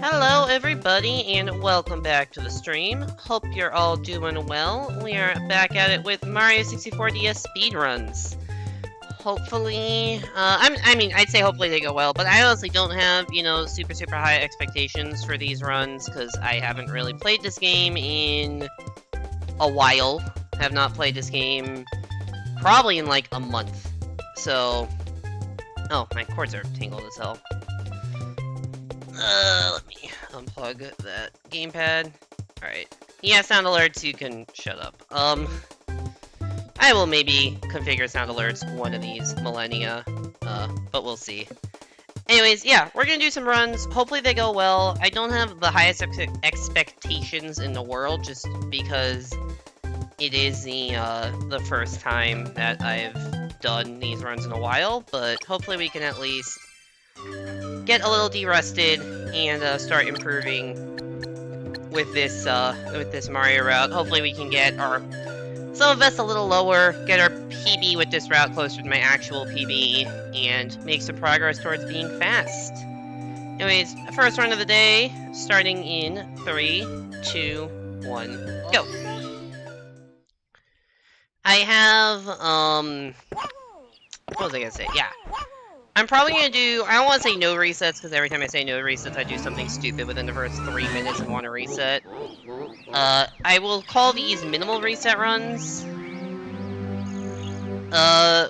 Hello everybody and welcome back to the stream. Hope you're all doing well. We are back at it with Mario 64DS speedruns. Hopefully, I'd say hopefully they go well, but I honestly don't have, super high expectations for these runs because I haven't really played this game in a while. Have not played this game probably in like a month. So, oh, my cords are tangled as hell. Let me unplug that gamepad. Alright. Yeah, sound alerts, you can shut up. I will maybe configure sound alerts one of these millennia, but we'll see. Anyways, yeah, we're gonna do some runs. Hopefully they go well. I don't have the highest expectations in the world, just because it is the first time that I've done these runs in a while, but hopefully we can at least get a little derusted and start improving with this Mario route. Hopefully we can get some of us a little lower, get our PB with this route closer to my actual PB, and make some progress towards being fast. Anyways, first run of the day, starting in 3, 2, 1, go. I have, what was I gonna say? Yeah. I'm probably gonna do, I don't want to say no resets, because every time I say no resets, I do something stupid within the first 3 minutes and want to reset. I will call these minimal reset runs.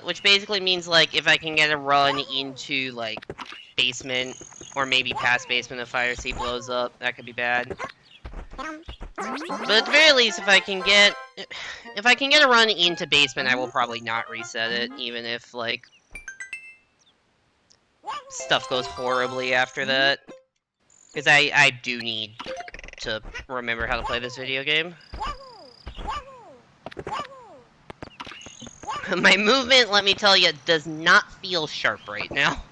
Which basically means, like, if I can get a run into, like, basement, or maybe past basement if Fire Sea blows up, that could be bad. But at the very least, if I can get a run into basement, I will probably not reset it, even if, like, stuff goes horribly after that. Because I do need to remember how to play this video game. My movement, let me tell you, does not feel sharp right now.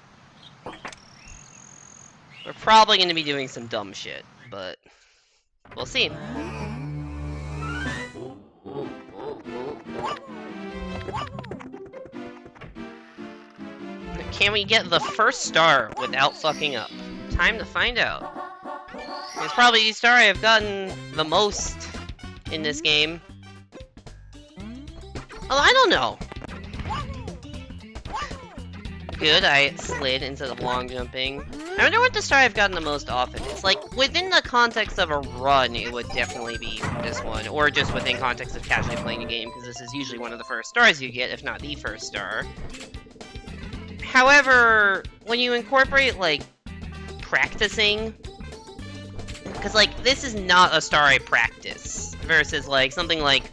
We're probably going to be doing some dumb shit, but we'll see. Can we get the first star without fucking up? Time to find out. It's probably the star I've gotten the most in this game. Oh, I don't know. Good, I slid instead of long jumping. I wonder what the star I've gotten the most often is. Like, within the context of a run, it would definitely be this one. Or just within context of casually playing a game, because this is usually one of the first stars you get, if not the first star. However, when you incorporate, like, practicing, because, like, this is not a star I practice, versus, like, something like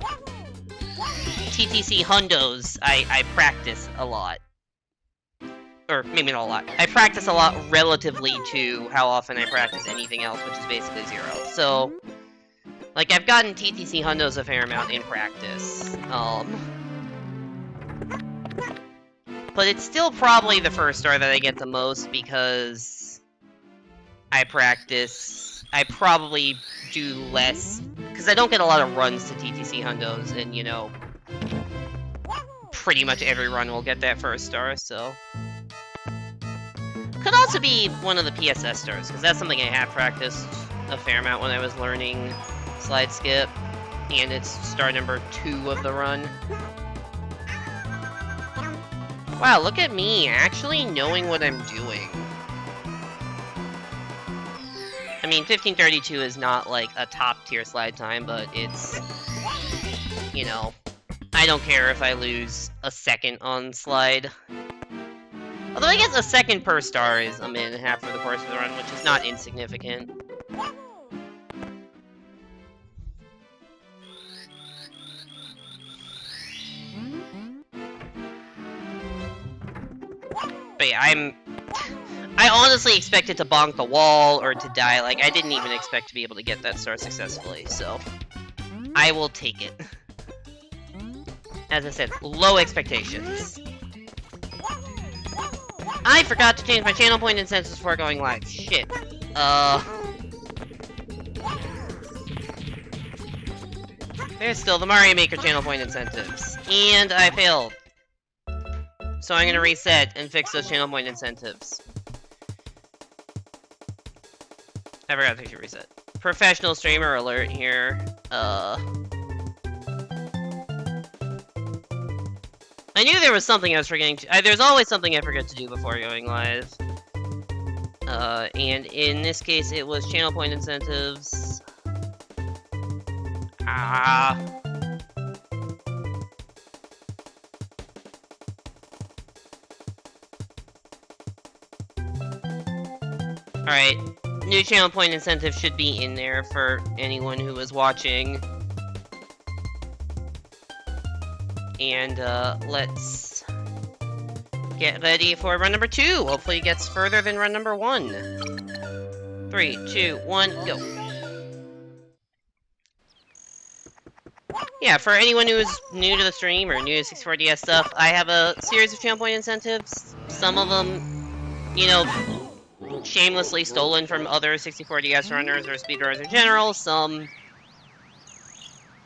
TTC Hundos, I practice a lot. Or, maybe not a lot. I practice a lot relatively to how often I practice anything else, which is basically 0. So, like, I've gotten TTC Hundos a fair amount in practice. But it's still probably the first star that I get the most because I practice. I probably do less, because I don't get a lot of runs to TTC Hundos, and, you know, pretty much every run will get that first star, so. Could also be one of the PSS stars, because that's something I have practiced a fair amount when I was learning slide skip, and it's star number 2 of the run. Wow, look at me, actually knowing what I'm doing. I mean, 1532 is not, like, a top-tier slide time, but it's, you know, I don't care if I lose a second on slide. Although I guess a second per star is a minute and a half for the course of the run, which is not insignificant. But yeah, I honestly expected to bonk the wall or to die. Like, I didn't even expect to be able to get that star successfully, so I will take it. As I said, low expectations. I forgot to change my channel point incentives before going live. Shit. There's still the Mario Maker channel point incentives. And I failed. So I'm gonna reset and fix those channel point incentives. I forgot to reset. Professional streamer alert here. I knew there was something I was forgetting to... there's always something I forget to do before going live. And in this case, it was channel point incentives. Alright, new channel point incentive should be in there for anyone who is watching. And, let's get ready for run number 2. Hopefully it gets further than run number 1. 3, 2, 1, go. Yeah, for anyone who is new to the stream or new to 64DS stuff, I have a series of channel point incentives. Some of them, you know, shamelessly stolen from other 64DS runners or speedrunners in general. Some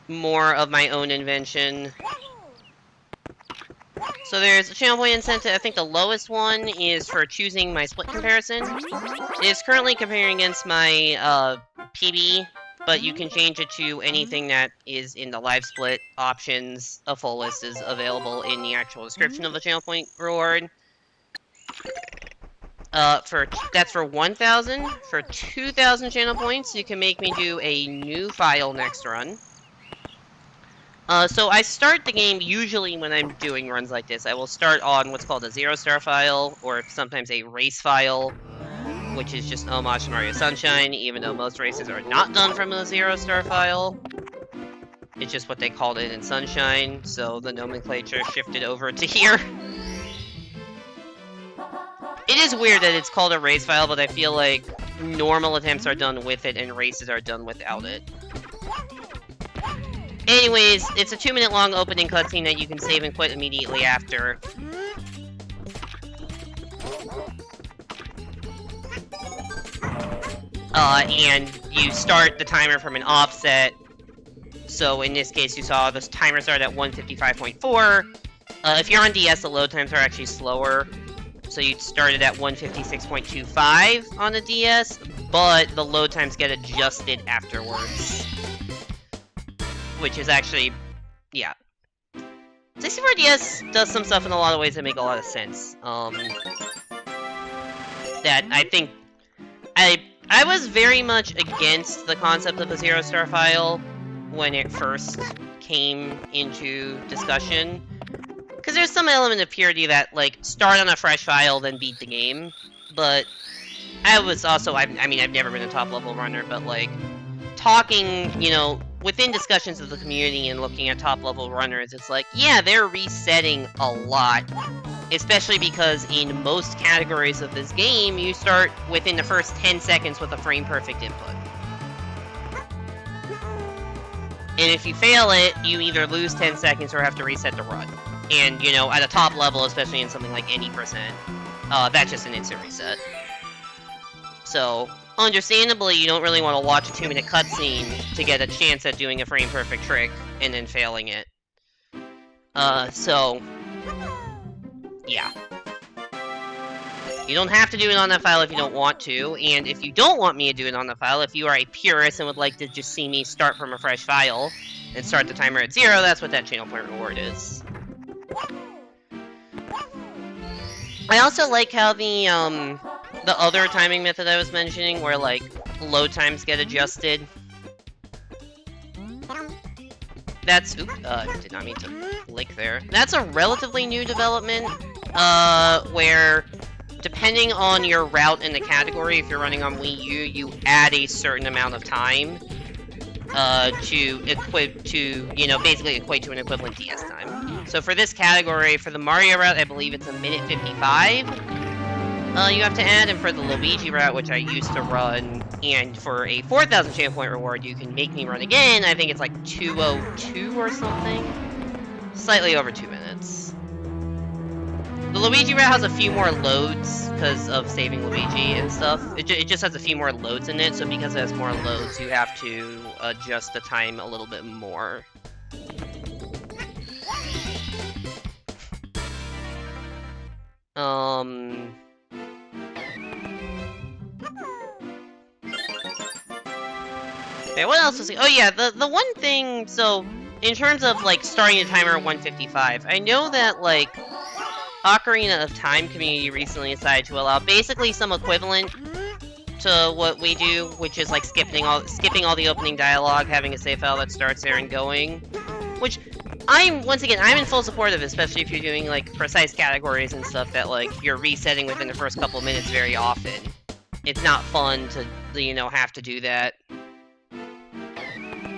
more of my own invention. So there's a channel point incentive. I think the lowest one is for choosing my split comparison. It is currently comparing against my PB, but you can change it to anything that is in the live split options. A full list is available in the actual description of the channel point reward. That's for 1,000. For 2,000 channel points, you can make me do a new file next run. So I start the game usually when I'm doing runs like this. I will start on what's called a 0-star file, or sometimes a race file, which is just homage to Mario Sunshine, even though most races are not done from a 0-star file. It's just what they called it in Sunshine, so the nomenclature shifted over to here. It is weird that it's called a race file, but I feel like normal attempts are done with it and races are done without it. Anyways, it's a 2-minute long opening cutscene that you can save and quit immediately after. And you start the timer from an offset. So in this case, you saw the timer start at 155.4. If you're on DS, the load times are actually slower. So you started at 156.25 on the DS, but the load times get adjusted afterwards. Which is actually, yeah. 64DS does some stuff in a lot of ways that make a lot of sense. That I think... I was very much against the concept of a 0-star file when it first came into discussion. Because there's some element of purity that, like, start on a fresh file, then beat the game. But I was also, I mean, I've never been a top-level runner, but, like, talking, you know, within discussions of the community and looking at top-level runners, it's like, yeah, they're resetting a lot. Especially because in most categories of this game, you start within the first 10 seconds with a frame-perfect input. And if you fail it, you either lose 10 seconds or have to reset the run. And, you know, at a top level, especially in something like any percent, that's just an instant reset. So, understandably, you don't really want to watch a 2-minute cutscene to get a chance at doing a frame-perfect trick and then failing it. So... yeah. You don't have to do it on that file if you don't want to, and if you don't want me to do it on the file, if you are a purist and would like to just see me start from a fresh file and start the timer at 0, that's what that channel point reward is. I also like how the other timing method I was mentioning, where, like, load times get adjusted. That's, oops, did not mean to click there. That's a relatively new development, where, depending on your route in the category, if you're running on Wii U, you add a certain amount of time, to, you know, basically equate to an equivalent DS time. So for this category, for the Mario route, I believe it's 1:55. You have to add, and for the Luigi route, which I used to run, and for a 4,000 channel point reward, you can make me run again. I think it's like 2:02 or something. Slightly over 2 minutes. The Luigi route has a few more loads because of saving Luigi and stuff. It just has a few more loads in it, so because it has more loads, you have to adjust the time a little bit more. Okay, what else was... Oh yeah, the one thing... So, in terms of, like, starting a timer at 155, I know that, like, Ocarina of Time community recently decided to allow basically some equivalent to what we do, which is, like, skipping all the opening dialogue, having a save file that starts there and going. Which, once again, I'm in full support of, especially if you're doing, like, precise categories and stuff that, like, you're resetting within the first couple minutes very often. It's not fun to, you know, have to do that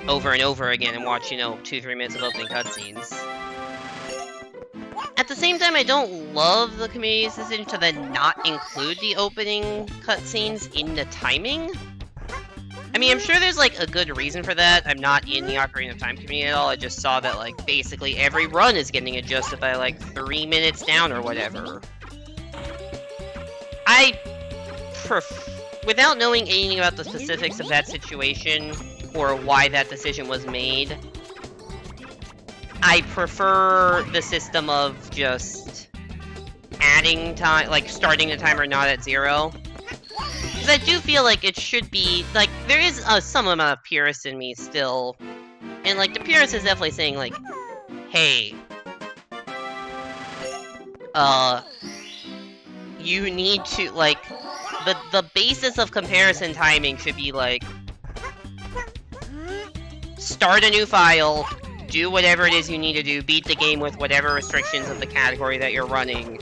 over and over again and watch, you know, 2-3 minutes of opening cutscenes. At the same time, I don't love the community's decision to then not include the opening cutscenes in the timing. I mean, I'm sure there's, like, a good reason for that. I'm not in the Ocarina of Time community at all. I just saw that, like, basically every run is getting adjusted by, like, 3 minutes down or whatever. Without knowing anything about the specifics of that situation, or why that decision was made, I prefer the system of just adding time, like, starting the timer not at 0. Because I do feel like it should be, like, there is some amount of purist in me still. And, like, the purist is definitely saying, like, hey, you need to, like, the basis of comparison timing should be, like, start a new file, do whatever it is you need to do, beat the game with whatever restrictions of the category that you're running,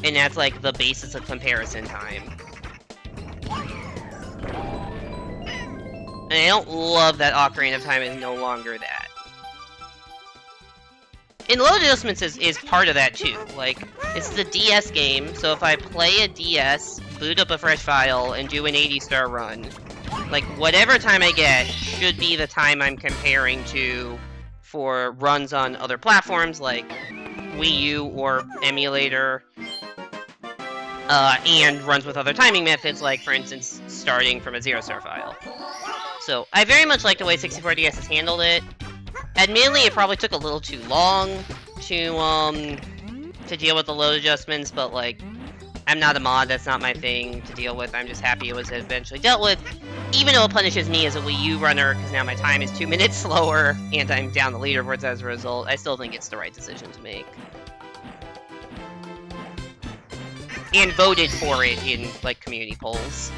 and that's, like, the basis of comparison time. And I don't love that Ocarina of Time is no longer that. And load adjustments is part of that, too. Like, it's the DS game, so if I play a DS, boot up a fresh file, and do an 80-star run, like, whatever time I get should be the time I'm comparing to for runs on other platforms, like Wii U or emulator, and runs with other timing methods, like, for instance, starting from a 0-star file. So, I very much like the way 64DS has handled it. Admittedly, it probably took a little too long to deal with the load adjustments, but, like, I'm not a mod, that's not my thing to deal with. I'm just happy it was eventually dealt with, even though it punishes me as a Wii U runner, because now my time is 2 minutes slower, and I'm down the leaderboards as a result. I still think it's the right decision to make. And voted for it in, like, community polls.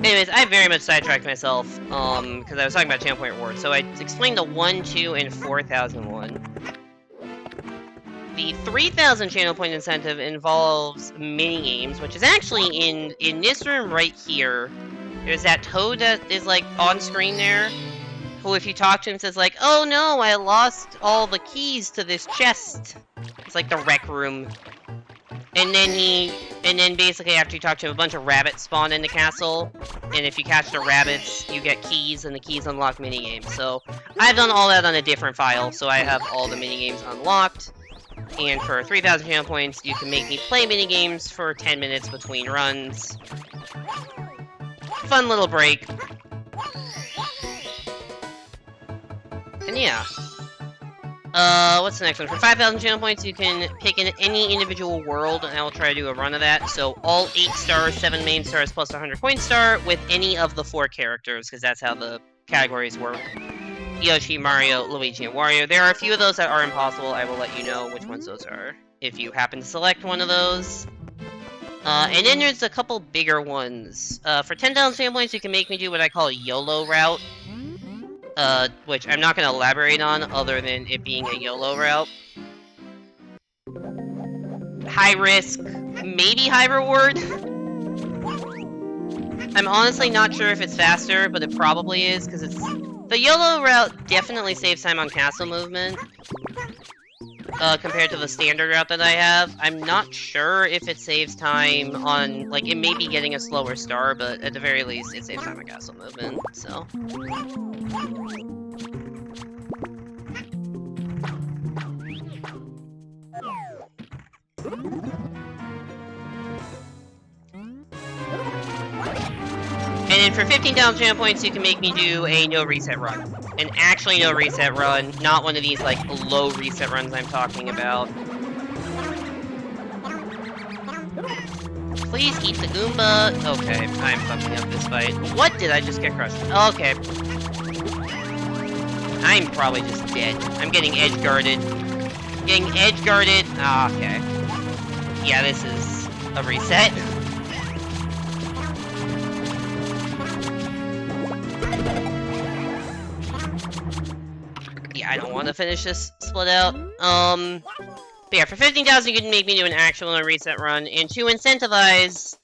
Anyways, I very much sidetracked myself, because I was talking about channel point rewards. So I explained the 1, 2, and 4,000 one. The 3,000 channel point incentive involves mini-games, which is actually in this room right here. There's that toad that is, like, on screen there, who, if you talk to him, says, like, oh no, I lost all the keys to this chest. It's like the rec room. And then basically after you talk to him, a bunch of rabbits spawn in the castle, and if you catch the rabbits, you get keys, and the keys unlock minigames. So, I've done all that on a different file, so I have all the minigames unlocked. And for 3,000 channel points, you can make me play minigames for 10 minutes between runs. Fun little break. And yeah. What's the next one? For 5,000 channel points, you can pick any individual world, and I will try to do a run of that. So, all 8 stars, 7 main stars, plus 100 coin star, with any of the 4 characters, because that's how the categories work. Yoshi, Mario, Luigi, and Wario. There are a few of those that are impossible. I will let you know which ones those are, if you happen to select one of those. And then there's a couple bigger ones. For 10,000 channel points, you can make me do what I call a YOLO route. Which I'm not going to elaborate on, other than it being a YOLO route. High risk, maybe high reward? I'm honestly not sure if it's faster, but it probably is, because it's... The YOLO route definitely saves time on castle movement, compared to the standard route that I have. I'm not sure if it saves time on... Like, it may be getting a slower star, but at the very least, it saves time on castle movement, so... And then for 15,000 channel points, you can make me do a no reset run. An actually no reset run, not one of these, like, low reset runs I'm talking about. Please eat the Goomba. Okay, I'm fucking up this fight. What did I just get crushed? Okay. I'm probably just dead. I'm getting edge guarded. Getting edge guarded. Ah, okay. Yeah, this is a reset. Yeah, I don't want to finish this split out. But yeah, for 15,000 you can make me do an actual reset run, and to incentivize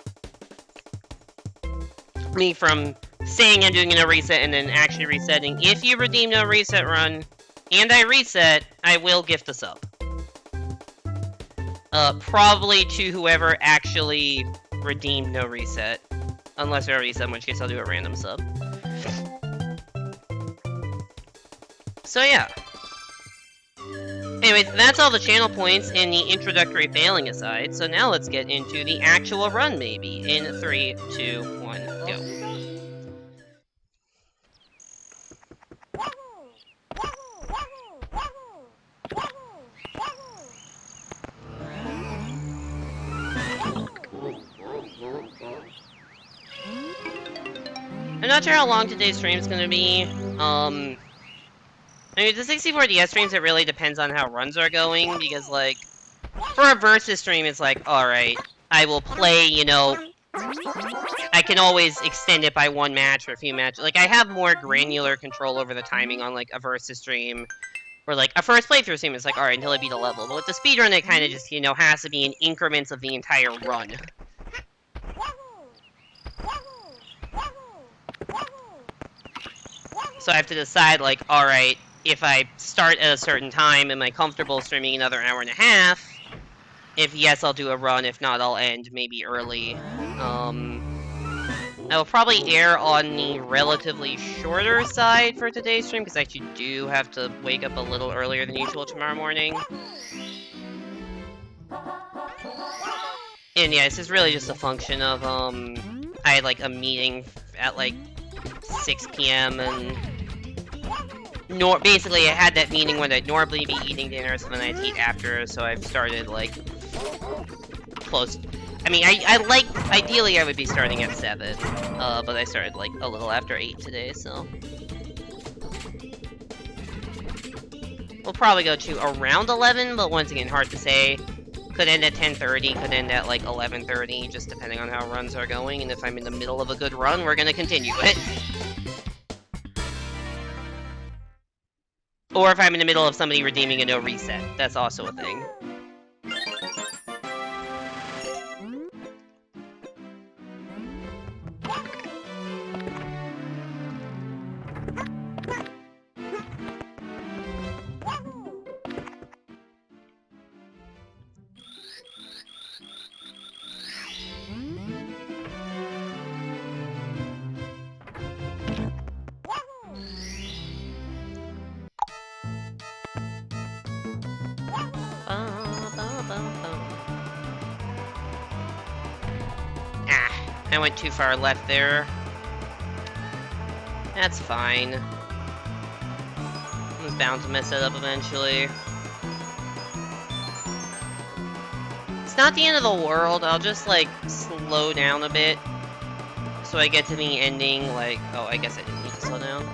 me from saying I'm doing a reset and then actually resetting, if you redeem no reset run, and I reset, I will gift a sub. Probably to whoever actually redeemed no reset. Unless they're already sub, in which case I'll do a random sub. So yeah. Anyways, that's all the channel points and the introductory failing aside, so now let's get into the actual run, maybe. In 3, 2, 1, go. I'm not sure how long today's stream is going to be. I mean, the 64DS streams, it really depends on how runs are going, because, like, for a versus stream, it's like, alright, I will play, you know, I can always extend it by one match or a few matches. Like, I have more granular control over the timing on, like, a versus stream, or, like, a first playthrough stream, it's like, alright, until I beat a level. But with the speedrun, it kind of just, you know, has to be in increments of the entire run. So I have to decide, like, alright, if I start at a certain time, am I comfortable streaming another hour and a half? If yes, I'll do a run. If not, I'll end maybe early. I will probably err on the relatively shorter side for today's stream, because I actually do have to wake up a little earlier than usual tomorrow morning. And yeah, this is really just a function of, I had, like, a meeting at, like, 6 p.m. and basically I had that meeting when I'd normally be eating dinner, so then I'd eat after, so I've started, like, close. I mean, ideally I would be starting at 7, but I started, like, a little after 8 today, so. We'll probably go to around 11, but once again, hard to say. Could end at 10:30, could end at, like, 11:30, just depending on how runs are going, and if I'm in the middle of a good run, we're gonna continue it. Or if I'm in the middle of somebody redeeming a no reset, that's also a thing. I went too far left there. That's fine. I was bound to mess it up eventually. It's not the end of the world, I'll just, like, slow down a bit. So I get to the ending, like, oh, I guess I didn't need to slow down.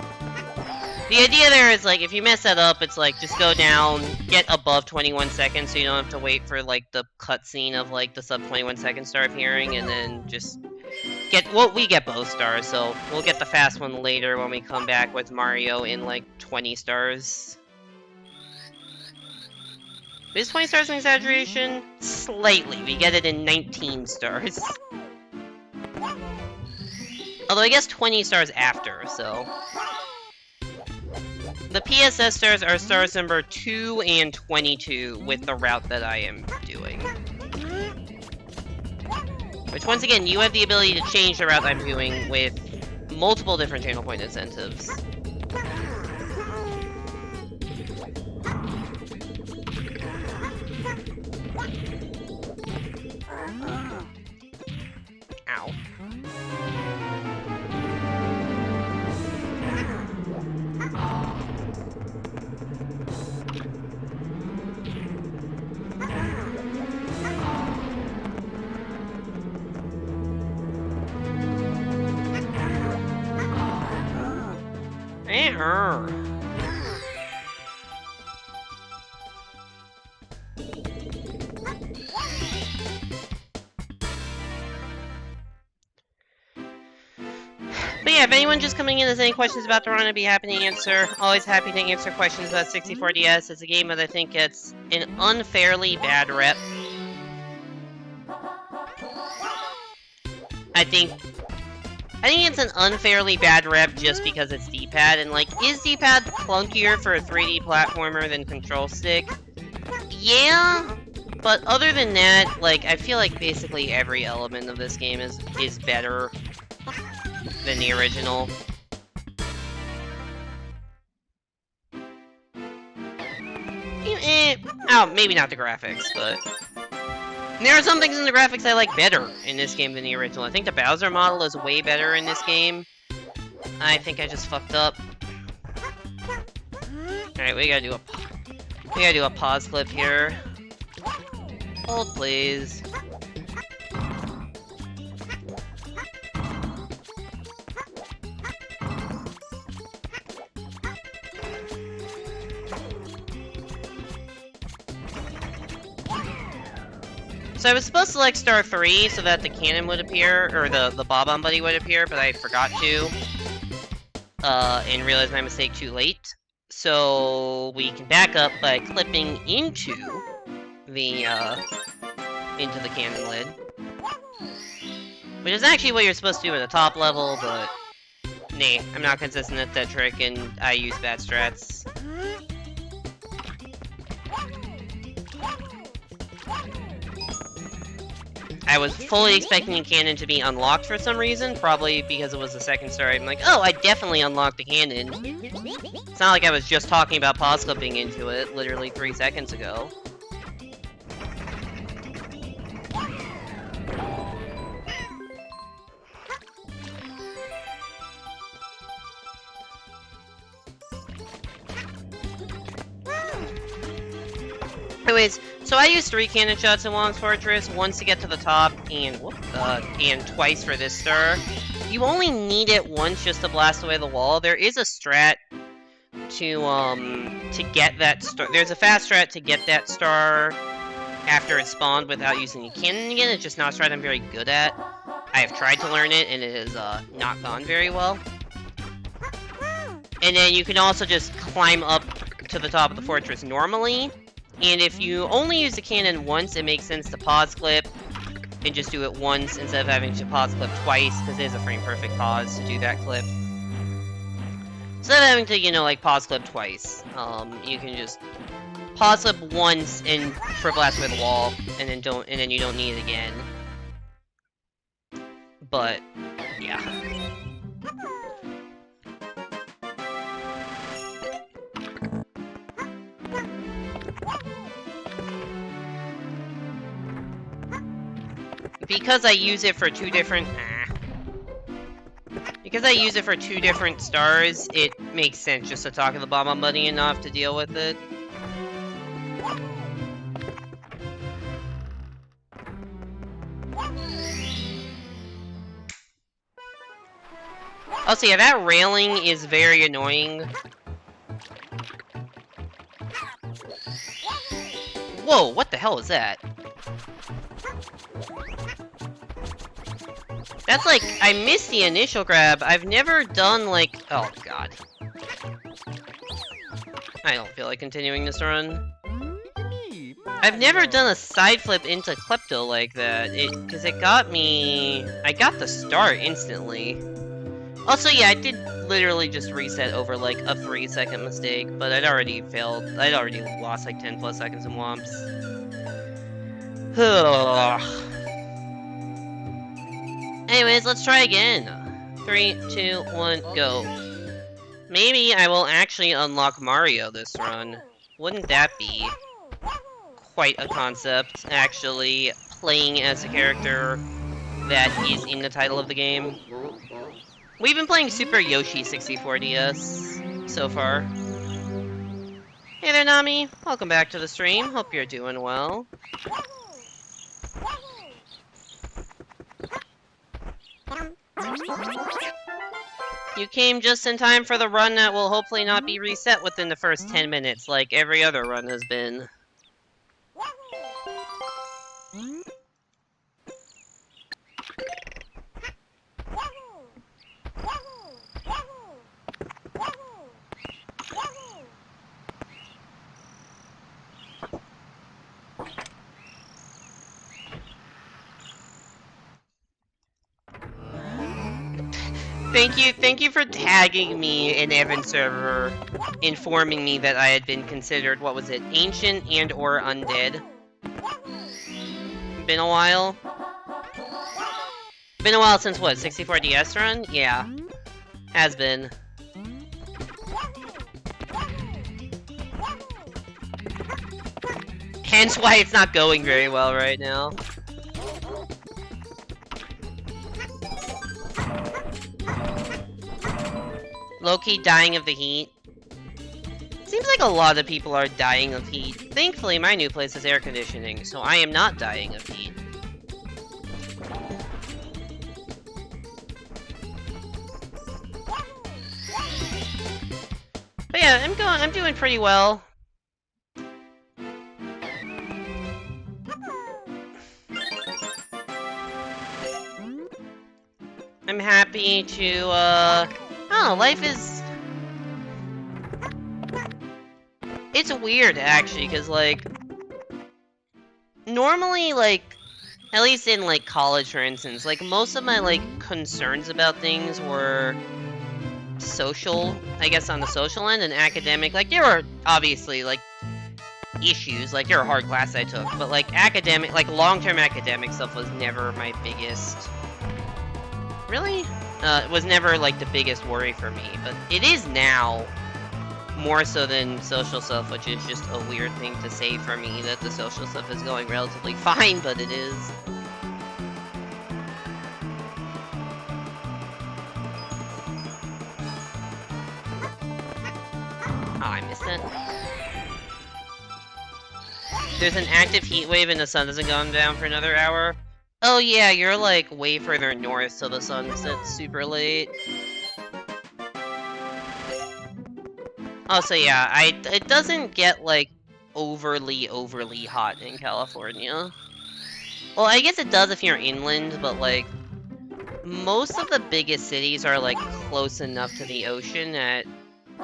The idea there is, like, if you mess that up, it's like, just go down, get above 21 seconds, so you don't have to wait for, like, the cutscene of, like, the sub 21 seconds start appearing, and then just get, well, we get both stars, so we'll get the fast one later when we come back with Mario in, like, 20 stars. Is 20 stars an exaggeration? Slightly. We get it in 19 stars. Although I guess 20 stars after, so. The PSS stars are stars number 2 and 22 with the route that I am doing. Which, once again, you have the ability to change the route I'm doing with multiple different channel point incentives. Ow. But yeah, if anyone just coming in has any questions about the run, I'd be happy to answer. Always happy to answer questions about 64DS. It's a game that I think gets an unfairly bad rep. I think it's an unfairly bad rep just because it's D-pad, and like, is D-pad clunkier for a 3D platformer than control stick? Yeah, but other than that, like, I feel like basically every element of this game is better than the original. Oh, maybe not the graphics, but there are some things in the graphics I like better in this game than the original. I think the Bowser model is way better in this game. I think I just fucked up. Alright, we gotta do a pause clip here. Hold, please. So I was supposed to select star 3 so that the cannon would appear, or the Bob-omb buddy would appear, but I forgot to. And realized my mistake too late. So we can back up by clipping into the cannon lid. Which is actually what you're supposed to do in the top level, but nah, I'm not consistent at that trick and I use bad strats. I was fully expecting the cannon to be unlocked for some reason, probably because it was the second star. I'm like, oh, I definitely unlocked the cannon. It's not like I was just talking about pause clipping into it literally 3 seconds ago. Anyways, so I used 3 cannon shots in Wong's Fortress, once to get to the top, and twice for this star. You only need it once just to blast away the wall. There is a strat to get that star. There's a fast strat to get that star after it's spawned without using a cannon again. It's just not a strat I'm very good at. I have tried to learn it, and it has not gone very well. And then you can also just climb up to the top of the fortress normally. And if you only use the cannon once, it makes sense to pause clip and just do it once instead of having to pause clip twice, because it is a frame perfect pause to do that clip. Instead of having to, you know, like pause clip twice, you can just pause clip once and for blast away the wall, and then you don't need it again. But yeah. Because I use it for two different stars, it makes sense just to talk to the Bob-omb buddy enough to deal with it. Also, yeah, that railing is very annoying. Whoa, what the hell is that? That's like, I missed the initial grab. I've never done like, oh god. I don't feel like continuing this run. I've never done a side flip into Klepto like that, because it got me... I got the start instantly. Also, yeah, I did literally just reset over like a 3-second mistake, but I'd already failed. I'd already lost like 10 plus seconds in Womps. Anyways, let's try again. 3, 2, 1, go. Maybe I will actually unlock Mario this run. Wouldn't that be quite a concept, actually, playing as a character that is in the title of the game? We've been playing Super Yoshi 64DS so far. Hey there, Nami. Welcome back to the stream. Hope you're doing well. You came just in time for the run that will hopefully not be reset within the first 10 minutes, like every other run has been. Thank you for tagging me in Evan's server, informing me that I had been considered, what was it, ancient and or undead. Been a while? Been a while since what, 64DS run? Yeah. Has been. Hence why it's not going very well right now. Low-key dying of the heat. Seems like a lot of people are dying of heat. Thankfully, my new place has air conditioning, so I am not dying of heat. But yeah, I'm doing pretty well. I'm happy to, I don't know, life is... It's weird, actually, because, like... Normally, like, at least in, like, college, for instance, like, most of my, like, concerns about things were social, I guess, on the social end, and academic. Like, there were, obviously, like, issues, like, there were hard classes I took, but, like, academic, like, long-term academic stuff was never my biggest... Really? It was never, like, the biggest worry for me, but it is now, more so than social stuff, which is just a weird thing to say for me, that the social stuff is going relatively fine, but it is. Oh, I missed it. There's an active heat wave and the sun doesn't go down for another hour. Oh yeah, you're like way further north, so the sun sets super late. Oh, so yeah, it doesn't get like overly hot in California. Well, I guess it does if you're inland, but like most of the biggest cities are like close enough to the ocean that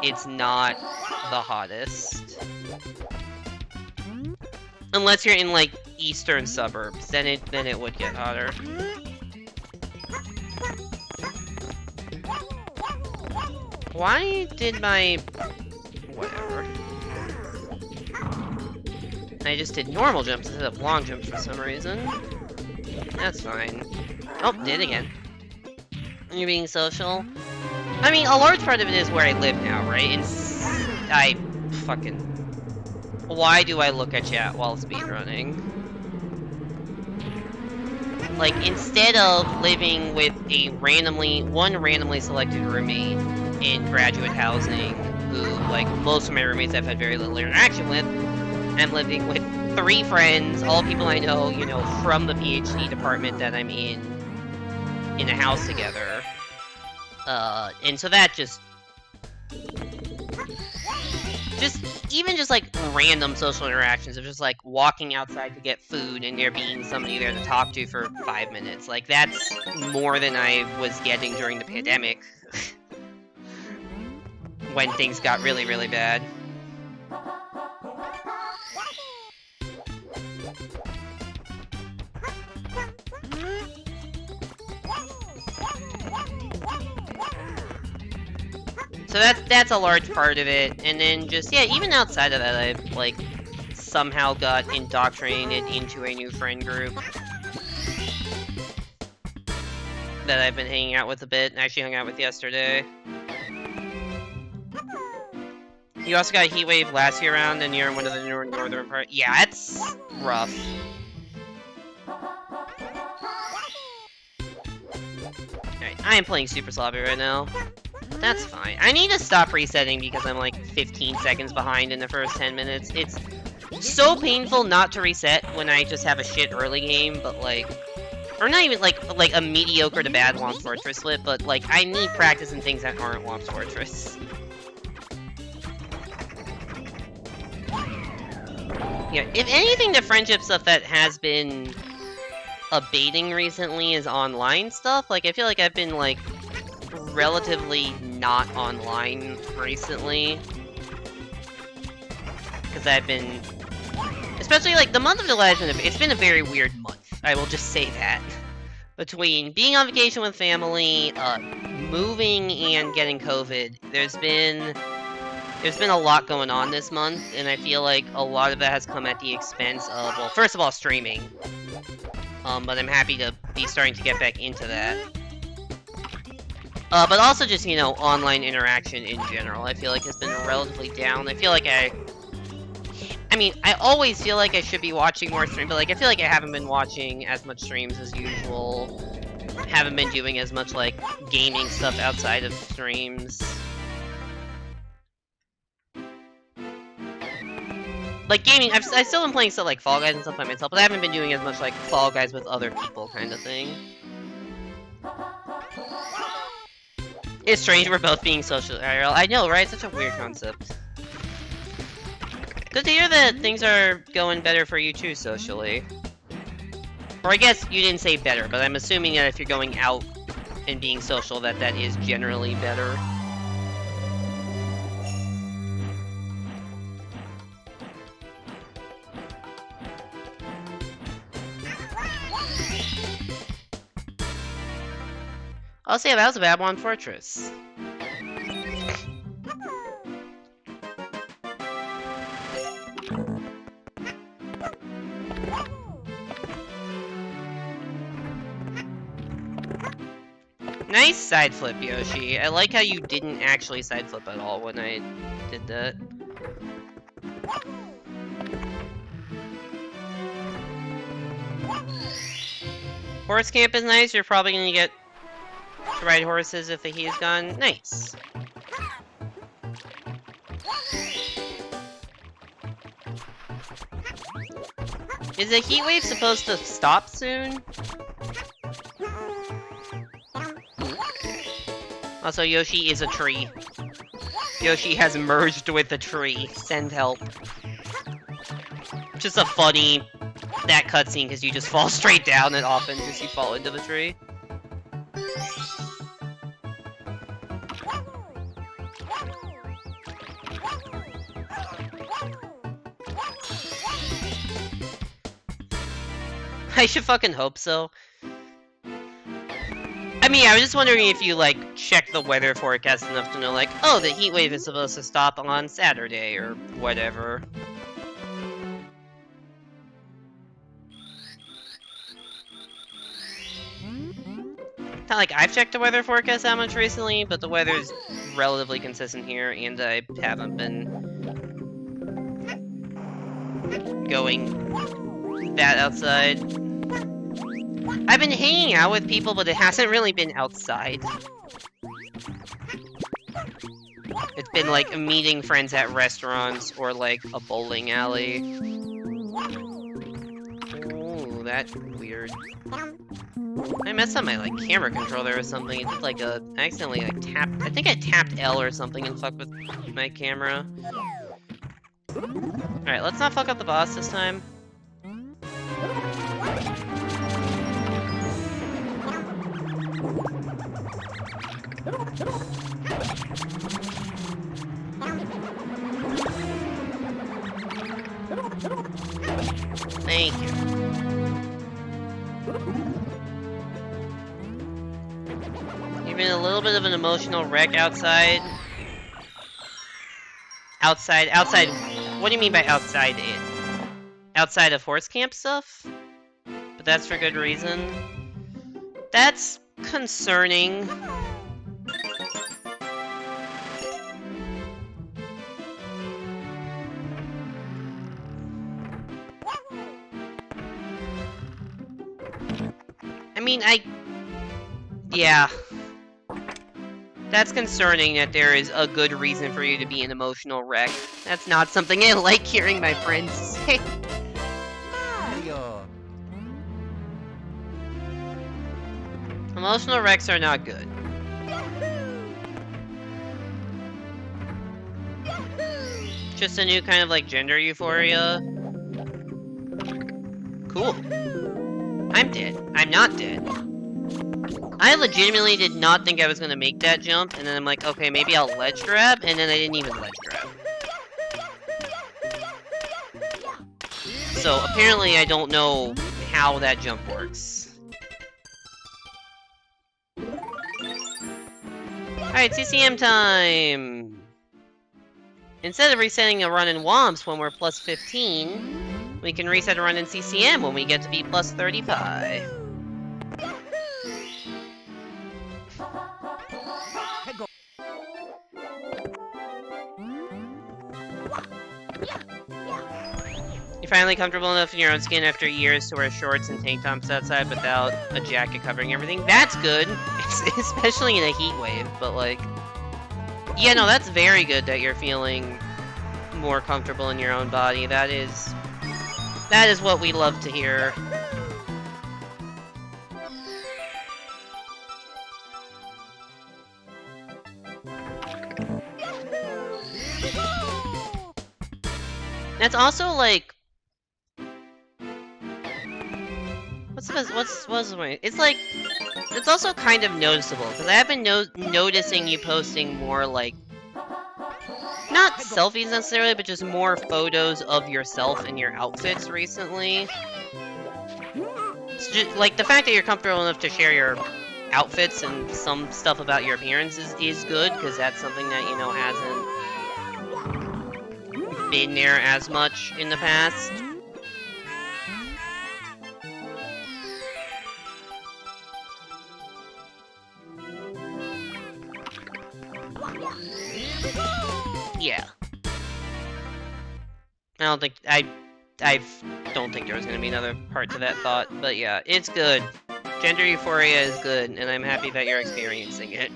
it's not the hottest. Unless you're in like eastern suburbs, then it would get hotter. Why did my... whatever. I just did normal jumps instead of long jumps for some reason. That's fine. Oh, did again. You're being social? I mean, a large part of it is where I live now, right? I fucking... Why do I look at chat while speedrunning? Like, instead of living with one randomly selected roommate in graduate housing, who, like, most of my roommates I've had very little interaction with, I'm living with 3 friends, all people I know, you know, from the PhD department that I'm in a house together. And so that even just like random social interactions of just like walking outside to get food and there being somebody there to talk to for 5 minutes, like that's more than I was getting during the pandemic when things got really, really bad. So that's a large part of it, and then just, yeah, even outside of that, I've, like, somehow got indoctrinated into a new friend group that I've been hanging out with a bit, and actually hung out with yesterday. You also got a heat wave last year round, and you're in one of the northern parts. Yeah, it's rough. Alright, I am playing super sloppy right now. That's fine. I need to stop resetting because I'm like 15 seconds behind in the first 10 minutes. It's so painful not to reset when I just have a shit early game, but like... or not even like a mediocre to bad Womp Fortress split, but like I need practice in things that aren't Womp Fortress. Yeah, if anything, the friendship stuff that has been abating recently is online stuff. Like, I feel like I've been, like, relatively not online recently. Because I've been... Especially, like, the month of July has been it's been a very weird month. I will just say that. Between being on vacation with family, moving, and getting COVID, there's been a lot going on this month, and I feel like a lot of it has come at the expense of, well, first of all, streaming. But I'm happy to be starting to get back into that. But also just, you know, online interaction in general, I feel like has been relatively down. I feel like I mean, I always feel like I should be watching more streams, but, like, I feel like I haven't been watching as much streams as usual. Haven't been doing as much, like, gaming stuff outside of streams. Like, gaming, I've still been playing stuff like Fall Guys and stuff by myself, but I haven't been doing as much, like, Fall Guys with other people kind of thing. It's strange we're both being social IRL. I know, right? Such a weird concept. Good to hear that things are going better for you too, socially. Or I guess you didn't say better, but I'm assuming that if you're going out and being social, that is generally better. I'll say that was a Babylon Fortress. Nice side flip, Yoshi. I like how you didn't actually side flip at all when I did that. Horse camp is nice. You're probably gonna get to ride horses if the heat is gone. Nice. Is the heat wave supposed to stop soon? Also, Yoshi is a tree. Yoshi has merged with a tree. Send help. Just a funny that cutscene because you just fall straight down and often just you fall into the tree. I should fucking hope so. I mean, I was just wondering if you, like, check the weather forecast enough to know, like, oh, the heat wave is supposed to stop on Saturday, or whatever. Not like I've checked the weather forecast that much recently, but the weather's relatively consistent here, and I haven't been going that outside. I've been hanging out with people, but it hasn't really been outside. It's been like meeting friends at restaurants or like a bowling alley. Ooh, that's weird. I messed up my like camera controller or something. It did like I accidentally like tapped. I think I tapped L or something and fucked with my camera. Alright, let's not fuck up the boss this time. Thank you. You've been a little bit of an emotional wreck outside. Outside. What do you mean by outside it? Outside of horse camp stuff? But that's for good reason. That's concerning. I mean, yeah. That's concerning that there is a good reason for you to be an emotional wreck. That's not something I like hearing my friends say. Mario. Emotional wrecks are not good. Just a new kind of like gender euphoria. Cool. I'm dead. I'm not dead. I legitimately did not think I was gonna make that jump, and then I'm like, okay, maybe I'll ledge grab, and then I didn't even ledge grab. So apparently I don't know how that jump works. Alright, CCM time! Instead of resetting a run in WOMPs when we're plus 15, we can reset a run in CCM when we get to be plus 35. You're finally comfortable enough in your own skin after years to wear shorts and tank tops outside without a jacket covering everything. That's good, especially in a heat wave, but like... Yeah, no, that's very good that you're feeling more comfortable in your own body. That is what we love to hear. That's also like... What's the way? It's like... It's also kind of noticeable, because I have been noticing you posting more like... Not selfies necessarily, but just more photos of yourself in your outfits recently. It's just, like, the fact that you're comfortable enough to share your outfits and some stuff about your appearances is good, because that's something that, you know, hasn't been there as much in the past. Yeah. I don't think there was gonna be another part to that thought, but yeah, it's good. Gender euphoria is good, and I'm happy that you're experiencing it.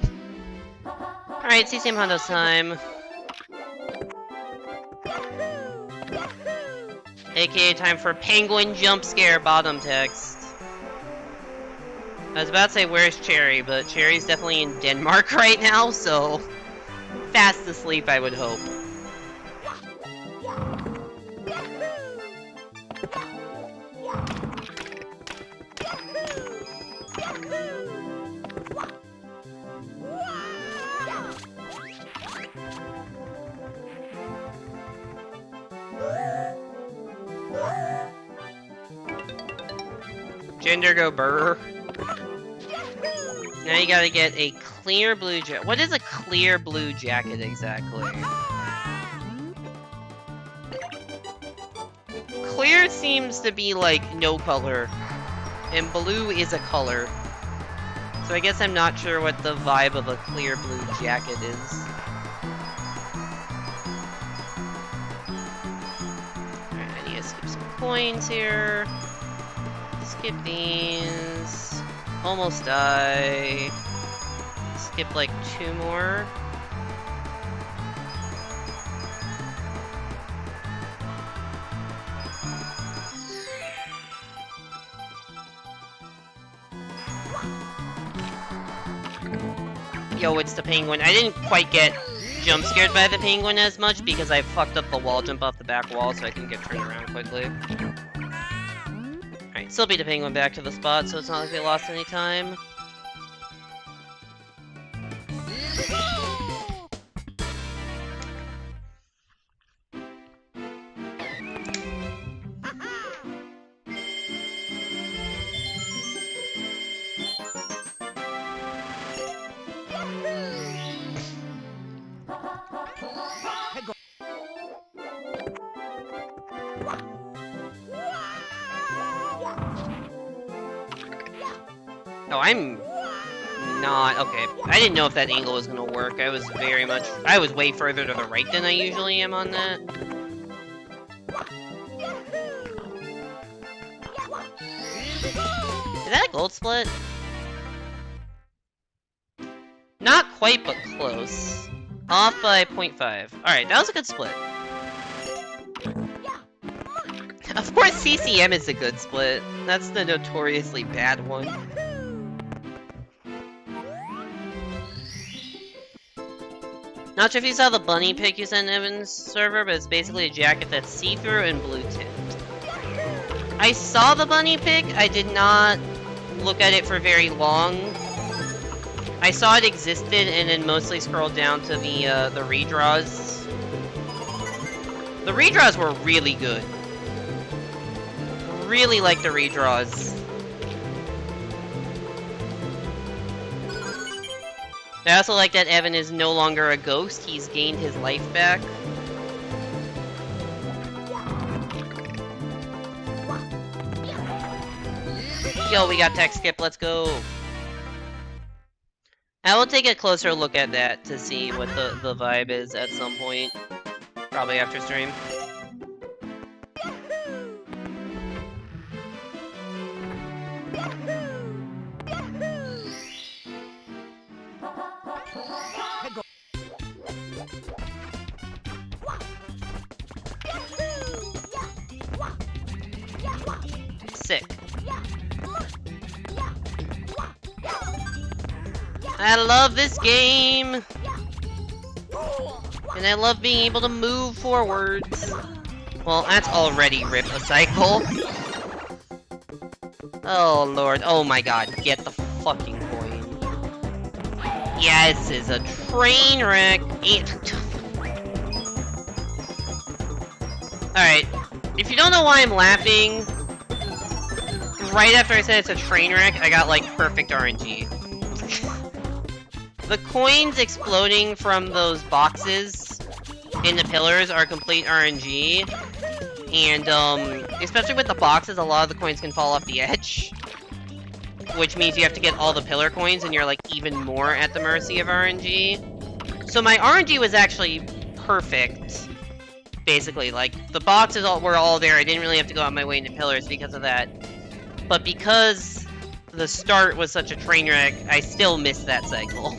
Alright, CCM Hondo's time. AKA time for Penguin Jump Scare bottom text. I was about to say, where's Cherry, but Cherry's definitely in Denmark right now, so... Fast asleep, I would hope. Gender go burr. Now you gotta get a clear blue jacket. What is a clear blue jacket exactly? Clear seems to be like no color, and blue is a color. So I guess I'm not sure what the vibe of a clear blue jacket is. Alright, I need to skip some coins here. Skip these. Almost die. Skip like 2 more. Yo, it's the penguin. I didn't quite get jump scared by the penguin as much because I fucked up the wall jump off the back wall so I can get turned around quickly. Alright, still beat the penguin back to the spot, so it's not like they lost any time. Oh, I'm not... Okay, I didn't know if that angle was gonna work. I was way further to the right than I usually am on that. Is that a gold split? Not quite, but close. Off by 0.5. Alright, that was a good split. Of course CCM is a good split. That's the notoriously bad one. Not sure if you saw the bunny pic you sent in Evan's server, but it's basically a jacket that's see-through and blue tint. I saw the bunny pic, I did not look at it for very long. I saw it existed and then mostly scrolled down to the redraws. The redraws were really good. Really like the redraws. I also like that Evan is no longer a ghost, he's gained his life back. Yo, we got tech skip, let's go. I will take a closer look at that to see what the vibe is at some point. Probably after stream. Sick. I love this game! And I love being able to move forwards. Well, that's already rip a cycle. Oh lord, oh my god, get the fucking coin. Yeah, this is a train wreck. Alright, if you don't know why I'm laughing, right after I said it's a train wreck, I got like perfect RNG. The coins exploding from those boxes in the pillars are complete RNG. And, especially with the boxes, a lot of the coins can fall off the edge. Which means you have to get all the pillar coins, and you're, like, even more at the mercy of RNG. So my RNG was actually perfect, basically. Like, the boxes were all there, I didn't really have to go out my way into pillars because of that. But because the start was such a train wreck, I still missed that cycle.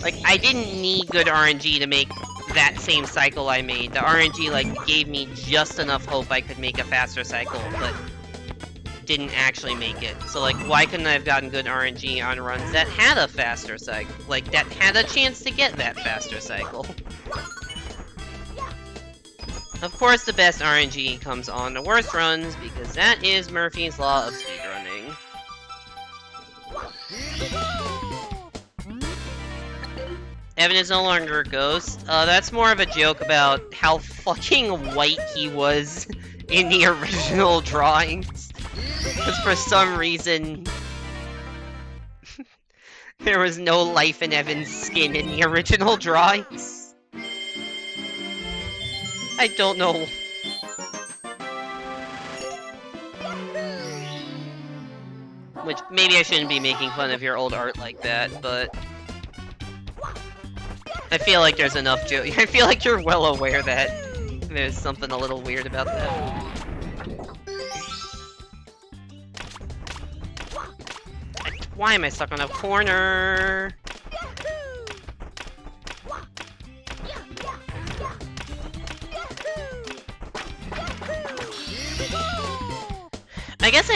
Like, I didn't need good RNG to make that same cycle I made. The RNG, like, gave me just enough hope I could make a faster cycle, but didn't actually make it. So, like, why couldn't I have gotten good RNG on runs that had a faster cycle? Like, that had a chance to get that faster cycle. Of course, the best RNG comes on the worst runs, because that is Murphy's Law of speedrunning. Evan is no longer a ghost. That's more of a joke about how fucking white he was in the original drawings. Because for some reason, there was no life in Evan's skin in the original drawings. I don't know. Which, maybe I shouldn't be making fun of your old art like that, but I feel like there's enough I feel like you're well aware that there's something a little weird about that. Why am I stuck on a corner? I guess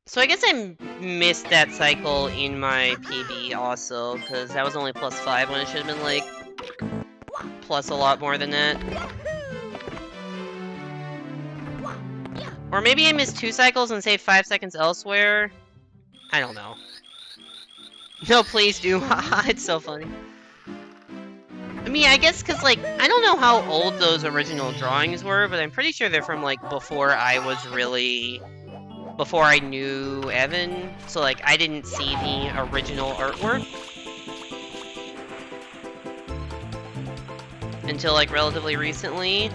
so I guess I missed that cycle in my PB also, because that was only +5 when it should have been, like, plus a lot more than that. Or maybe I missed 2 cycles and saved 5 seconds elsewhere? I don't know. No, please do. It's so funny. I mean, I guess because, like, I don't know how old those original drawings were, but I'm pretty sure they're from, like, before I knew Evan. So, like, I didn't see the original artwork until, like, relatively recently.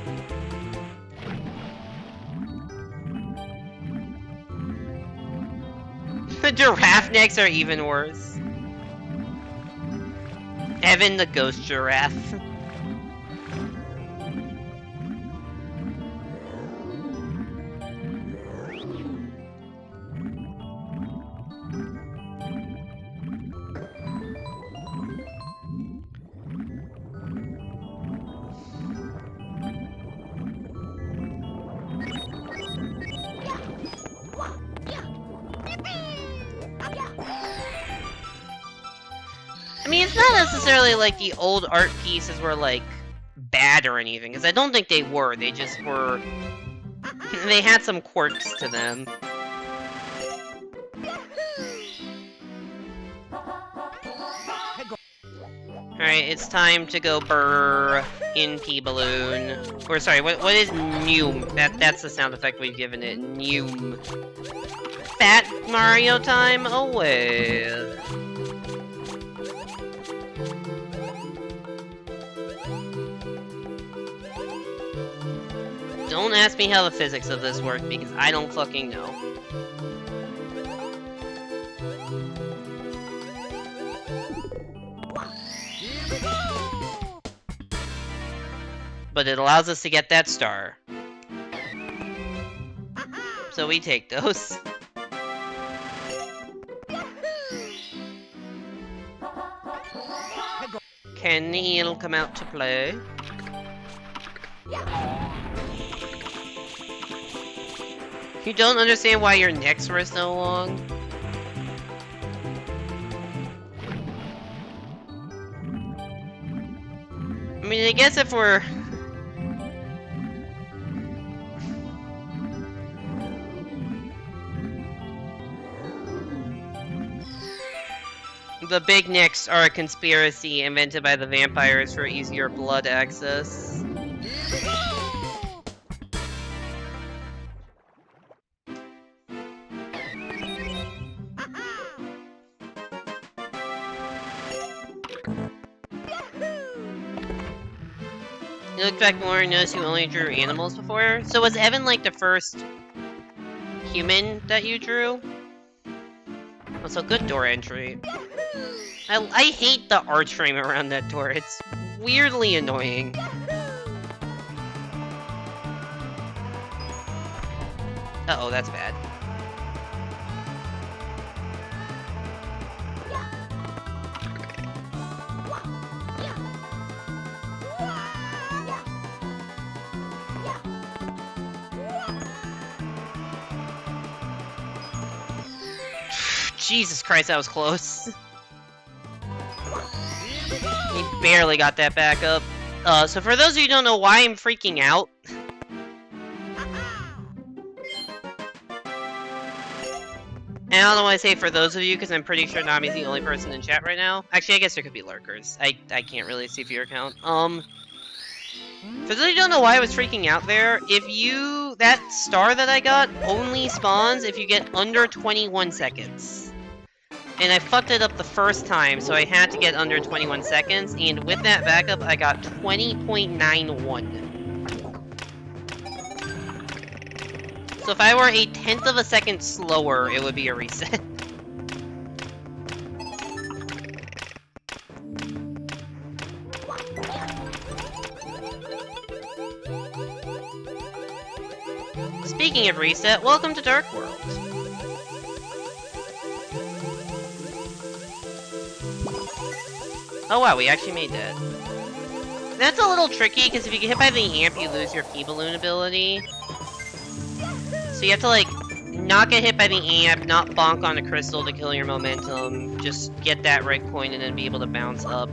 The giraffe necks are even worse. Evan the ghost giraffe. I mean, it's not necessarily like the old art pieces were, like, bad or anything, because I don't think they were. They just were... They had some quirks to them. Alright, it's time to go burr in P-Balloon. Or sorry, what is Noom? That's the sound effect we've given it. Noom. Fat Mario time away. Don't ask me how the physics of this work, because I don't fucking know. But it allows us to get that star. So we take those. Can the eel come out to play? You don't understand why your necks were so long? I mean, I guess if we're... The big necks are a conspiracy invented by the vampires for easier blood access. You look back more and notice you only drew animals before? So was Evan like the first human that you drew? Also, good door entry. I hate the arch frame around that door. It's weirdly annoying. Uh-oh, that's bad. Jesus Christ, that was close. He barely got that back up. So for those of you who don't know why I'm freaking out... And I don't want to say for those of you, because I'm pretty sure Nami's the only person in chat right now. Actually, I guess there could be lurkers. I can't really see viewer count. For those of you who don't know why I was freaking out there, that star that I got only spawns if you get under 21 seconds. And I fucked it up the first time, so I had to get under 21 seconds, and with that backup, I got 20.91. So if I were a tenth of a second slower, it would be a reset. Speaking of reset, welcome to Dark World. Oh wow, we actually made that. That's a little tricky, because if you get hit by the amp, you lose your P-Balloon ability. So you have to, like, not get hit by the amp, not bonk on the crystal to kill your momentum, just get that right point and then be able to bounce up.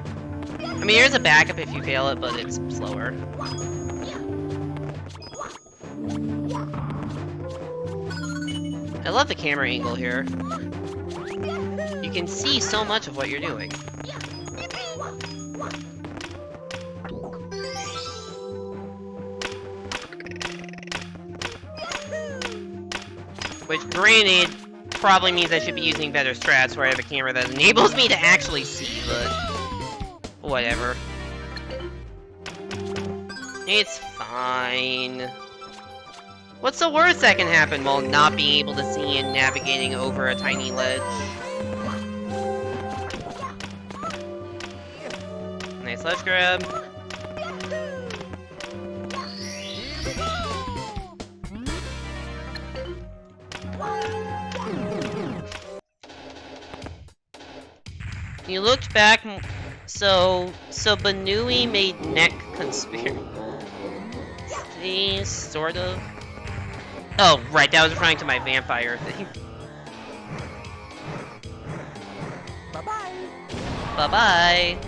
I mean, there's a backup if you fail it, but it's slower. I love the camera angle here. You can see so much of what you're doing. Which, granted, probably means I should be using better strats where I have a camera that enables me to actually see, but... whatever. It's fine. What's the worst that can happen while not being able to see and navigating over a tiny ledge? Nice ledge grab. You looked back, so Banui made neck conspiracy, sort of. Oh, right, that was referring to my vampire thing. Bye-bye. Bye-bye.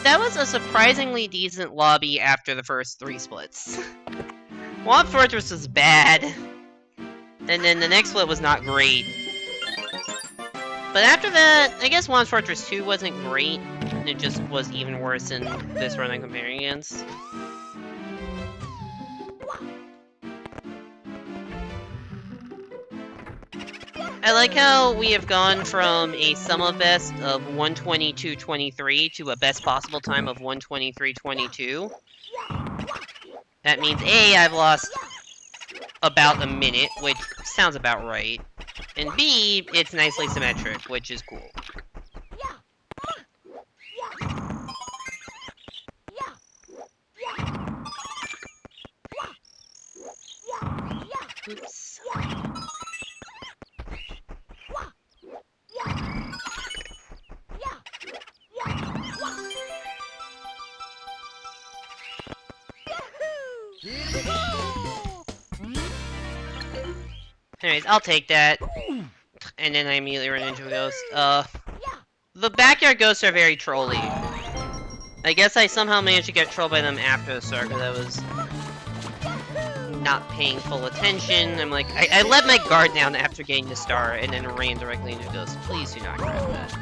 That was a surprisingly decent lobby after the first 3 splits. Swamp Fortress was bad. And then the next split was not great. But after that, I guess Swamp Fortress 2 wasn't great. It just was even worse in this run I'm comparing against. I like how we have gone from a sum of best of 122.23 to a best possible time of 123.22. That means A, I've lost about a minute, which sounds about right. And B, it's nicely symmetric, which is cool. Oops. Anyways, I'll take that. And then I immediately run into a ghost. The backyard ghosts are very trolly. I guess I somehow managed to get trolled by them after the start, because I was not paying full attention. I'm like, I let my guard down after getting the star, and then ran directly into a ghost. Please do not grab that.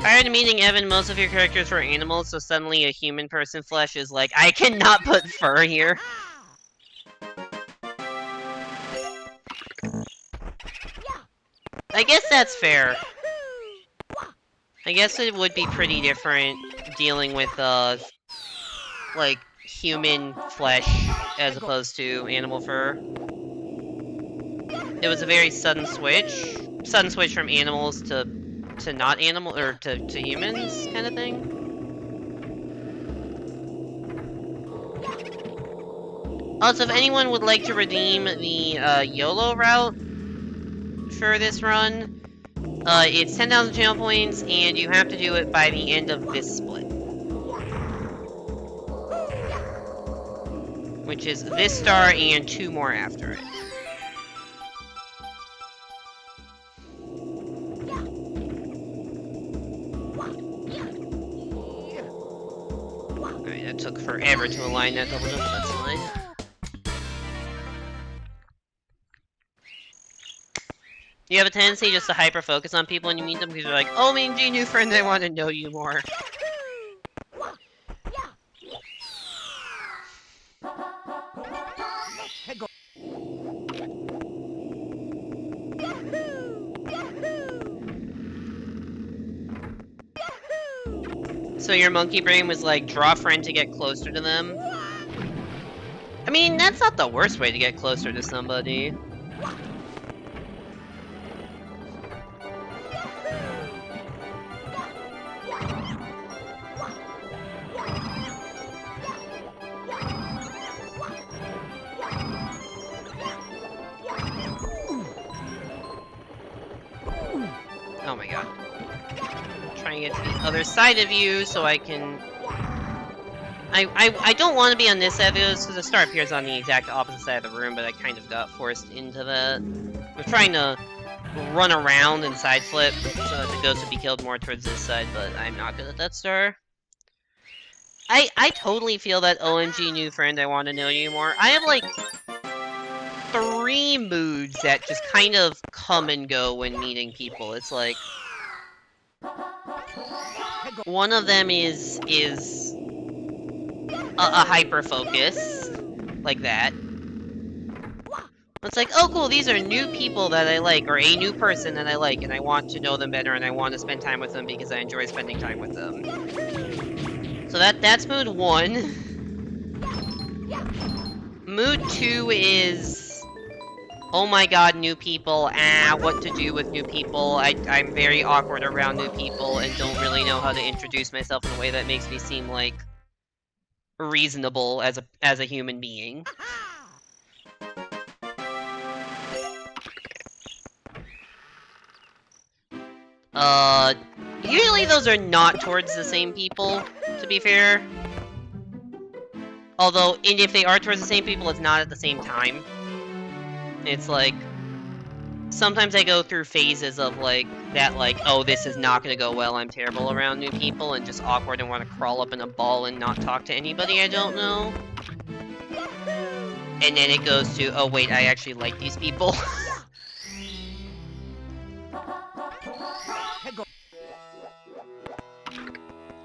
Prior to meeting Evan, most of your characters were animals, so suddenly a human person flesh is like, I cannot put fur here. I guess that's fair. I guess it would be pretty different dealing with, like, human flesh as opposed to animal fur. It was a very sudden switch. Sudden switch from animals to not animal, or to humans, kind of thing. Also, if anyone would like to redeem the YOLO route for this run, it's 10,000 channel points, and you have to do it by the end of this split. Which is this star and 2 more after it. Alright, that took forever to align that double jump, that's fine. You have a tendency just to hyper-focus on people when you meet them because you're like, oh, OMG, new friend, I want to know you more. So your monkey brain was like, draw friend to get closer to them? I mean, that's not the worst way to get closer to somebody. Oh my god. Trying to get to the other side of you so I can... I don't want to be on this side of it because the star appears on the exact opposite side of the room, but I kind of got forced into that. I'm trying to run around and side flip so that the ghost would be killed more towards this side, but I'm not good at that star. I totally feel that OMG new friend, I want to know you more. I have like 3 moods that just kind of come and go when meeting people. It's like one of them is a hyper focus like that. It's like, oh cool, these are new people that I like, or a new person that I like, and I want to know them better, and I want to spend time with them because I enjoy spending time with them. So that's mood 1. Mood 2 is, oh my god, new people, what to do with new people. I'm very awkward around new people and don't really know how to introduce myself in a way that makes me seem like reasonable as a human being. Usually those are not towards the same people, to be fair. Although, and if they are towards the same people, it's not at the same time. It's like, sometimes I go through phases of like, that like, oh, this is not gonna go well, I'm terrible around new people, and just awkward and want to crawl up in a ball and not talk to anybody I don't know. And then it goes to, oh wait, I actually like these people.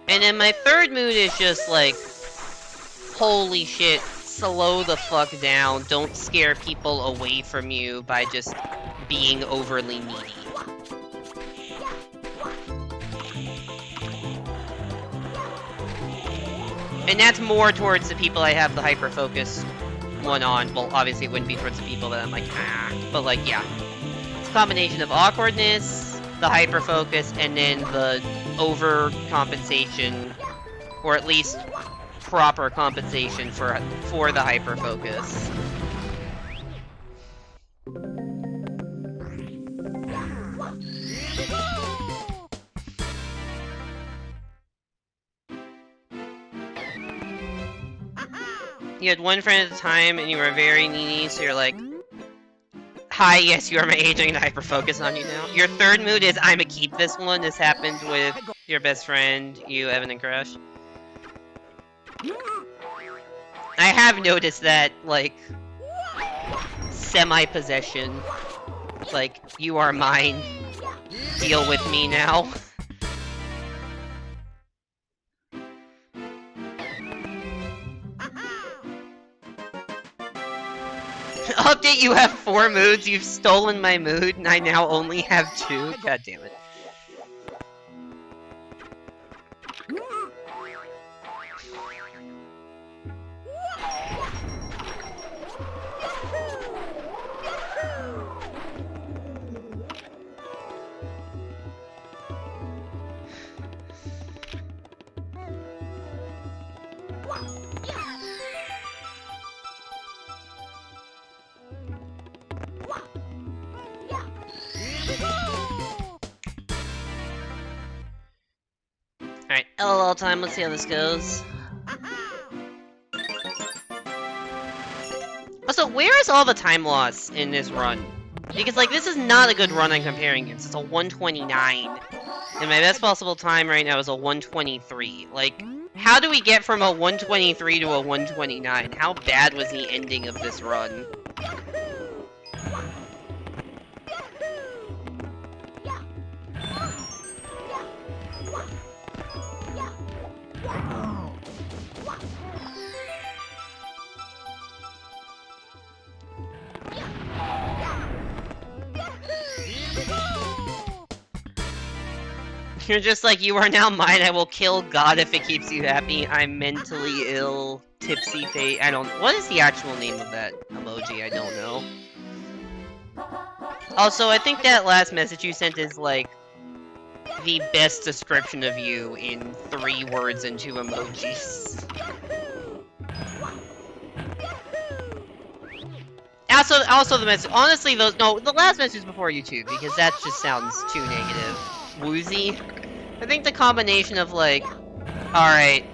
And then my third mood is just like, holy shit, slow the fuck down, don't scare people away from you by just being overly needy. And that's more towards the people I have the hyper-focus one on. Well, obviously it wouldn't be towards the people that I'm like, but like, yeah. It's a combination of awkwardness, the hyper-focus, and then the overcompensation, or at least proper compensation for the hyper-focus. You had one friend at a time, and you were very needy, so you're like, hi, yes, you are my age, I'm gonna hyper-focus on you now. Your third mood is, I'ma keep this one. This happened with your best friend, you, Evan, and Crush. I have noticed that, like, semi-possession. Like, you are mine. Deal with me now. Update, you have 4 moods, you've stolen my mood, and I now only have 2? God damn it. Alright, LOL time, let's see how this goes. Also, where is all the time loss in this run? Because, like, this is not a good run I'm comparing against. It's a 129. And my best possible time right now is a 123. Like, how do we get from a 123 to a 129? How bad was the ending of this run? You're just like, you are now mine, I will kill God if it keeps you happy. I'm mentally ill, tipsy face. I don't. What is the actual name of that emoji? I don't know. Also, I think that last message you sent is like the best description of you in 3 words and 2 emojis. Also the message. Honestly, the last message is before YouTube because that just sounds too negative. Woozy. I think the combination of like, alright,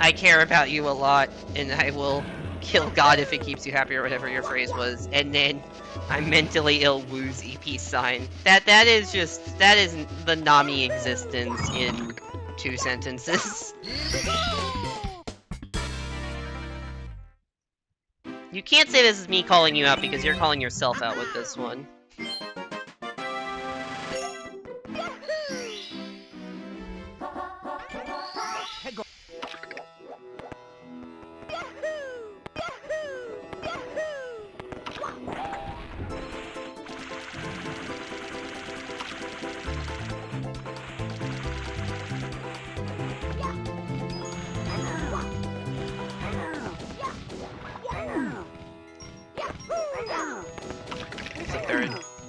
I care about you a lot, and I will kill God if it keeps you happy, or whatever your phrase was, and then I'm mentally ill, woozy, peace sign. That is the Nami existence in 2 sentences. You can't say this is me calling you out because you're calling yourself out with this one.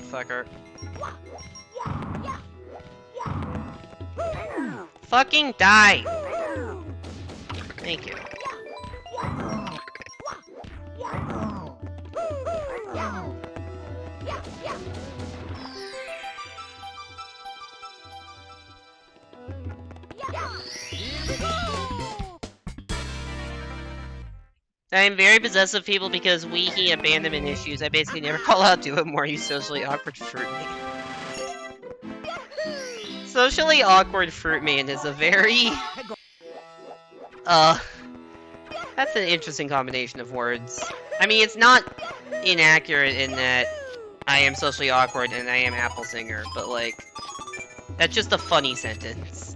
motherfucker. Fucking die! Thank you. I am very possessive people because he abandonment issues. I basically never call out to him, more you socially awkward fruit man. Socially awkward fruit man is a very... that's an interesting combination of words. I mean, it's not inaccurate in that I am socially awkward and I am apple singer, but like, that's just a funny sentence.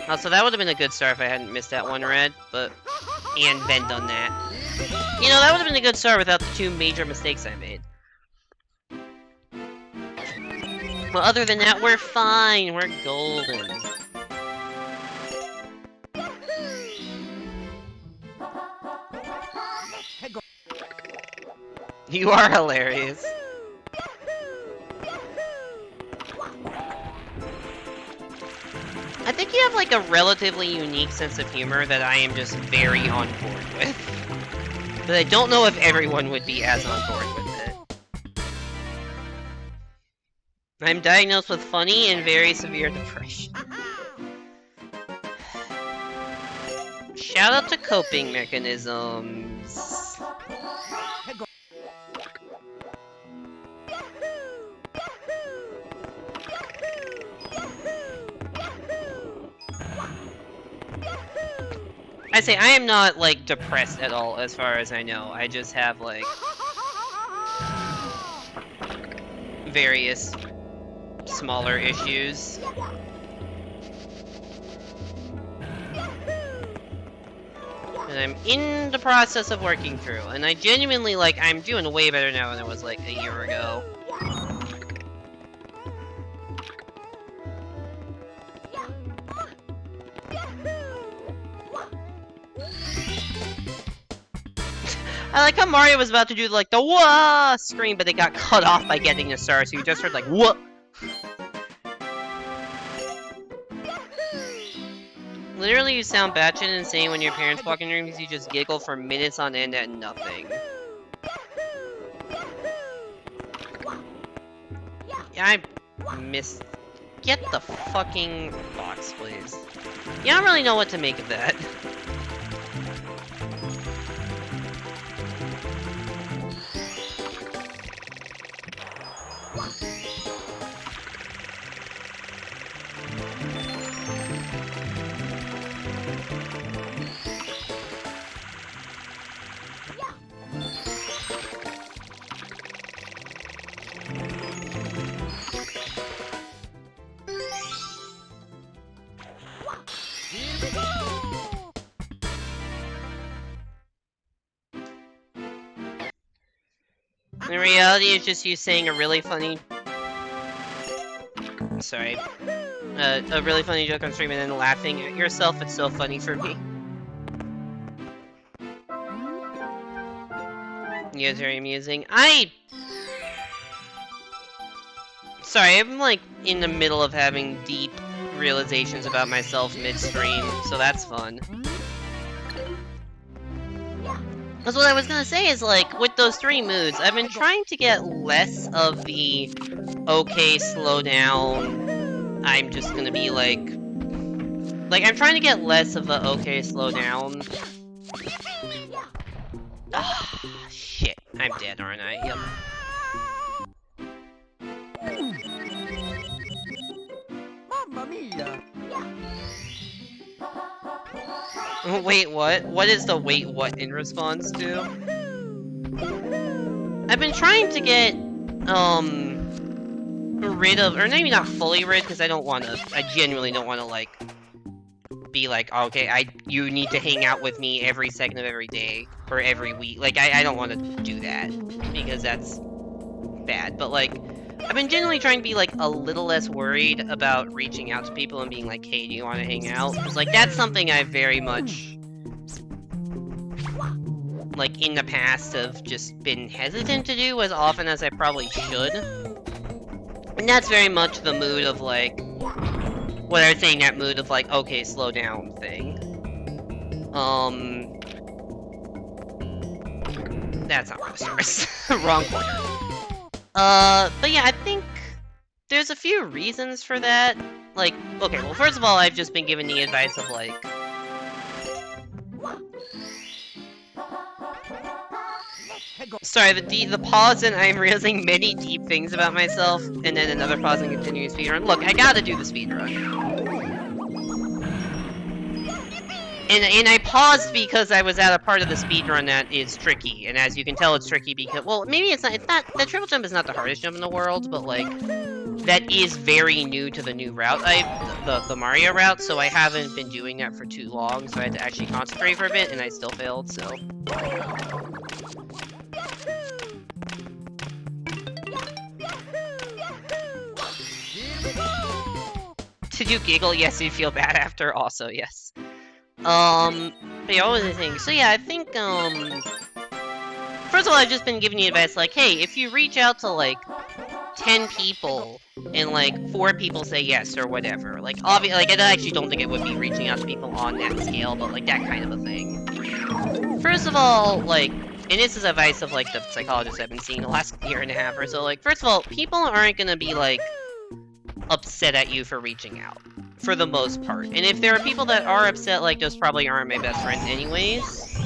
Oh, so that would have been a good start if I hadn't missed that one red, but... and then done that. You know, that would have been a good start without the two major mistakes I made. Well, other than that, we're fine. We're golden. You are hilarious. I think you have like a relatively unique sense of humor that I am just very on board with. But I don't know if everyone would be as on board with it. I'm diagnosed with funny and very severe depression. Shout out to coping mechanisms. I say, I am not, like, depressed at all, as far as I know. I just have, like, various smaller issues. And I'm in the process of working through. And I genuinely, like, I'm doing way better now than it was, like, a year ago. I like how Mario was about to do like the wah scream, but it got cut off by getting a star, so you just heard like whoa. Literally, you sound batshit insane when your parents walk in your room because you just giggle for minutes on end at nothing. Yeah, I missed. Get the fucking box, please. Yeah, I don't really know what to make of that. The reality is just you saying a really funny... Sorry. A really funny joke on stream and then laughing at yourself. It's so funny for me. Yeah, it's very amusing. Sorry, I'm like in the middle of having deep realizations about myself mid-stream, so that's fun. That's what I was gonna say is, like, with those 3 moods, I've been trying to get less of the, okay, slow down, I'm just gonna be, like, I'm trying to get less of the, okay, slow down. Ah, shit, I'm dead, aren't I? Yep. Mamma mia! Wait, what? What is the wait what in response to? I've been trying to get, rid of, or maybe not fully rid, because I genuinely don't want to, like, be like, okay, you need to hang out with me every second of every day, or every week. Like, I don't want to do that, because that's bad, but, like, I've been genuinely trying to be, like, a little less worried about reaching out to people and being like, hey, do you want to hang out? Because, like, that's something I very much, like, in the past have just been hesitant to do as often as I probably should. And that's very much the mood of, like, what I was saying, that mood of, like, okay, slow down thing. That's not Rosters. Wrong corner. But yeah, I think there's a few reasons for that. Like, okay, well, first of all, I've just been given the advice of, like... Sorry, the pause and I'm realizing many deep things about myself, and then another pause and continuing speedrun. Look, I gotta do the speedrun. And I paused because I was at a part of the speedrun that is tricky, and as you can tell, it's tricky because, well, maybe it's not, the triple jump is not the hardest jump in the world, but, like, that is very new to the new route, the Mario route, so I haven't been doing that for too long, so I had to actually concentrate for a bit, and I still failed, so... Did you giggle? Yes, you feel bad after? Also, yes. But yeah, what was I saying? So yeah, I think, first of all, I've just been giving you advice, like, hey, if you reach out to, like, 10 people, and, like, 4 people say yes, or whatever, like, obviously, like, I actually don't think it would be reaching out to people on that scale, but, like, that kind of a thing. First of all, like, and this is advice of, like, the psychologists I've been seeing the last year and a half or so, like, first of all, people aren't gonna be, like, upset at you for reaching out, for the most part. And if there are people that are upset, like, those probably aren't my best friends anyways.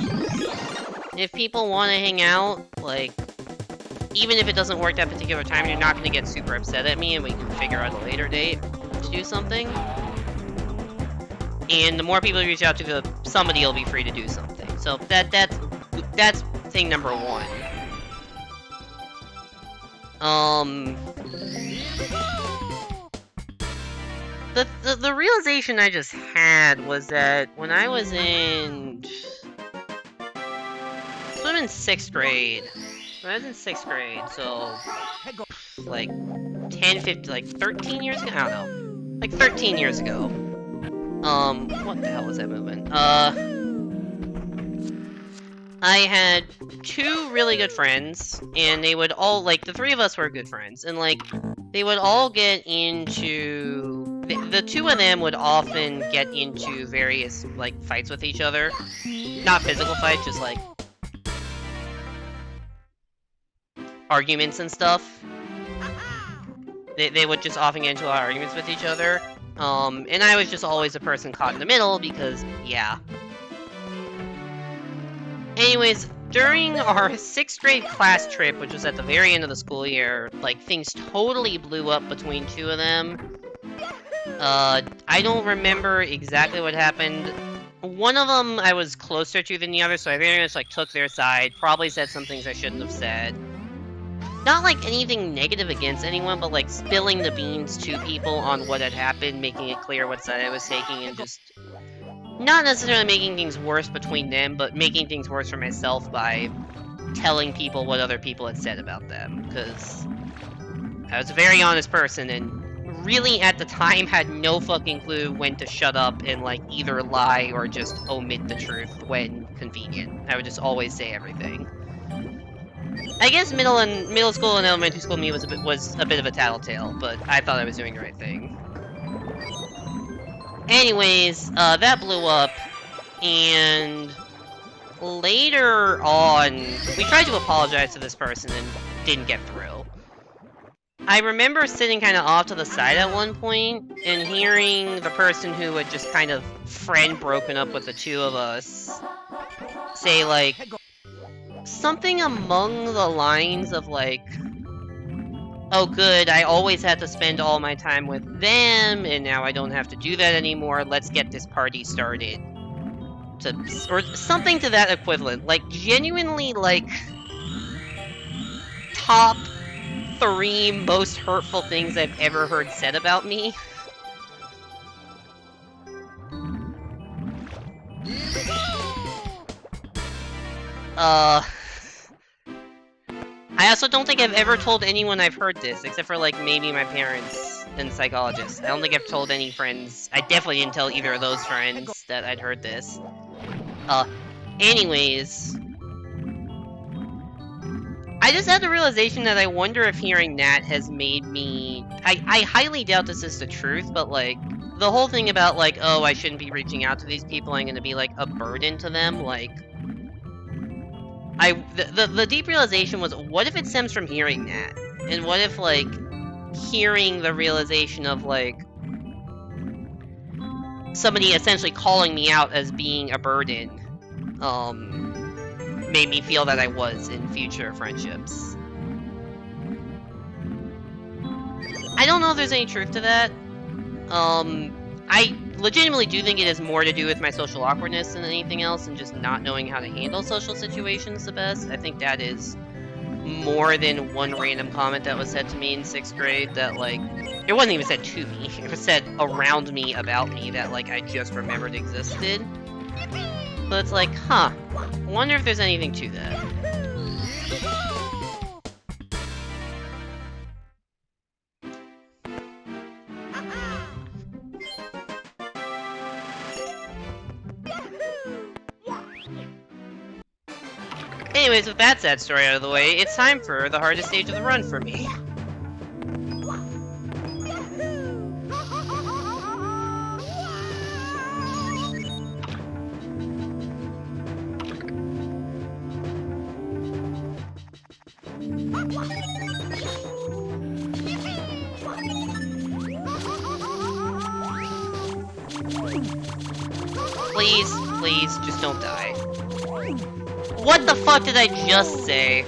If people want to hang out, like, even if it doesn't work that particular time, you're not going to get super upset at me, and we can figure out a later date to do something. And the more people you reach out to, somebody will be free to do something. So that's thing number 1. The realization I just had was that when I was in... So I'm in 6th grade. When I was in 6th grade, so... like, 10, 15, like, 13 years ago? I don't know. Like, 13 years ago. What the hell was that movement? I had 2 really good friends, and they would all, like, the 3 of us were good friends, and, like, they would all get into... The 2 of them would often get into various, like, fights with each other. Not physical fights, just, like, arguments and stuff. They would just often get into a lot of arguments with each other. And I was just always a person caught in the middle, because, yeah. Anyways, during our 6th grade class trip, which was at the very end of the school year, like, things totally blew up between 2 of them. I don't remember exactly what happened. One of them I was closer to than the other, so I very much, like, took their side, probably said some things I shouldn't have said. Not, like, anything negative against anyone, but, like, spilling the beans to people on what had happened, making it clear what side I was taking, and just... not necessarily making things worse between them, but making things worse for myself by telling people what other people had said about them, because I was a very honest person, and really, at the time, had no fucking clue when to shut up and, like, either lie or just omit the truth when convenient. I would just always say everything. I guess middle school and elementary school me was a bit of a tattletale, but I thought I was doing the right thing. Anyways, that blew up, and later on, we tried to apologize to this person and didn't get through. I remember sitting kind of off to the side at one point, and hearing the person who had just kind of broken up with the 2 of us say, like, something among the lines of, like, oh good, I always had to spend all my time with them, and now I don't have to do that anymore, let's get this party started. Or something to that equivalent. Like, genuinely, like, top 3 most hurtful things I've ever heard said about me. I also don't think I've ever told anyone I've heard this, except for, like, maybe my parents and psychologists. I don't think I've told any friends. I definitely didn't tell either of those friends that I'd heard this. Anyways, I just had the realization that I wonder if hearing that has made me... I highly doubt this is the truth, but, like, the whole thing about, like, oh, I shouldn't be reaching out to these people, I'm gonna be, like, a burden to them, like... The deep realization was, what if it stems from hearing that? And what if, like, hearing the realization of, like, somebody essentially calling me out as being a burden, made me feel that I was in future friendships. I don't know if there's any truth to that. I legitimately do think it has more to do with my social awkwardness than anything else, and just not knowing how to handle social situations the best. I think that is more than one random comment that was said to me in 6th grade that, like, it wasn't even said to me, it was said around me about me that, like, I just remembered existed. So it's like, huh, wonder if there's anything to that. Anyways, with that sad story out of the way, it's time for the hardest stage of the run for me. Please, please, just don't die. What the fuck did I just say?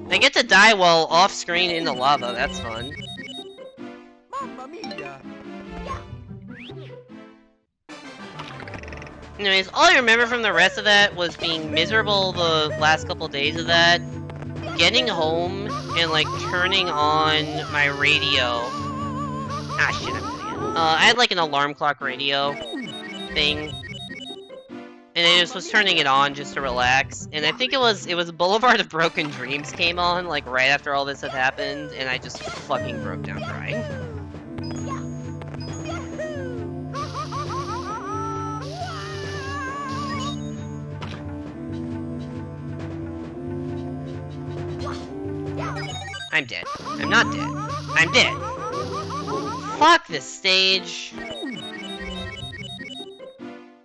I get to die while off-screen in the lava, that's fun. Mamma mia! Anyways, all I remember from the rest of that was being miserable the last couple days of that, getting home, and, like, turning on my radio. Ah, shit, I'm doing it. I had, like, an alarm clock radio thing, and I just was turning it on just to relax, and I think it was Boulevard of Broken Dreams came on, like, right after all this had happened, and I just fucking broke down crying. I'm dead. I'm not dead. I'm dead. Fuck this stage.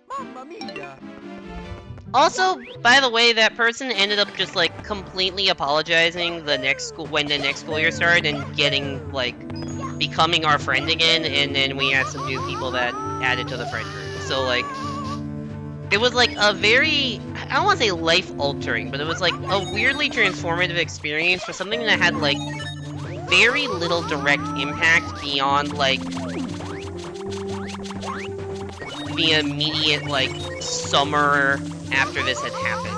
Mamma mia! Also, by the way, that person ended up just, like, completely apologizing when the next school year started and getting, like, becoming our friend again, and then we had some new people that added to the friend group. So, like, it was, like, a very, I don't want to say life-altering, but it was, like, a weirdly transformative experience for something that had, like, very little direct impact beyond, like, the immediate, like, summer after this had happened.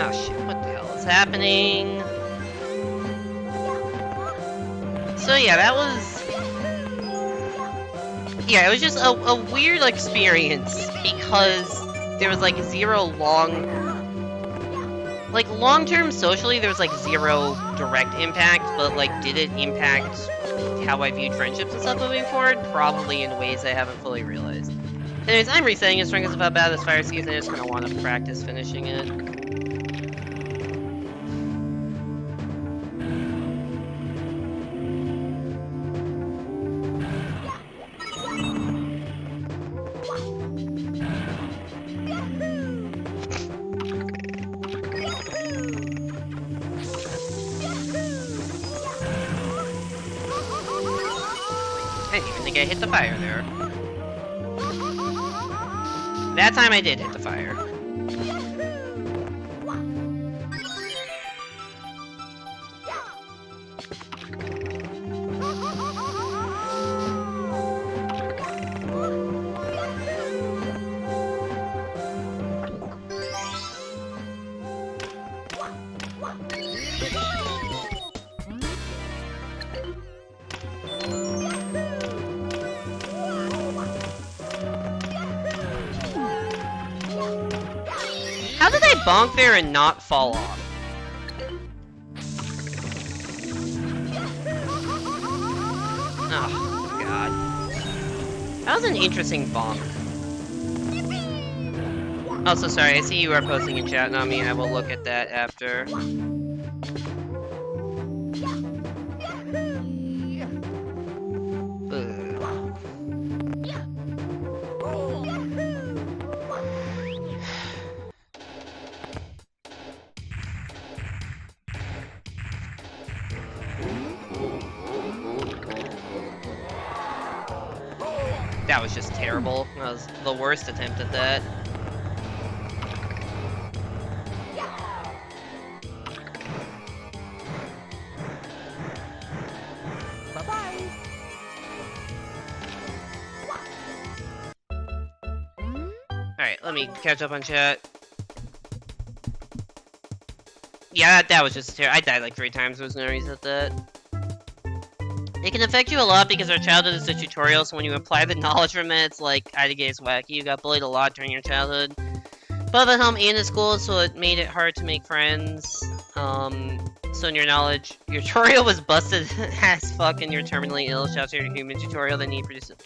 Oh shit, what the hell is happening? So yeah, that was... Yeah, it was just a weird experience, because there was, like, zero long-term socially, there was, like, zero direct impact, but, like, did it impact how I viewed friendships and stuff moving forward? Probably in ways I haven't fully realized. Anyways, I'm resetting it, strength is about bad this fire season, I just kinda wanna practice finishing it. I didn't even think I hit the fire there. That time I did hit the fire. bonk there and not fall off? Oh, God. That was an interesting bonk. Also, sorry, I see you are posting in chat, Nami. I will look at that after. That was just terrible. That was the worst attempt at that. Bye-bye. Alright, let me catch up on chat. Yeah, that was just terrible. I died like 3 times. There was no reason at that. It can affect you a lot because our childhood is a tutorial, so when you apply the knowledge from it, it's like, IDK is wacky. You got bullied a lot during your childhood. Both at home and at school, so it made it hard to make friends. So in your knowledge, your tutorial was busted as fuck and you're terminally ill. Shout out to your human tutorial that need produce it.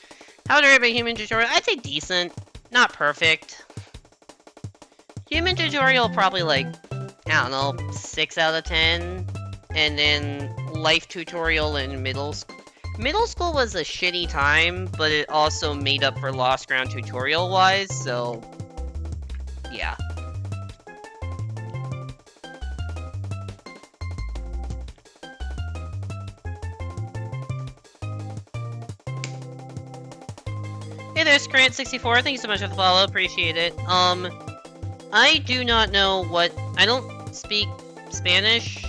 How would I rate my human tutorial? I'd say decent. Not perfect. Human tutorial probably like, I don't know, 6 out of 10. And then life tutorial in middle school. Middle school was a shitty time, but it also made up for lost ground tutorial-wise, so yeah. Hey there, Scrant64. Thank you so much for the follow. Appreciate it. I do not know what... I don't speak Spanish.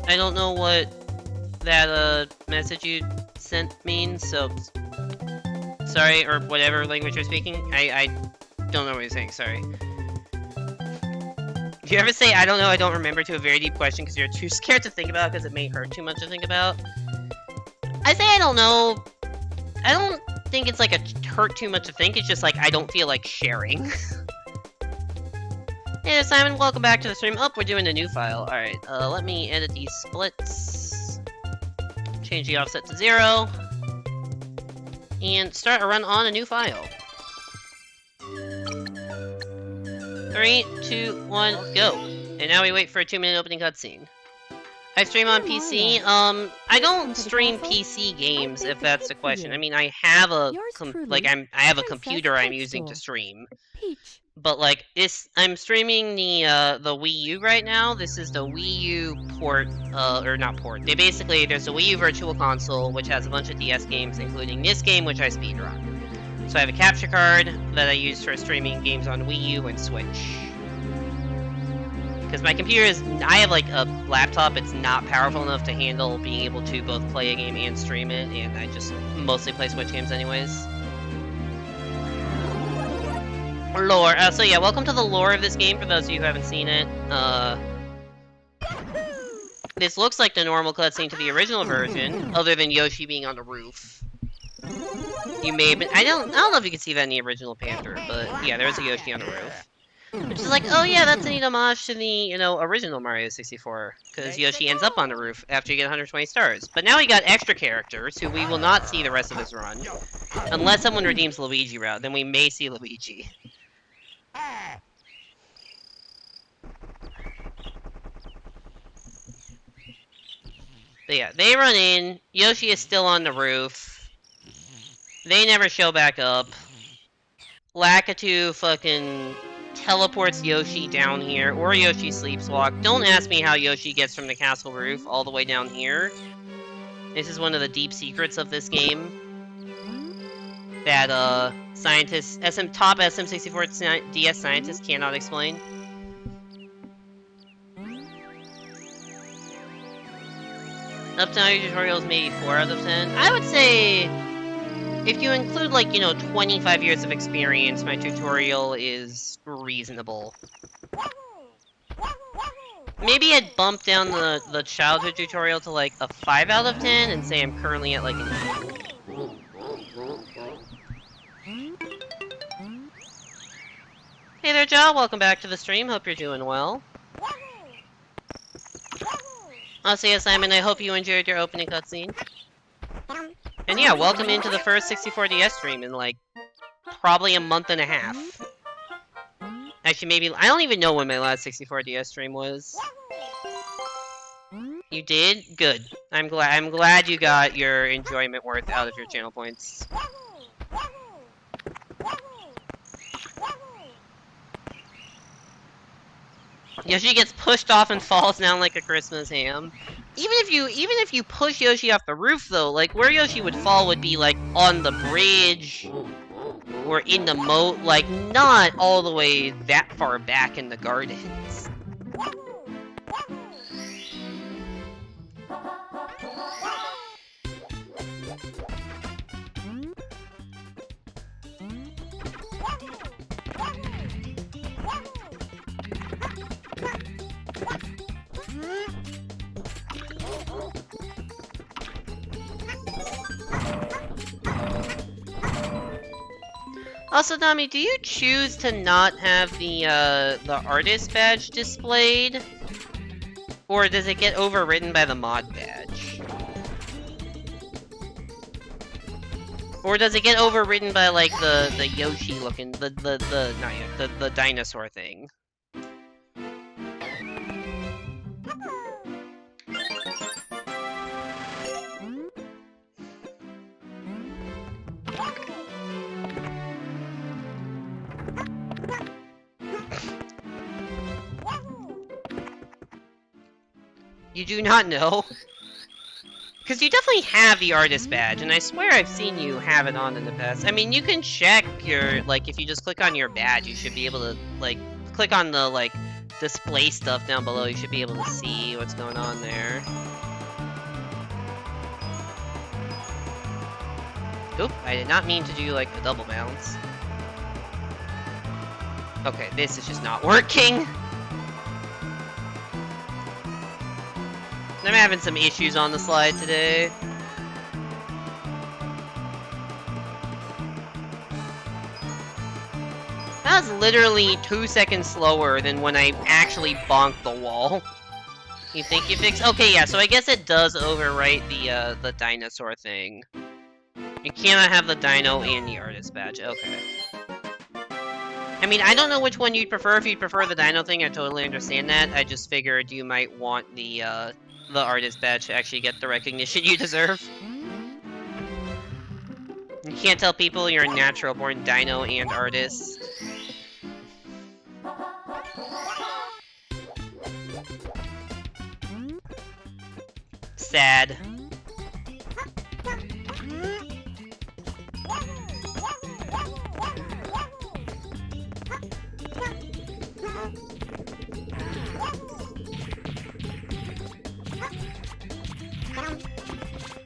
I don't know what that, message you sent means, so... Sorry, or whatever language you're speaking. I don't know what you're saying, sorry. Do you ever say, I don't know, I don't remember, to a very deep question because you're too scared to think about because it may hurt too much to think about? I say I don't know. I don't think it's like a hurt too much to think, it's just like I don't feel like sharing. Hey there, Simon, welcome back to the stream. Oh, we're doing a new file. Alright, let me edit these splits. Change the offset to 0. And start a run on a new file. 3, 2, 1, go. And now we wait for a 2-minute opening cutscene. I stream on PC. I don't stream PC games, if that's the question. I mean, I have a I have a computer I'm using to stream. But like I'm streaming the Wii U right now. This is the Wii U port, or not port. There's a Wii U Virtual Console which has a bunch of DS games, including this game, which I speedrun. So I have a capture card that I use for streaming games on Wii U and Switch. Because my computer I have like a laptop, it's not powerful enough to handle being able to both play a game and stream it, and I just mostly play Switch games anyways. Lore. So yeah, welcome to the lore of this game for those of you who haven't seen it. This looks like the normal cutscene to the original version, other than Yoshi being on the roof. You may have been, I don't know if you can see that in the original Panther, but yeah, there's a Yoshi on the roof. Which is like, oh yeah, that's a neat homage to the, original Mario 64, because Yoshi ends up on the roof after you get 120 stars. But now we got extra characters, who we will not see the rest of this run. Unless someone redeems Luigi route, then we may see Luigi. But yeah, they run in, Yoshi is still on the roof. They never show back up. Lakitu fucking teleports Yoshi down here, or Yoshi sleepwalk. Don't ask me how Yoshi gets from the castle roof all the way down here. This is one of the deep secrets of this game. That, scientists, top SM64DS scientists cannot explain. Up to now, your tutorial is maybe 4 out of 10. I would say, if you include, 25 years of experience, my tutorial is reasonable. Maybe I'd bump down the childhood tutorial to, a 5 out of 10, and say I'm currently at, an 8. Hey there, Joe, welcome back to the stream. Hope you're doing well. Also, yes, Simon, I hope you enjoyed your opening cutscene. And yeah, welcome into the first 64DS stream in, like, probably a month and a half. Actually, maybe... I don't even know when my last 64DS stream was. You did? Good. I'm glad you got your enjoyment worth out of your channel points. Yoshi gets pushed off and falls down like a Christmas ham. Even if you push Yoshi off the roof though, like where Yoshi would fall would be like on the bridge or in the moat, like not all the way that far back in the gardens. Also, Nami, do you choose to not have the artist badge displayed? Or does it get overridden by the mod badge? Or does it get overridden by like the Yoshi looking the dinosaur thing? You do not know? Because you definitely have the artist badge, and I swear I've seen you have it on in the past. I mean, you can check your, like, if you just click on your badge, you should be able to, like, click on the, like, display stuff down below, you should be able to see what's going on there. Oop, I did not mean to do, like, a double bounce. Okay, this is just not working! I'm having some issues on the slide today. That was literally 2 seconds slower than when I actually bonked the wall. You think you fixed? Okay, yeah, so I guess it does overwrite the dinosaur thing. You cannot have the dino and the artist badge, okay. I mean, I don't know which one you'd prefer. If you'd prefer the dino thing, I totally understand that. I just figured you might want the artist badge to actually get the recognition you deserve. You can't tell people you're a natural-born dino and artist. Sad.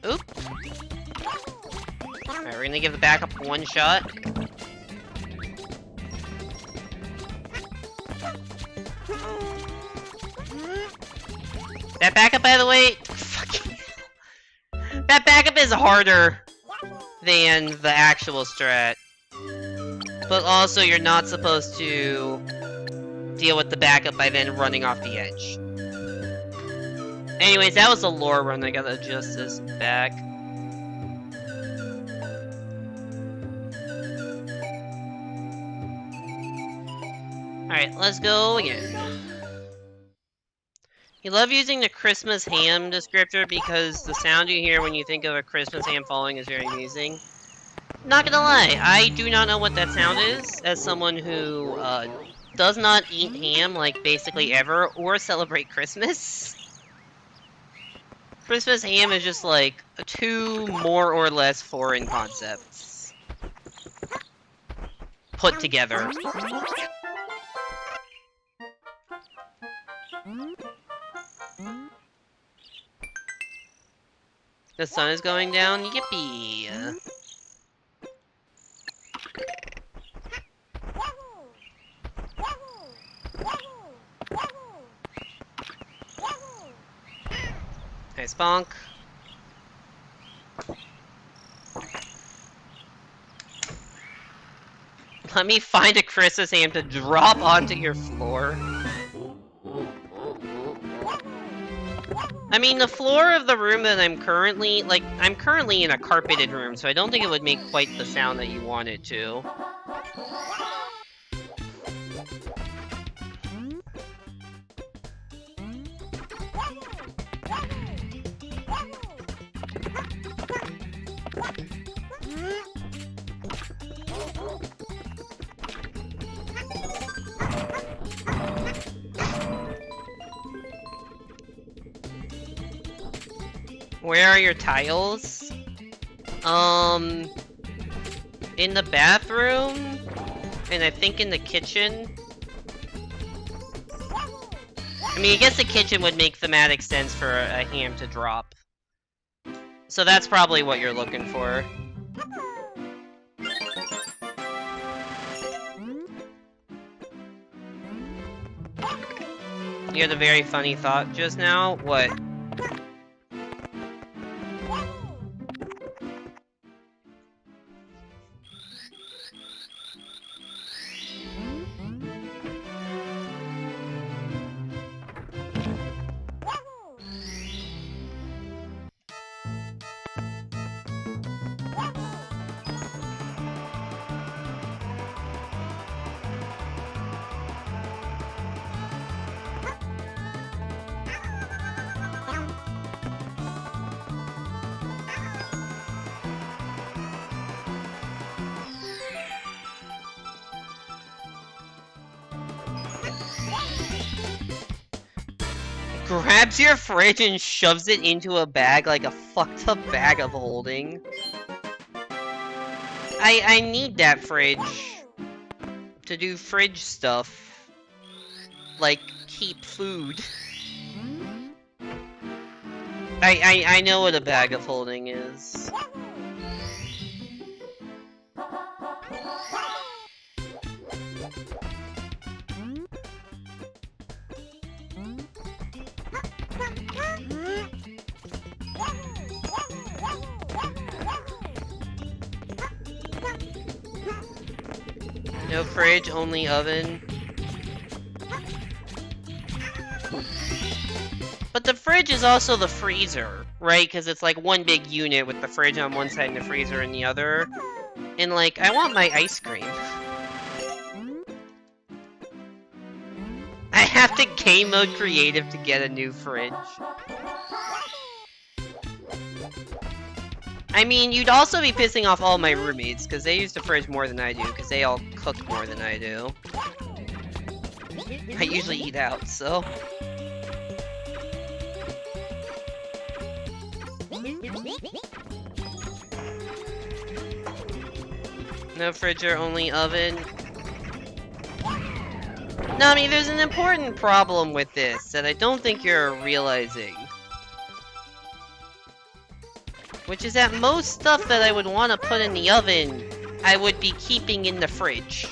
Oop. Alright, we're gonna give the backup one shot. That backup, by the way, fucking that backup is harder than the actual strat. But also, you're not supposed to deal with the backup by then running off the edge. Anyways, that was a lore run. I gotta adjust this back. Alright, let's go again. You love using the Christmas ham descriptor because the sound you hear when you think of a Christmas ham falling is very amusing. Not gonna lie, I do not know what that sound is, as someone who does not eat ham, like, basically ever, or celebrate Christmas. Christmas ham is just, like, two more or less foreign concepts put together. The sun is going down, yippee! Nice bonk. Let me find a Christmas ham to drop onto your floor. I mean, the floor of the room that I'm currently in a carpeted room, so I don't think it would make quite the sound that you want it to. Where are your tiles? In the bathroom, and I think in the kitchen. I mean, I guess the kitchen would make thematic sense for a ham to drop. So that's probably what you're looking for. You had a very funny thought just now? What? Grabs your fridge and shoves it into a bag like a fucked up bag of holding. I need that fridge to do fridge stuff. Like, keep food. I know what a bag of holding is. No fridge, only oven. But the fridge is also the freezer, right? Because it's like one big unit with the fridge on one side and the freezer in the other. And like, I want my ice cream. I have to game mode creative to get a new fridge. I mean, you'd also be pissing off all my roommates, because they use the fridge more than I do, because they all cook more than I do. I usually eat out, so... No fridge or only oven. Nami, there's an important problem with this that I don't think you're realizing. Which is that most stuff that I would want to put in the oven, I would be keeping in the fridge.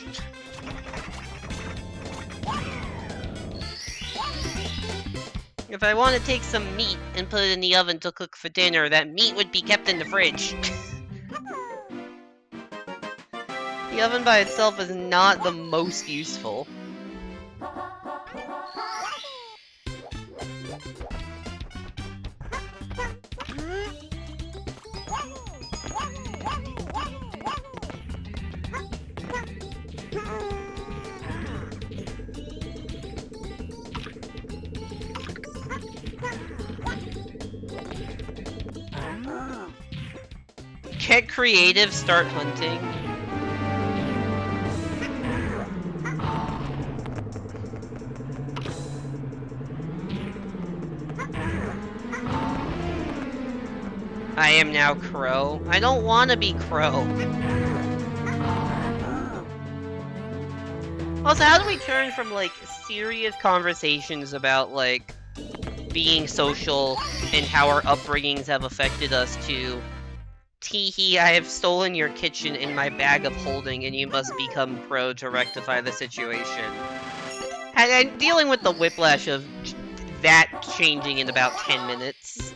If I want to take some meat and put it in the oven to cook for dinner, that meat would be kept in the fridge. The oven by itself is not the most useful. Get creative, start hunting. I am now Crow. I don't want to be Crow. Also, how do we turn from, like, serious conversations about, like, being social and how our upbringings have affected us to... Teehee, I have stolen your kitchen in my bag of holding and you must become Crow to rectify the situation. And I'm dealing with the whiplash of that changing in about 10 minutes.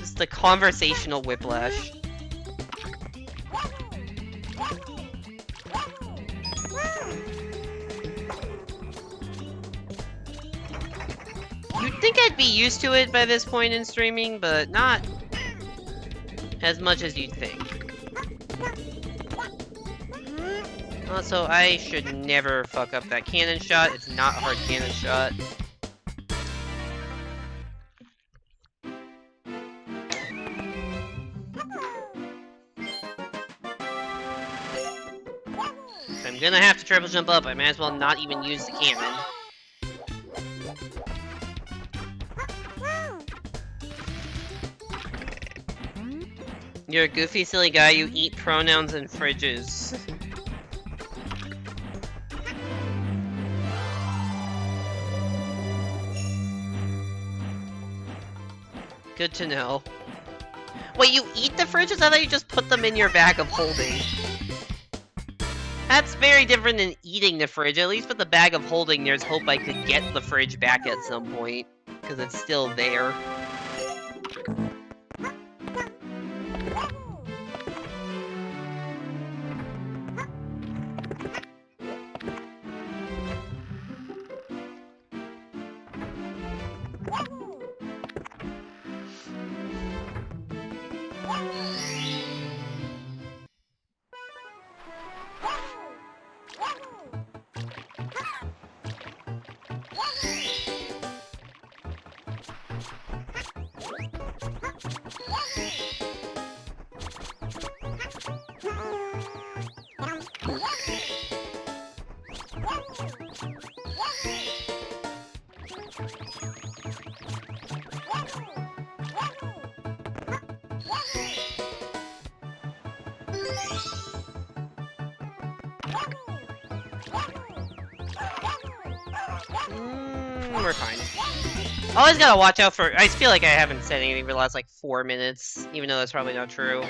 Just the conversational whiplash. You'd think I'd be used to it by this point in streaming, but not as much as you'd think. Also, I should never fuck up that cannon shot. It's not a hard cannon shot. If I'm gonna have to triple jump up, I might as well not even use the cannon. You're a goofy, silly guy. You eat pronouns and fridges. Good to know. Wait, you eat the fridges? I thought you just put them in your bag of holding. That's very different than eating the fridge. At least with the bag of holding, there's hope I could get the fridge back at some point. Because it's still there. We're fine. Always gotta watch out for. I feel like I haven't said anything for the last like 4 minutes, even though that's probably not true.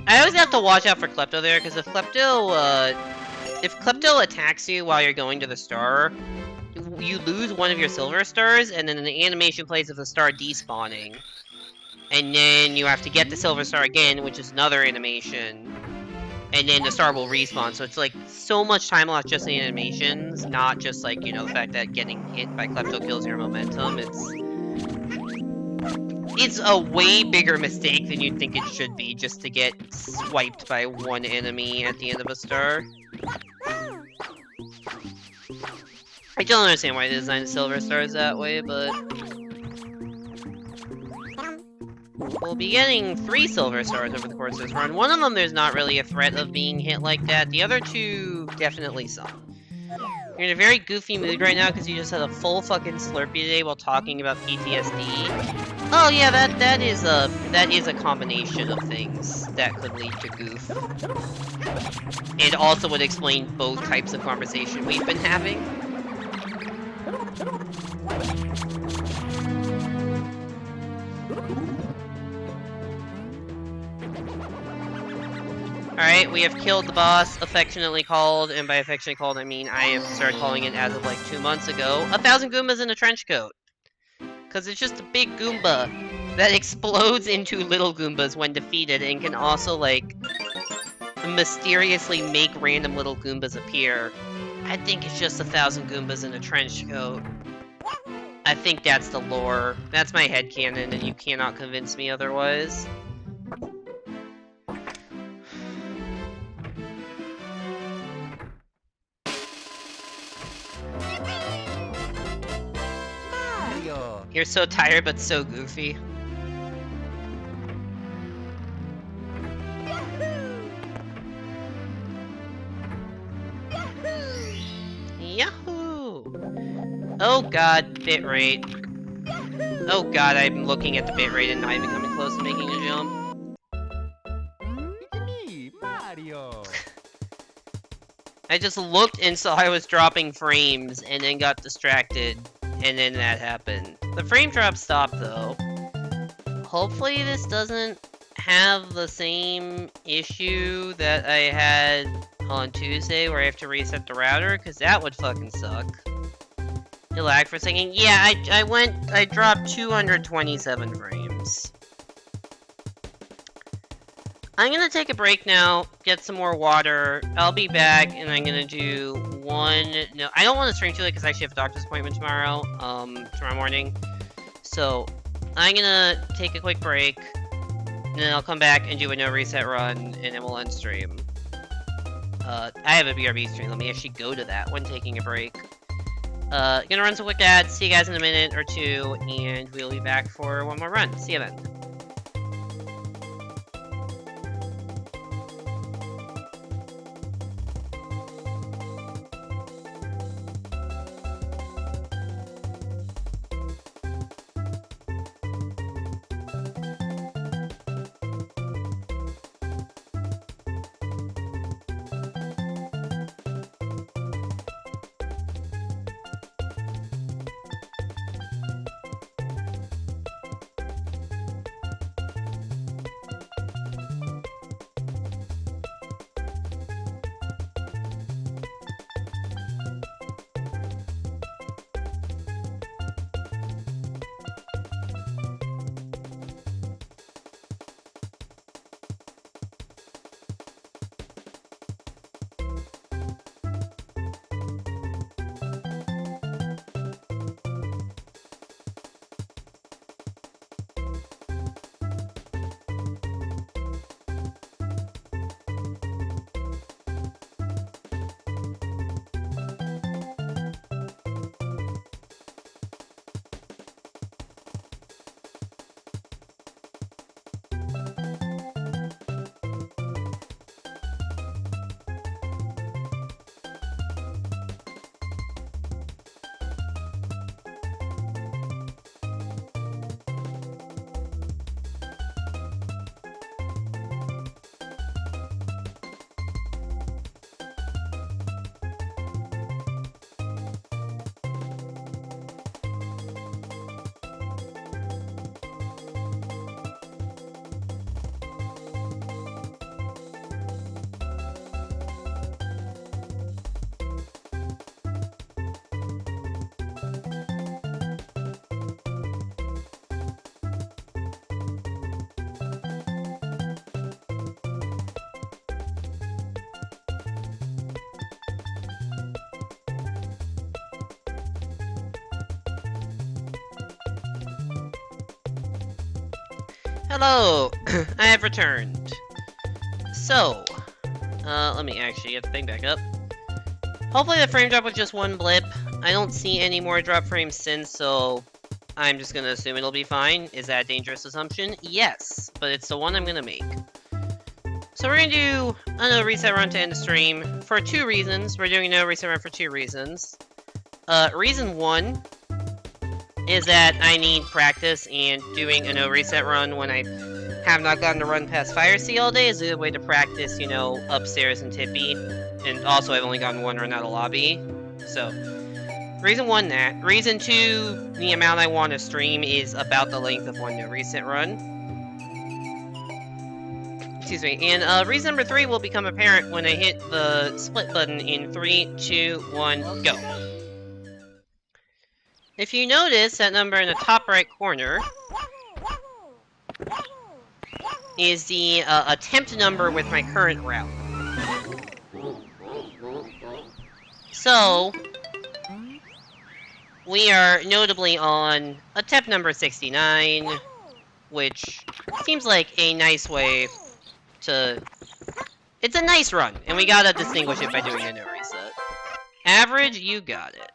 I always have to watch out for Klepto there, because if Klepto attacks you while you're going to the star, you lose one of your silver stars, and then the animation plays of the star despawning. And then you have to get the silver star again, which is another animation. And then the star will respawn, so it's like so much time lost just in animations, not just like, you know, the fact that getting hit by Klepto kills your momentum. It's a way bigger mistake than you'd think it should be just to get swiped by one enemy at the end of a star. I don't understand why they designed the silver stars that way, but we'll be getting 3 silver stars over the course of this run. One of them, there's not really a threat of being hit like that. The other 2, definitely some. You're in a very goofy mood right now because you just had a full fucking Slurpee today while talking about PTSD. Oh yeah, that is a combination of things that could lead to goof. And also would explain both types of conversation we've been having. Alright, we have killed the boss, affectionately called, and by affectionately called I mean I have started calling it as of like 2 months ago, 1,000 Goombas in a trench coat. Cause it's just a big Goomba that explodes into little Goombas when defeated and can also like mysteriously make random little Goombas appear. I think it's just 1,000 Goombas in a trench coat. I think that's the lore. That's my headcanon and you cannot convince me otherwise. You're so tired but so goofy. Yahoo! Oh god, bitrate. Oh god, I'm looking at the bitrate and not even coming close to making a jump. Me, Mario. I just looked and saw I was dropping frames and then got distracted. And then that happened. The frame drop stopped though. Hopefully this doesn't have the same issue that I had on Tuesday where I have to reset the router, because that would fucking suck. It lagged for a second. Yeah, I dropped 227 frames. I'm gonna take a break now, get some more water. I'll be back, and I'm gonna do one... No, I don't want to stream too late because I actually have a doctor's appointment tomorrow morning. So, I'm gonna take a quick break, and then I'll come back and do a no reset run, and then we'll end stream. I have a BRB stream. Let me actually go to that when taking a break. Gonna run some quick ads, see you guys in a minute or two, and we'll be back for one more run. See you then. Hello! I have returned. So, let me actually get the thing back up. Hopefully the frame drop was just one blip. I don't see any more drop frames since, so I'm just gonna assume it'll be fine. Is that a dangerous assumption? Yes, but it's the one I'm gonna make. So we're gonna do a no reset run to end the stream for 2 reasons. We're doing a no reset run for 2 reasons. Reason 1 is that I need practice, and doing a no reset run when I have not gotten to run past Fire Sea all day is a good way to practice, you know, upstairs and Tippy. And also I've only gotten 1 run out of lobby. So, reason 1 that. Reason 2, the amount I want to stream is about the length of 1 no reset run. Excuse me. And reason number 3 will become apparent when I hit the split button in 3, 2, 1, go. If you notice, that number in the top right corner is the attempt number with my current route. So, we are notably on attempt number 69, which seems like a nice way to... It's a nice run, and we gotta distinguish it by doing a no reset. Average, you got it.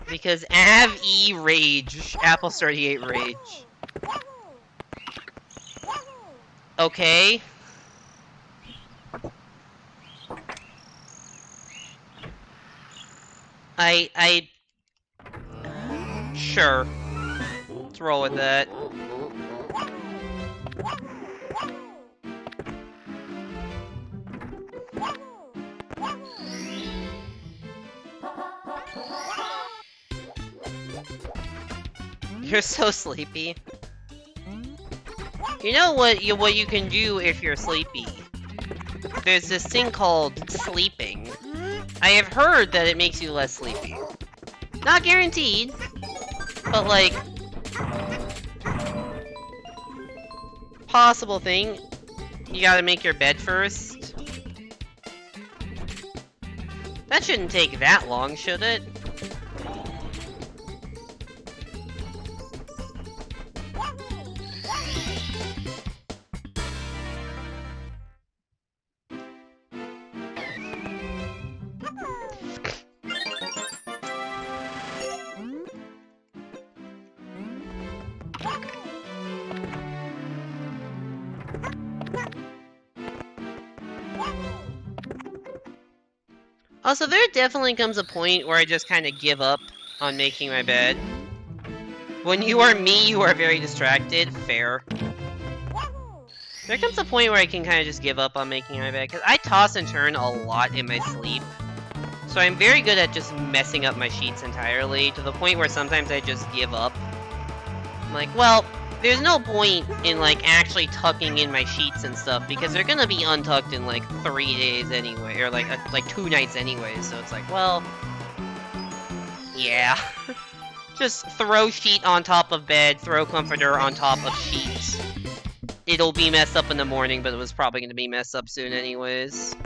Because Av-E Rage, Apples 38 Rage. Okay. Sure. Let's roll with that. You're so sleepy. You know what you can do if you're sleepy? There's this thing called sleeping. I have heard that it makes you less sleepy. Not guaranteed, but like, possible thing. You gotta make your bed first. That shouldn't take that long, should it? Also, there definitely comes a point where I just kind of give up on making my bed. When you are me, you are very distracted. Fair. There comes a point where I can kind of just give up on making my bed, because I toss and turn a lot in my sleep. So I'm very good at just messing up my sheets entirely, to the point where sometimes I just give up. I'm like, well, there's no point in, like, actually tucking in my sheets and stuff, because they're gonna be untucked in, like, 3 days anyway, or, like 2 nights anyway, so it's like, well... yeah. Just throw sheet on top of bed, throw comforter on top of sheets. It'll be messed up in the morning, but it was probably gonna be messed up soon anyways.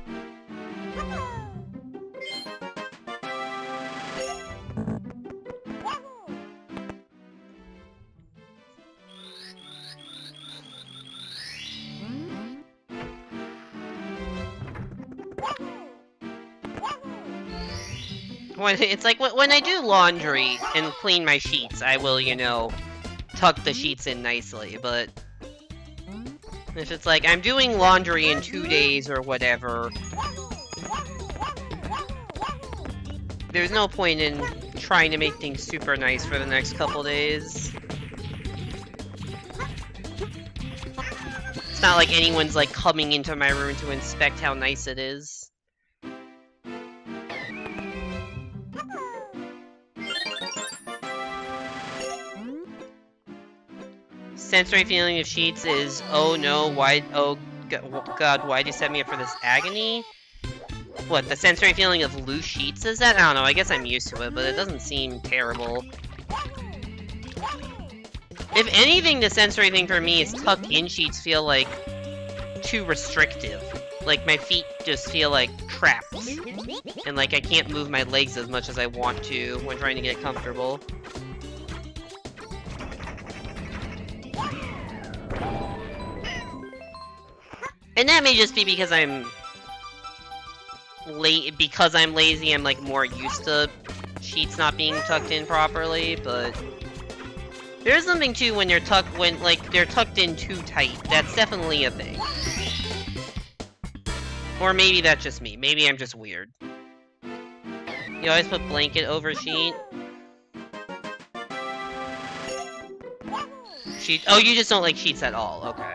It's like, when I do laundry and clean my sheets, I will, you know, tuck the sheets in nicely, but... if it's like, I'm doing laundry in 2 days or whatever, there's no point in trying to make things super nice for the next couple days. It's not like anyone's, like, coming into my room to inspect how nice it is. Sensory feeling of sheets is, oh no, why, oh god, why'd you set me up for this agony? What, the sensory feeling of loose sheets is that? I don't know, I guess I'm used to it, but it doesn't seem terrible. If anything, the sensory thing for me is tucked-in sheets feel, like, too restrictive. Like, my feet just feel, like, trapped. And, like, I can't move my legs as much as I want to when trying to get comfortable. And that may just be because I'm lazy, I'm like more used to sheets not being tucked in properly, but there's something too when they're tucked in too tight. That's definitely a thing. Or maybe that's just me. Maybe I'm just weird. You always put blanket over sheet? Sheet. Oh, you just don't like sheets at all. Okay.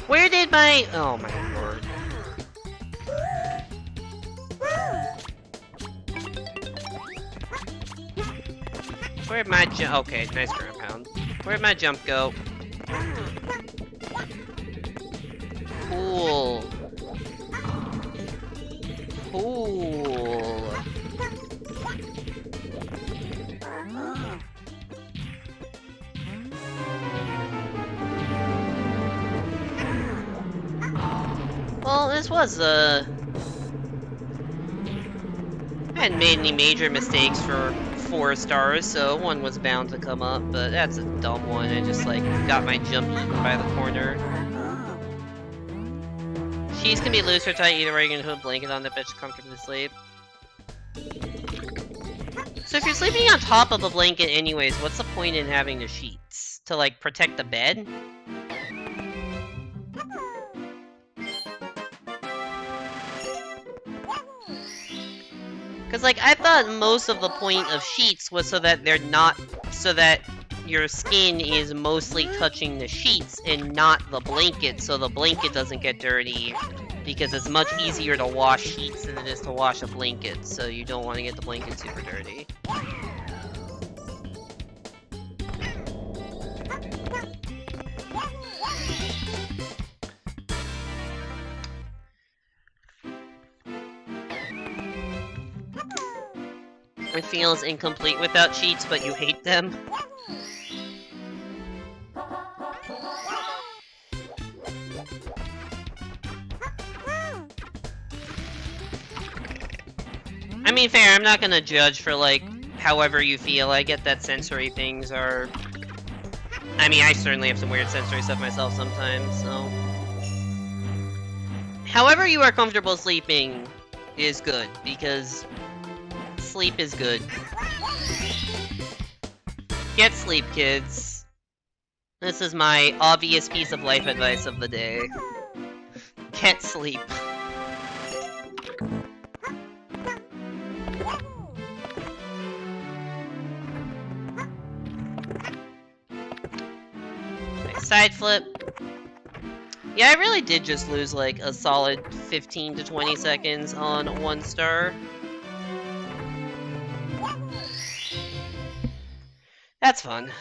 Where did my... oh my lord. Where'd my jump... okay, nice ground pound. Where'd my jump go? Cool. Cool. Well, this was, I hadn't made any major mistakes for 4 stars, so one was bound to come up, but that's a dumb one. I just, like, got my jump eaten by the corner. Sheets can be loose or tight, either way you're gonna put a blanket on the bitch to comfortably sleep. So if you're sleeping on top of a blanket anyways, what's the point in having the sheets? To, like, protect the bed? Because, like, I thought most of the point of sheets was so that they're not... so that your skin is mostly touching the sheets and not the blanket, so the blanket doesn't get dirty. Because it's much easier to wash sheets than it is to wash a blanket, so you don't want to get the blanket super dirty. It feels incomplete without cheats, but you hate them. I mean, fair, I'm not gonna judge for, like, however you feel. I get that sensory things are... I mean, I certainly have some weird sensory stuff myself sometimes, so... However you are comfortable sleeping is good, because sleep is good. Get sleep, kids. This is my obvious piece of life advice of the day. Get sleep. Side flip. Yeah, I really did just lose like a solid 15 to 20 seconds on 1 star. That's fun.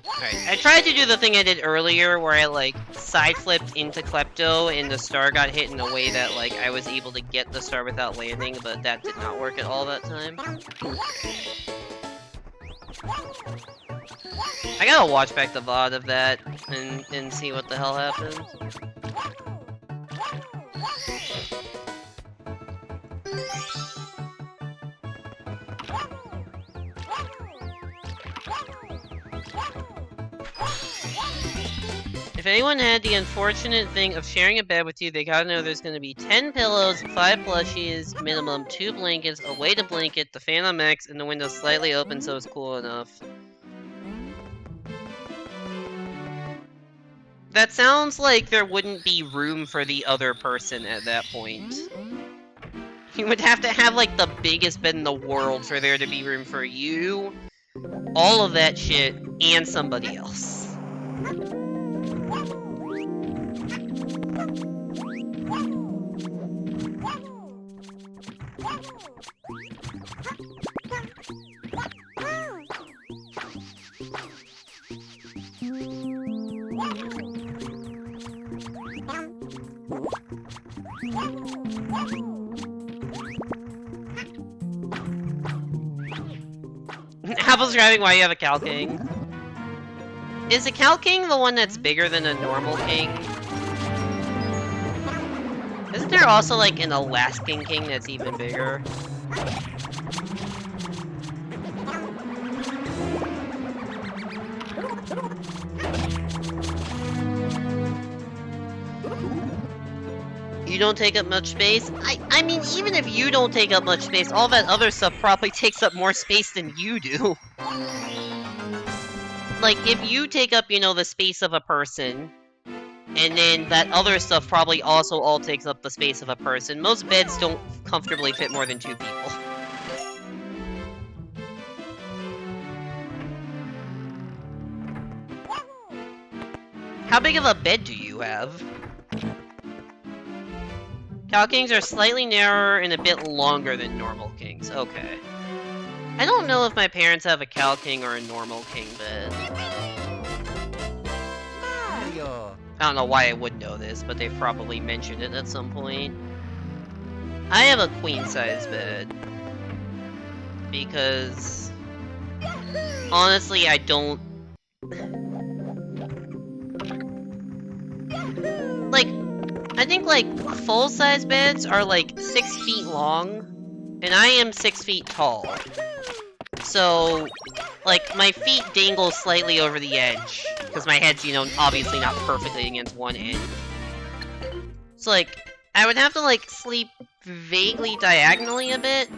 Alright, I tried to do the thing I did earlier where I like side flipped into Klepto and the star got hit in a way that like I was able to get the star without landing, but that did not work at all that time. I gotta watch back the VOD of that and see what the hell happened. If anyone had the unfortunate thing of sharing a bed with you, they gotta know there's gonna be 10 pillows, 5 plushies, minimum 2 blankets, a weighted blanket, the fan on max, and the window slightly open so it's cool enough. That sounds like there wouldn't be room for the other person at that point. You would have to have, like, the biggest bed in the world for there to be room for you, all of that shit, and somebody else. Apple's describing why you have a Cow King. Is a Cow King the one that's bigger than a normal king? Isn't there also like an Alaskan king that's even bigger? You don't take up much space? I mean, even if you don't take up much space, all that other stuff probably takes up more space than you do. Like, if you take up, you know, the space of a person, and then that other stuff probably also all takes up the space of a person, most beds don't comfortably fit more than 2 people. How big of a bed do you have? Cow Kings are slightly narrower and a bit longer than normal kings. Okay. I don't know if my parents have a Cow King or a normal king bed. Mario. I don't know why I would know this, but they've probably mentioned it at some point. I have a queen-size bed. Because... honestly, I don't... like, I think, like, full-size beds are, like, 6 feet long, and I am 6 feet tall. So, like, my feet dangle slightly over the edge, because my head's, you know, obviously not perfectly against one end. So, like, I would have to, like, sleep vaguely diagonally a bit.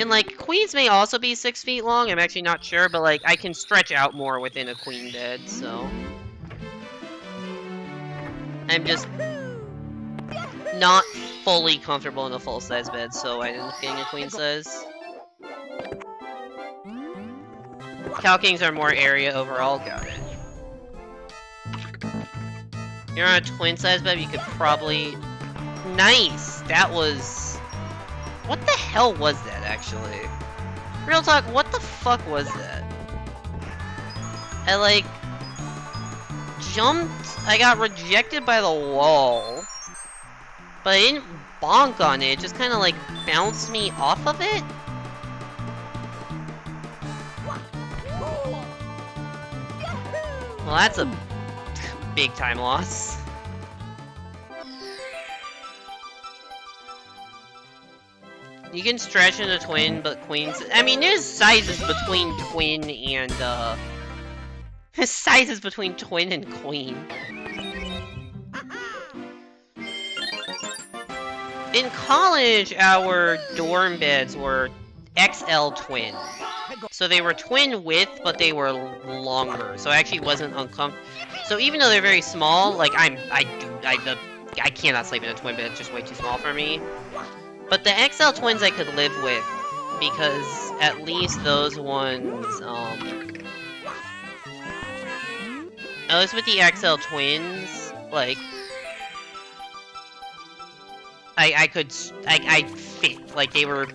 And, like, queens may also be 6 feet long, I'm actually not sure, but, like, I can stretch out more within a queen bed, so... I'm just not fully comfortable in a full-size bed, so I ended up getting a queen size. Cow Kings are more area overall, got it. You're on a twin-size bed, you could probably... Nice! That was... what the hell was that, actually? Real talk, what the fuck was that? I, like... I got rejected by the wall. But I didn't bonk on it, just kind of like bounced me off of it? Well, that's a big time loss. You can stretch into twin, but queens... I mean, there's sizes between twin and, there's sizes between twin and queen. In college, our dorm beds were XL twin. So they were twin width, but they were longer. So it actually wasn't uncomfortable. So even though they're very small, like I cannot sleep in a twin bed. It's just way too small for me. But the XL twins I could live with, because at least those ones, at least with the XL twins, like, I fit. Like, they were,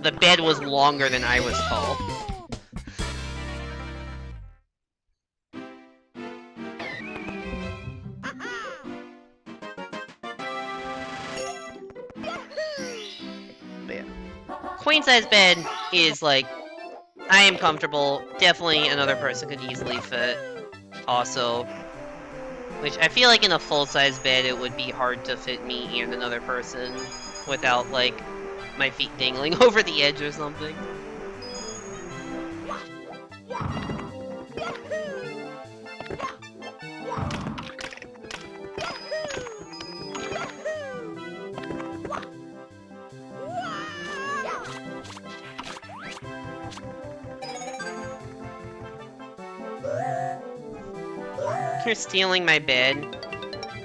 the bed was longer than I was tall. Queen size bed is like, I am comfortable. Definitely another person could easily fit. Also, which I feel like in a full size bed it would be hard to fit me and another person without like my feet dangling over the edge or something. You're stealing my bed.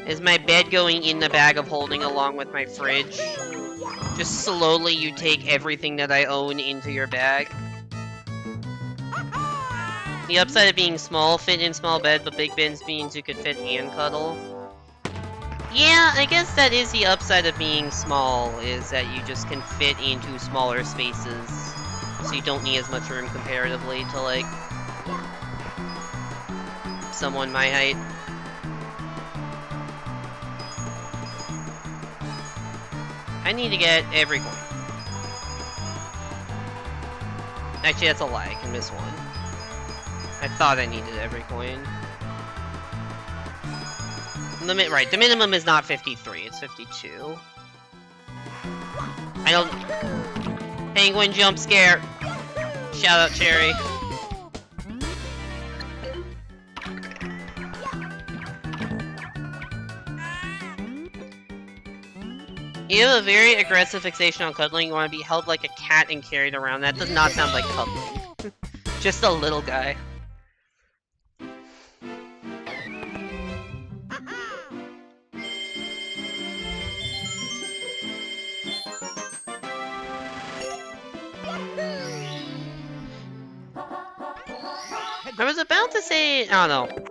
Is my bed going in the bag of holding along with my fridge? Just slowly you take everything that I own into your bag. The upside of being small, fit in small bed, but big beds means you could fit and cuddle. Yeah, I guess that is the upside of being small, is that you just can fit into smaller spaces. So you don't need as much room comparatively to, like, someone my height. I need to get every coin. Actually, that's a lie. I can miss one. I thought I needed every coin. Right, the minimum is not 53, it's 52. I don't... Penguin jump scare! Shout out, Cherry. You have a very aggressive fixation on cuddling. You want to be held like a cat and carried around. That does not sound like cuddling. Just a little guy. I was about to say... I don't know.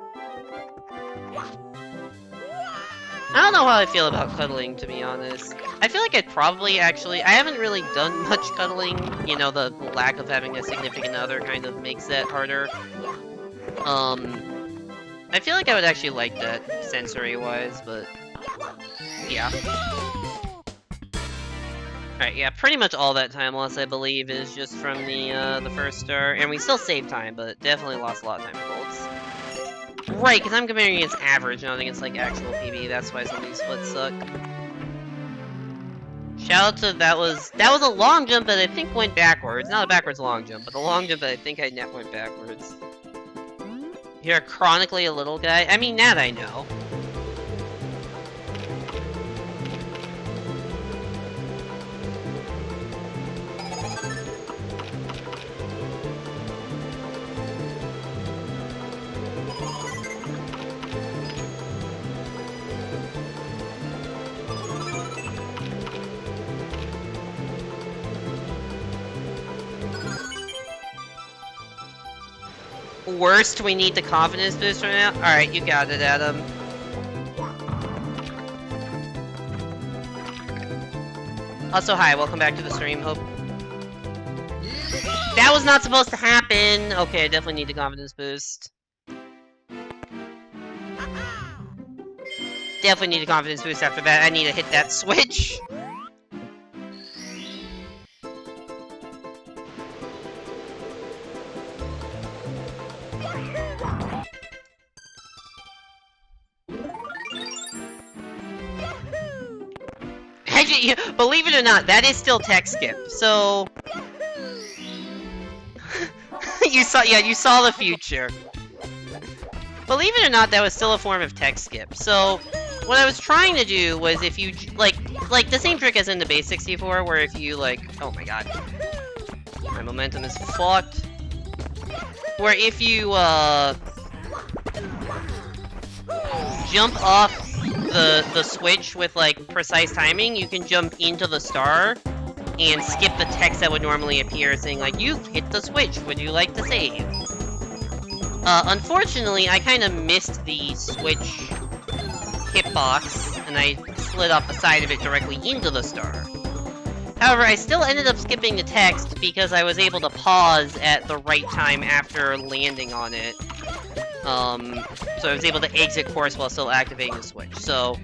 I don't know how I feel about cuddling, to be honest. I feel like I'd probably actually... I haven't really done much cuddling. You know, the lack of having a significant other kind of makes that harder. I feel like I would actually like that, sensory-wise, but... yeah. Alright, yeah, pretty much all that time loss, I believe, is just from the first star. And we still save time, but definitely lost a lot of time for golds. Right, because I'm comparing against average, not against, like, actual PB. That's why some of these splits suck. Shout out to that was a long jump that I think went backwards. Not a backwards long jump, but the long jump that I think I net went backwards. You're chronically a little guy? I mean, that I know. Worst, we need the confidence boost right now? Alright, you got it, Adam. Also, hi, welcome back to the stream, hope... That was not supposed to happen! Okay, I definitely need the confidence boost. definitely need a confidence boost after that. I need to hit that switch. Actually, believe it or not, that is still tech skip. So you saw the future. Believe it or not, that was still a form of tech skip. So what I was trying to do was if you like the same trick as in the base 64, where if you like, oh my god, my momentum is fucked. Where if you jump off the switch with like precise timing, you can jump into the star and skip the text that would normally appear saying like, you've hit the switch, would you like to save? Unfortunately, I kind of missed the switch hitbox, and I slid off the side of it directly into the star. However, I still ended up skipping the text because I was able to pause at the right time after landing on it. So I was able to exit course while still activating the switch. So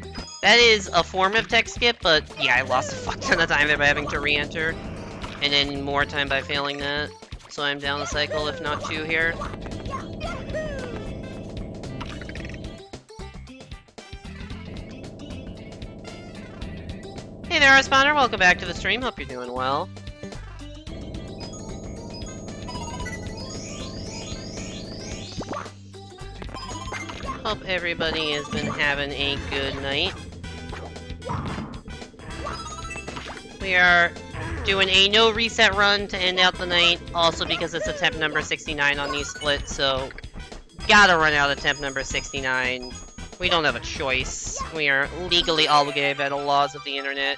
that is a form of tech skip, but yeah, I lost a fuck ton of time there by having to re-enter. And then more time by failing that. So I'm down a cycle, if not 2 here. Hey there, Spawner. Welcome back to the stream. Hope you're doing well. Hope everybody has been having a good night. We are doing a no reset run to end out the night, also because it's attempt number 69 on these splits, so gotta run out attempt number 69. We don't have a choice. We are legally obligated by the laws of the internet.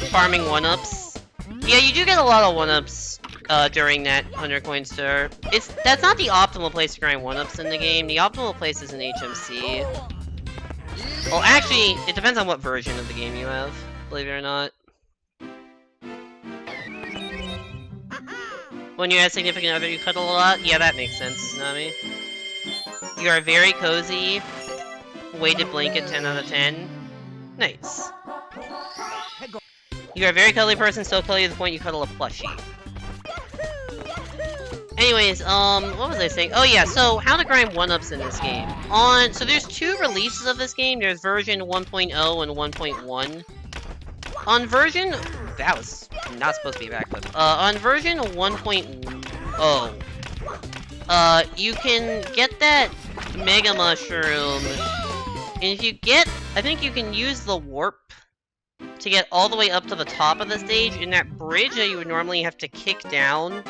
Farming 1-ups. Yeah, you do get a lot of 1-ups during that 100 coin stir. That's not the optimal place to grind 1-ups in the game. The optimal place is in HMC. Well, actually, it depends on what version of the game you have, believe it or not. When you have a significant other, you cuddle a lot? Yeah, that makes sense, Nami. You are very cozy. Weighted blanket 10 out of 10. Nice. You are a very cuddly person, so cuddly to the point you cuddle a plushie. Anyways, what was I saying? Oh yeah, so how to grind 1-ups in this game. So there's 2 releases of this game. There's version 1.0 and 1.1. On version... That was not supposed to be a backflip. On version 1.0, you can get that Mega Mushroom, and if you get... I think you can use the warp to get all the way up to the top of the stage, in that bridge that you would normally have to kick down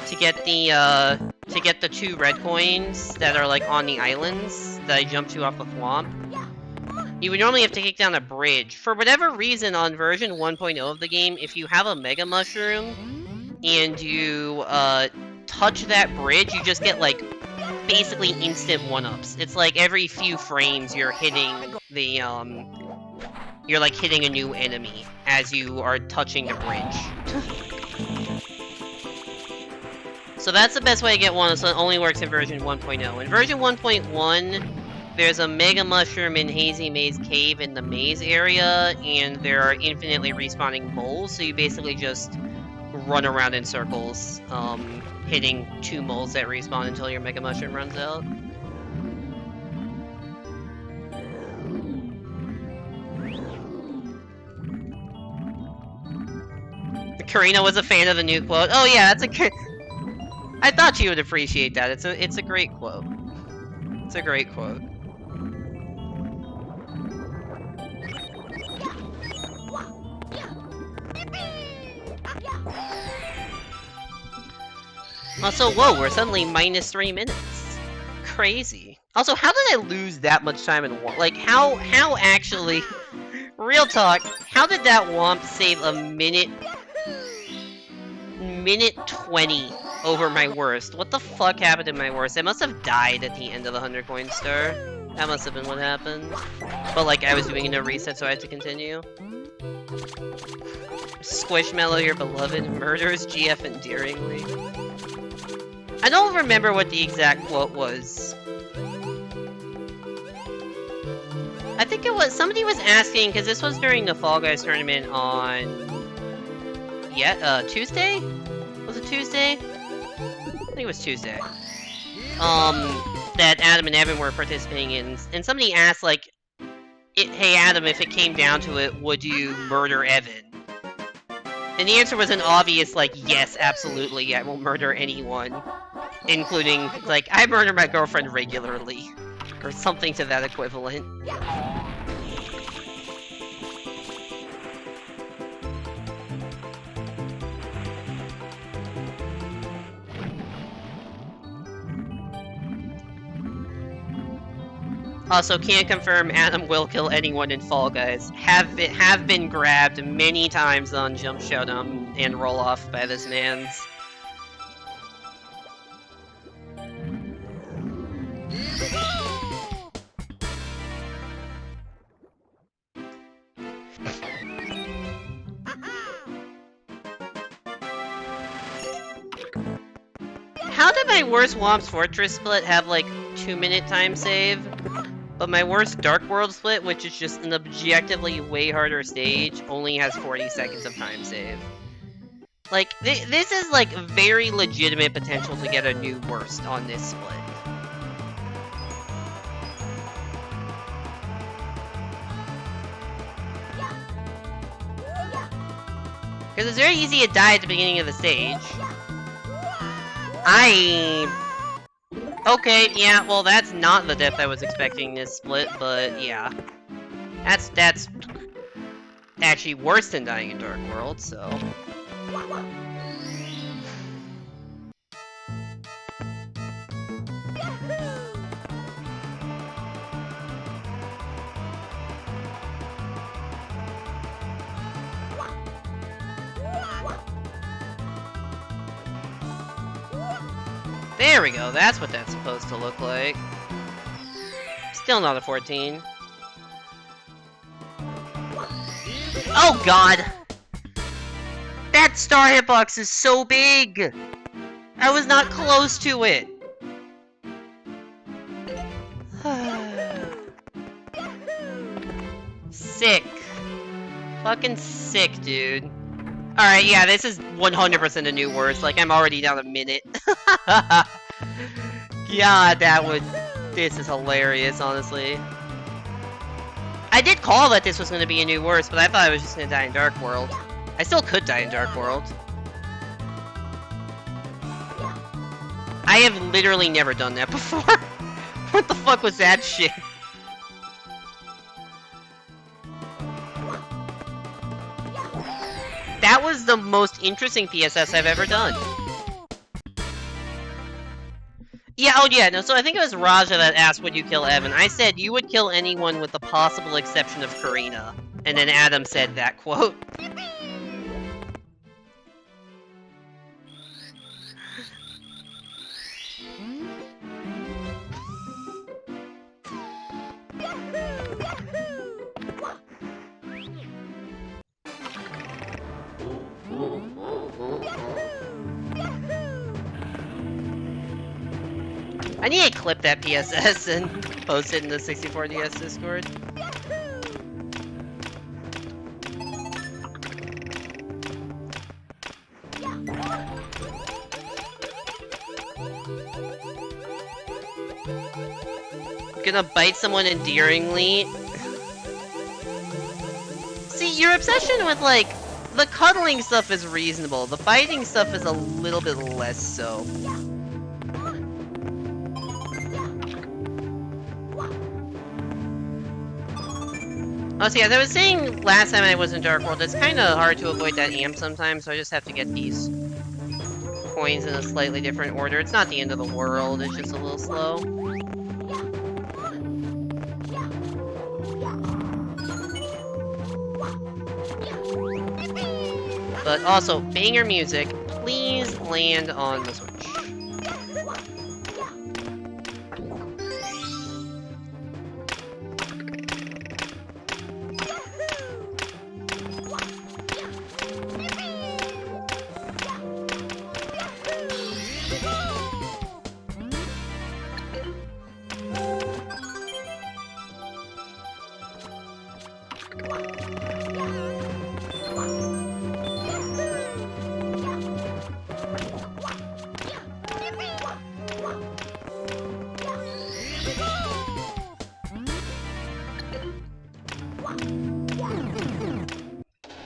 to get the 2 red coins that are like on the islands that I jumped to off the swamp. You would normally have to kick down a bridge. For whatever reason, on version 1.0 of the game, if you have a Mega Mushroom and you touch that bridge, you just get like basically instant 1-ups. It's like every few frames you're hitting the you're like hitting a new enemy as you are touching the bridge. So that's the best way to get 1, so it only works in version 1.0. In version 1.1, there's a Mega Mushroom in Hazy Maze Cave in the maze area, and there are infinitely respawning moles, so you basically just run around in circles, hitting 2 moles that respawn until your Mega Mushroom runs out. Karina was a fan of the new quote. Oh yeah, that's a... I thought you would appreciate that. It's a great quote. It's a great quote. Also, whoa, we're suddenly minus 3 minutes. Crazy. Also, how did I lose that much time in one? Like, how actually... Real talk, how did that womp save a minute 20 over my worst? What the fuck happened in my worst? I must have died at the end of the 100 coin star. That must have been what happened. But like, I was doing a no reset, so I had to continue. Squishmallow, your beloved, murders GF endearingly. I don't remember what the exact quote was. I think it was somebody was asking because this was during the Fall Guys tournament on Tuesday? Was it Tuesday? I think it was Tuesday. That Adam and Evan were participating in, and somebody asked like, "Hey Adam, if it came down to it, would you murder Evan?" And the answer was an obvious like, yes, absolutely, I will murder anyone, including like I murder my girlfriend regularly, or something to that equivalent. Also, can't confirm Adam will kill anyone in Fall Guys. Have been grabbed many times on Jump Showdown and Roll Off by this man's. How did my worst Womp's Fortress split have like 2-minute time save? But my worst Dark World split, which is just an objectively way harder stage, only has 40 seconds of time save. Like, this is like very legitimate potential to get a new worst on this split. Because it's very easy to die at the beginning of the stage. Okay, yeah, well that's not the death I was expecting this split, but yeah. That's actually worse than dying in Dark World, so... There we go, that's what that's supposed to look like. Still not a 14. Oh god! That star hitbox is so big! I was not close to it! Sick. Fucking sick, dude. Alright, yeah, this is 100% a new worst. Like, I'm already down a minute. God, this is hilarious, honestly. I did call that this was going to be a new worst, but I thought I was just going to die in Dark World. I still could die in Dark World. I have literally never done that before. What the fuck was that shit? That was the most interesting PSS I've ever done. Yeah, oh yeah, no, so I think it was Raja that asked, would you kill Evan? I said, you would kill anyone with the possible exception of Karina. And then Adam said that quote. I need to clip that PSS and post it in the 64DS Discord. Gonna bite someone endearingly. See, your obsession with, like, the cuddling stuff is reasonable. The biting stuff is a little bit less so. Oh, see, as I was saying last time I was in Dark World, it's kind of hard to avoid that amp sometimes, so I just have to get these coins in a slightly different order. It's not the end of the world, it's just a little slow. But also, banger music, please land on the Switch.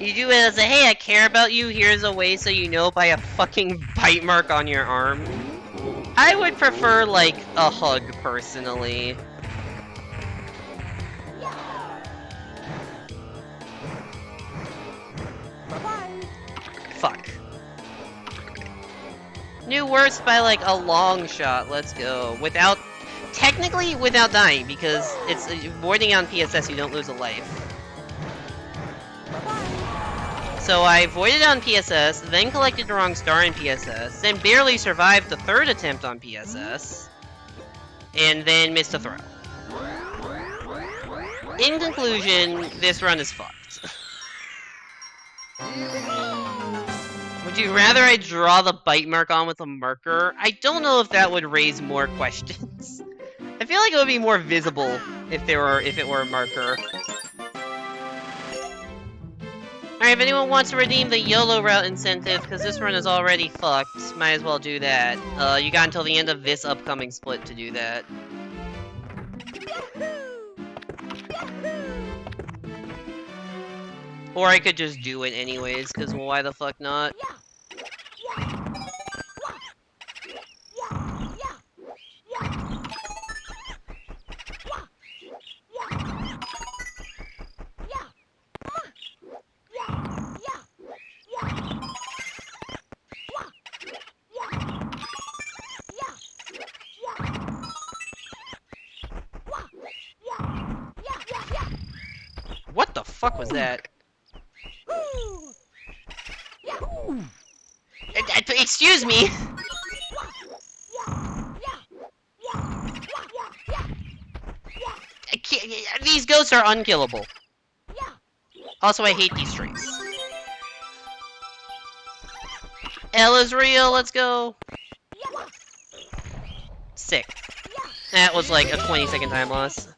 You do it as a, hey, I care about you, here's a way so you know by a fucking bite mark on your arm. I would prefer, like, a hug, personally. Bye-bye. Fuck. New worst by, like, a long shot, let's go. Without, technically without dying, because it's avoiding on PSS, you don't lose a life. So I avoided on PSS, then collected the wrong star in PSS, then barely survived the third attempt on PSS, and then missed a throw. In conclusion, this run is fucked. Would you rather I draw the bite mark on with a marker? I don't know if that would raise more questions. I feel like it would be more visible if it were a marker. Alright, if anyone wants to redeem the YOLO route incentive, because this run is already fucked, might as well do that. You got until the end of this upcoming split to do that. Or I could just do it anyways, because why the fuck not? What the fuck was that? Excuse me! These ghosts are unkillable. Also, I hate these streaks. L is real, let's go! Sick. That was like a 20-second time loss.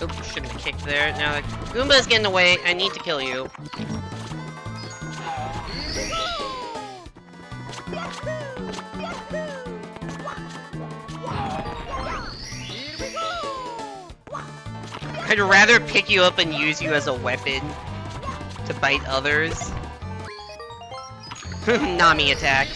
Oops, shouldn't have kicked there. Now the Goomba's getting away. I need to kill you. I'd rather pick you up and use you as a weapon to bite others. Nami attack.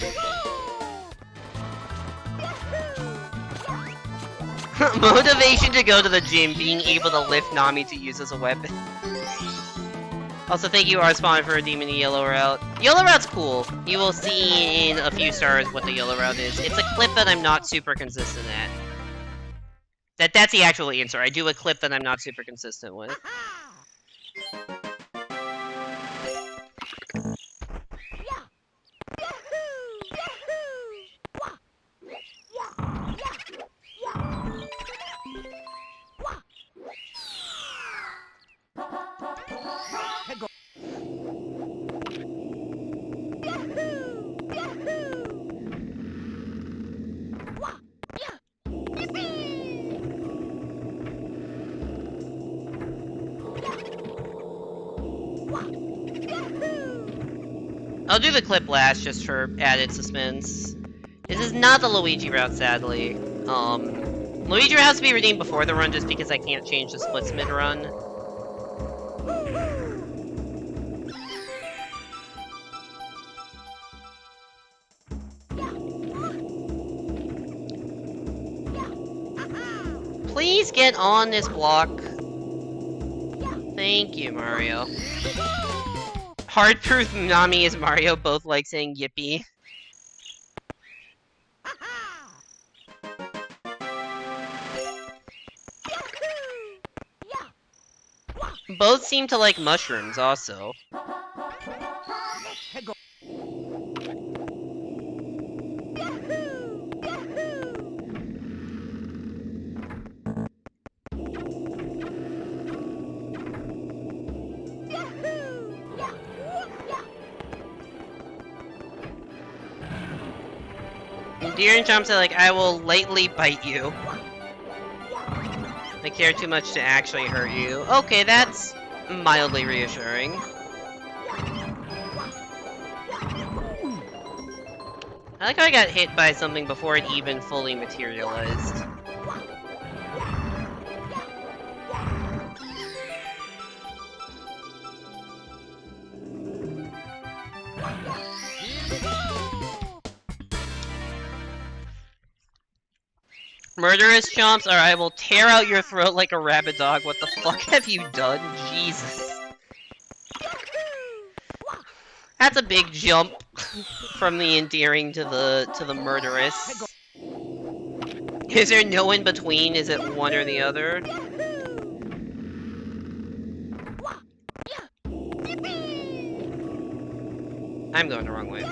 Motivation to go to the gym, being able to lift Nami to use as a weapon. Also, thank you, Arspawn, for redeeming the yellow route. Yellow route's cool. You will see in a few stars what the yellow route is. It's a clip that I'm not super consistent at. That's the actual answer. I do a clip that I'm not super consistent with. I'll do the clip last just for added suspense. This is not the Luigi route, sadly. Luigi route has to be redeemed before the run just because I can't change the splits mid-run. Please get on this block. Thank you, Mario. Hard proof Nami is Mario both like saying yippee. Both seem to like mushrooms also. Deer and Chomp said, like, I will lightly bite you. I care too much to actually hurt you. Okay, that's mildly reassuring. I like how I got hit by something before it even fully materialized. Murderous chomps, or I will tear out your throat like a rabid dog. What the fuck have you done? Jesus. That's a big jump from the endearing to the murderous. Is there no in between? Is it one or the other? I'm going the wrong way.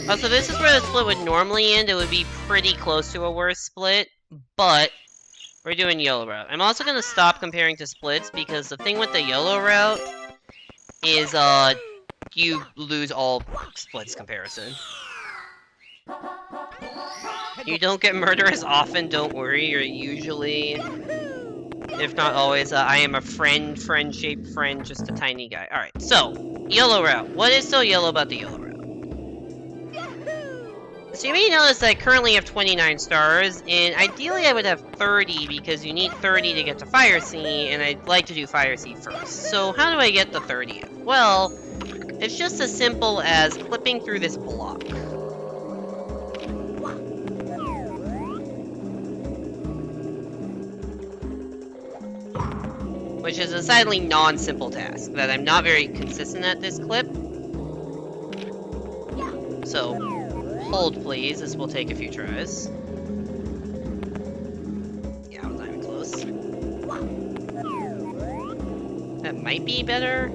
Oh, so this is where the split would normally end. It would be pretty close to a worse split, but we're doing yellow route. I'm also going to stop comparing to splits because the thing with the yellow route is, you lose all splits comparison. You don't get murderous often, don't worry. You're usually, if not always, I am a friend-shaped friend, just a tiny guy. Alright, so, yellow route. What is so yellow about the yellow route? So you may notice that I currently have 29 stars, and ideally I would have 30 because you need 30 to get to Fire Sea, and I'd like to do Fire Sea first. So how do I get the 30th? Well, it's just as simple as flipping through this block. Which is a decidedly non-simple task that I'm not very consistent at this clip. So, hold please, this will take a few tries. Yeah, I was not even close. That might be better.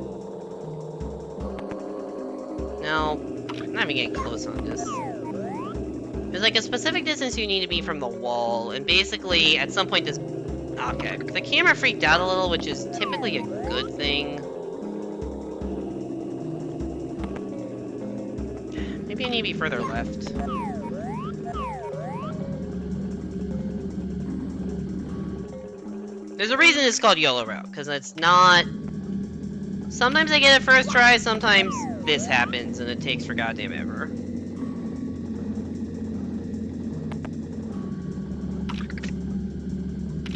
No, I'm not even getting close on this. There's like a specific distance you need to be from the wall, and basically, at some point this... Okay, the camera freaked out a little, which is typically a good thing. Maybe I need to be further left. There's a reason it's called yellow route, because it's not... Sometimes I get it first try, sometimes this happens, and it takes for goddamn ever.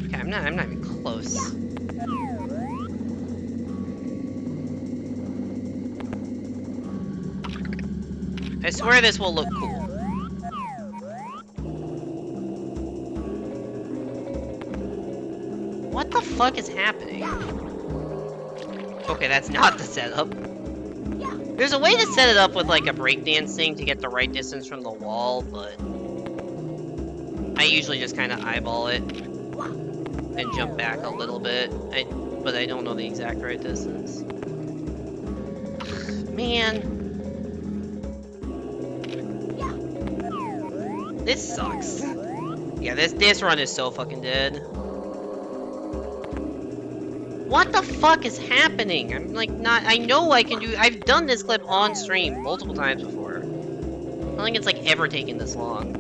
Okay, I'm not even close. I swear this will look cool. What the fuck is happening? Okay, that's not the setup. There's a way to set it up with like a breakdance thing to get the right distance from the wall, but I usually just kind of eyeball it and jump back a little bit. But I don't know the exact right distance. Man. This sucks. Yeah, this run is so fucking dead. What the fuck is happening? I'm like not... I know I can do... I've done this clip on stream multiple times before. I don't think it's like ever taken this long.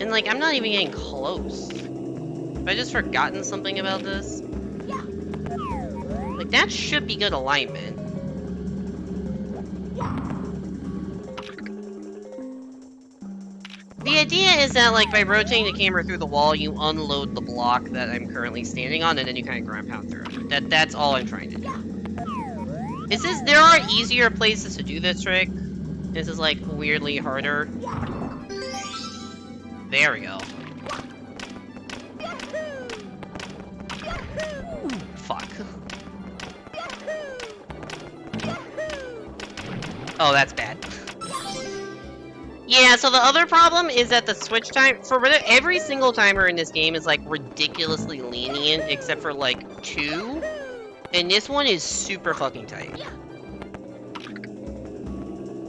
And like, I'm not even getting close. Have I just forgotten something about this? Like, that should be good alignment. The idea is that, like, by rotating the camera through the wall, you unload the block that I'm currently standing on, and then you kind of ground pound through it. That's all I'm trying to do. There are easier places to do this trick. This is, like, weirdly harder. There we go. Fuck. Oh, that's bad. Yeah, so the other problem is that the switch time, every single timer in this game is like ridiculously lenient, except for like 2. And this one is super fucking tight.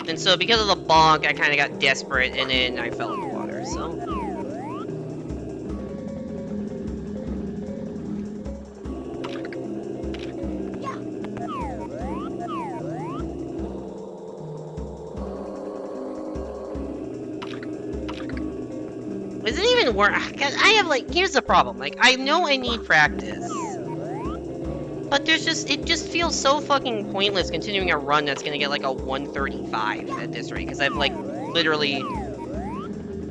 And so because of the bonk, I kind of got desperate, and then I fell in the water, so... Is it even worth? Cause I have like, here's the problem. Like, I know I need practice, but it just feels so fucking pointless continuing a run that's gonna get like a 135 at this rate. Cause I've like literally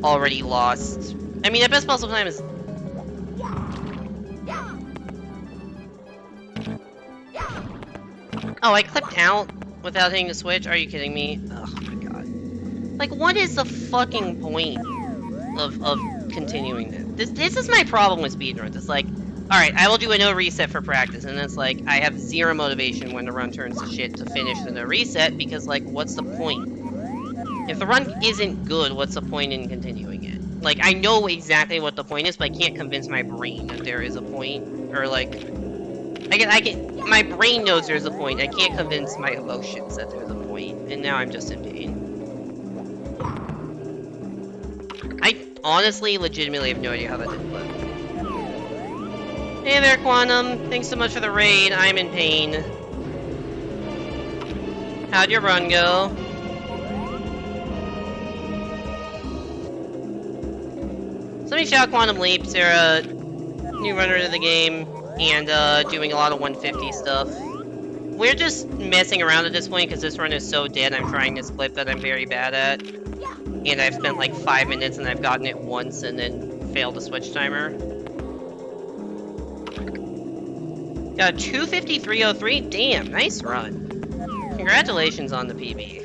already lost. I mean, at best possible time is. Oh, I clipped out without hitting the switch. Are you kidding me? Oh my god. Like, what is the fucking point of continuing this? This is my problem with speedruns. It's like, alright, I will do a no reset for practice, and it's like, I have zero motivation when the run turns to shit to finish the no reset, because, like, what's the point? If the run isn't good, what's the point in continuing it? Like, I know exactly what the point is, but I can't convince my brain that there is a point, or, like, my brain knows there's a point, I can't convince my emotions that there's a point, and now I'm just in pain. I honestly, legitimately have no idea how that didn't flip. Hey there, Quantum. Thanks so much for the raid. I'm in pain. How'd your run go? So let me shout Quantum Leaps. They're a new runner to the game and doing a lot of 150 stuff. We're just messing around at this point because this run is so dead. I'm trying this clip that I'm very bad at. And I've spent like 5 minutes and I've gotten it once and then failed the switch timer. Got a 253.03. Damn, nice run. Congratulations on the PB.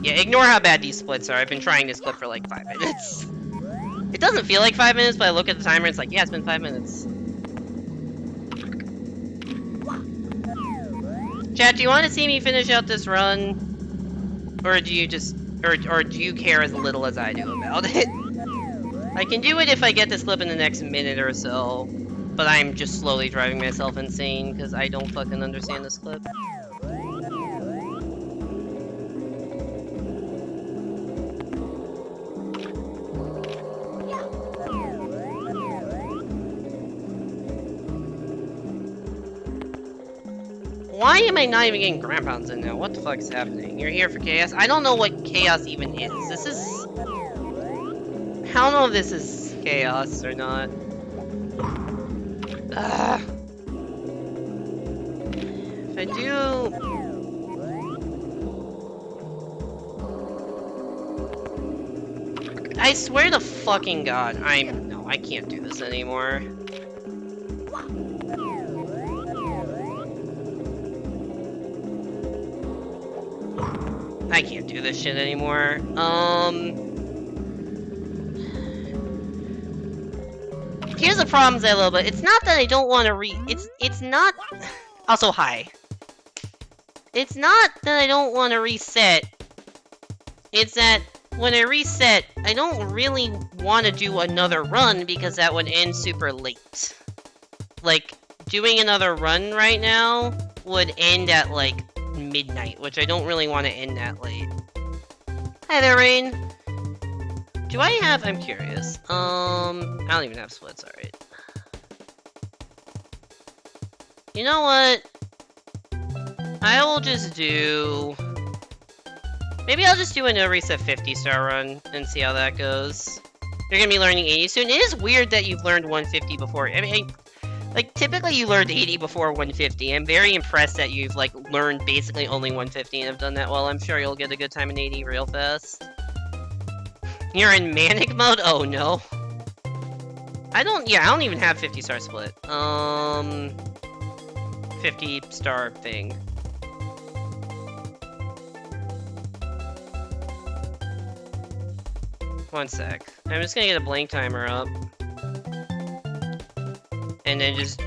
Yeah, ignore how bad these splits are. I've been trying this clip for like 5 minutes. It doesn't feel like 5 minutes, but I look at the timer and it's like, yeah, it's been 5 minutes. Chat, do you want to see me finish out this run? Or do you just... Or do you care as little as I do about it? I can do it if I get this clip in the next minute or so. But I'm just slowly driving myself insane because I don't fucking understand this clip. Why am I not even getting ground pounds in now? What the fuck is happening? You're here for chaos? I don't know what chaos even is. This is... I don't know if this is chaos or not. Ugh. If I do... I swear to fucking god, no, I can't do this anymore. I can't do this shit anymore. Here's the problem, Zaylo, but it's not that I don't want to it's not... Also, hi. It's not that I don't want to reset. It's that when I reset, I don't really want to do another run because that would end super late. Like, doing another run right now would end at, like, midnight, which I don't really want to end that late. Hi there, Rain. Do I have... I'm curious. I don't even have splits, alright. You know what? I will just do... Maybe I'll just do a no reset 50-star run and see how that goes. You're gonna be learning 80 soon. It is weird that you've learned 150 before. I mean, like, typically you learned 80 before 150. I'm very impressed that you've, like, learned basically only 150 and have done that well. I'm sure you'll get a good time in 80 real fast. You're in manic mode? Oh, no. I don't even have 50-star split. 50-star thing. One sec. I'm just gonna get a blank timer up. And then just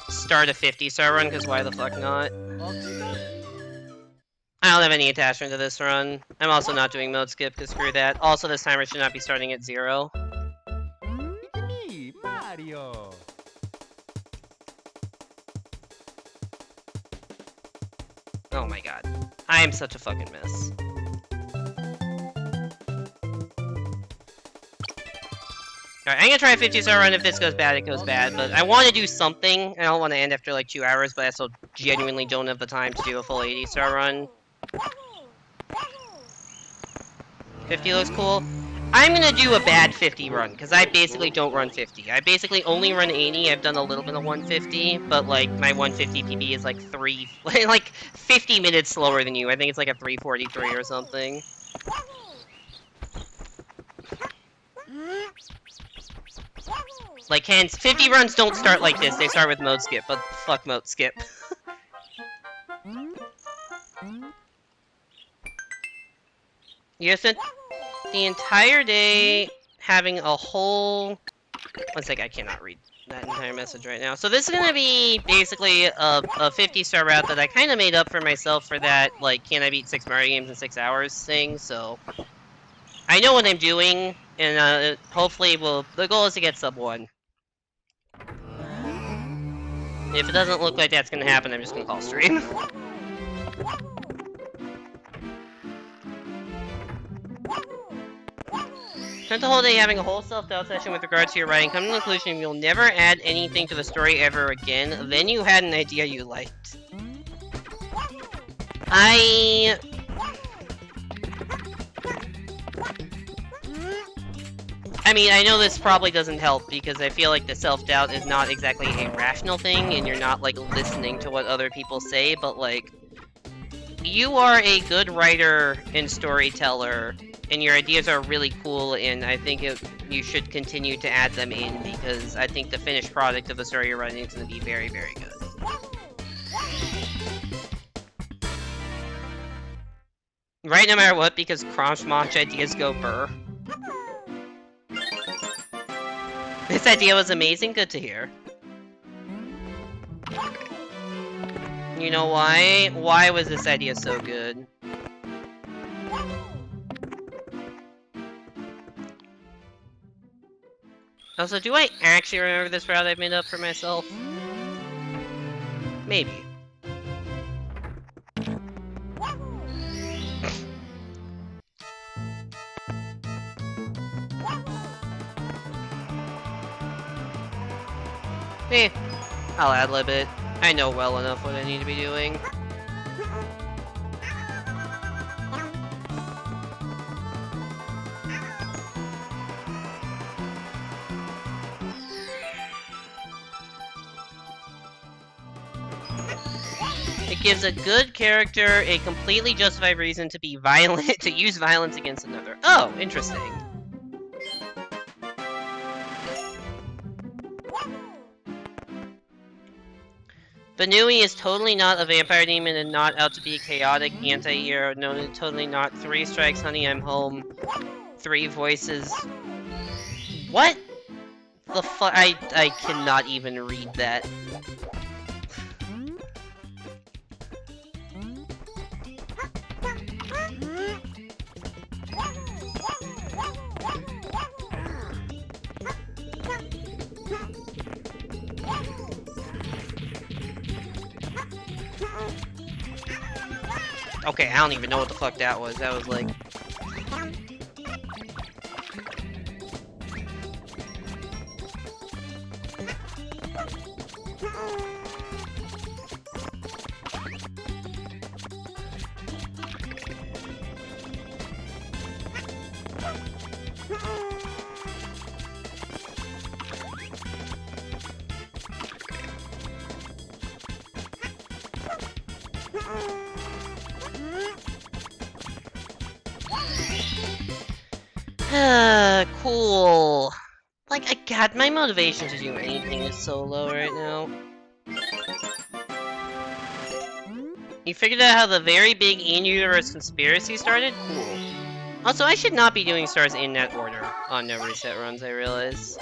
start a 50-star run, because why the fuck not? I don't have any attachment to this run. I'm also not doing mode skip, because screw that. Also, this timer should not be starting at 0. Me, Mario. Oh my god. I am such a fucking mess. Alright, I'm gonna try a 50-star run. If this goes bad, it goes bad. But I want to do something. I don't want to end after like 2 hours, but I also genuinely don't have the time to do a full 80-star run. 50 looks cool. I'm gonna do a bad 50 run, because I basically don't run 50. I basically only run 80. I've done a little bit of 150, but like my 150 PB is like like 50 minutes slower than you. I think it's like a 3:43 or something. Like, hence, 50 runs don't start like this. They start with mode skip, but fuck mode skip. You spent the entire day having a whole... One sec, I cannot read that entire message right now. So this is gonna be basically a 50-star route that I kind of made up for myself for that, like, can I beat 6 Mario games in 6 hours thing, so... I know what I'm doing, and hopefully the goal is to get sub 1. If it doesn't look like that's gonna happen, I'm just gonna call stream. Spent the whole day having a whole self-doubt session with regards to your writing. Come to the conclusion you'll never add anything to the story ever again. Then you had an idea you liked. I mean, I know this probably doesn't help, because I feel like the self-doubt is not exactly a rational thing, and you're not, like, listening to what other people say, but, like, you are a good writer and storyteller, and your ideas are really cool, and I think you should continue to add them in, because I think the finished product of the story you're writing is going to be very, very good. Right, no matter what, because Crunchmonch ideas go burr. This idea was amazing, good to hear. You know why? Why was this idea so good? Also, do I actually remember this route I've made up for myself? Maybe. I'll ad-lib it. I know well enough what I need to be doing. It gives a good character a completely justified reason to be violent, to use violence against another. Oh, interesting. Banui is totally not a vampire demon and not out to be a chaotic anti-hero. No, totally not. 3 strikes, honey, I'm home. 3 voices. What? The fuck? I cannot even read that. Okay, I don't even know what the fuck that was. That was like... Cool. Like, God, my motivation to do anything is so low right now. You figured out how the very big in-universe conspiracy started? Cool. Also, I should not be doing stars in that order on no reset runs, I realize.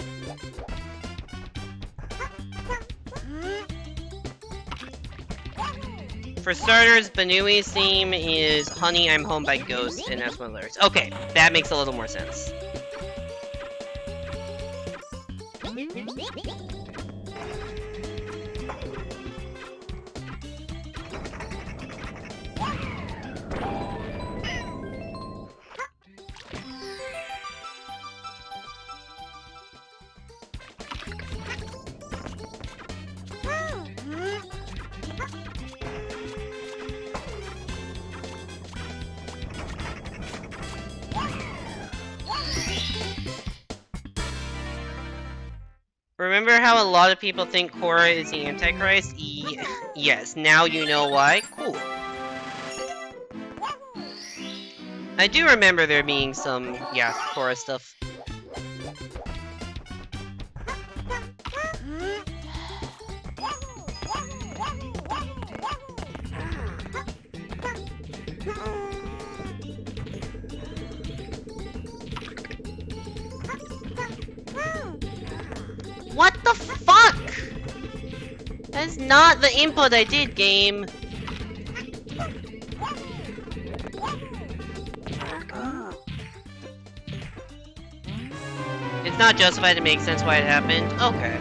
For starters, Banui's theme is Honey, I'm Home by Ghost, and that's one of the lyrics. Okay, that makes a little more sense. Remember how a lot of people think Korra is the Antichrist? Yes, now you know why. Cool. I do remember there being some, yeah, Korra stuff. What the fuck? That is not the input I did, game. It's not justified to make sense why it happened? Okay.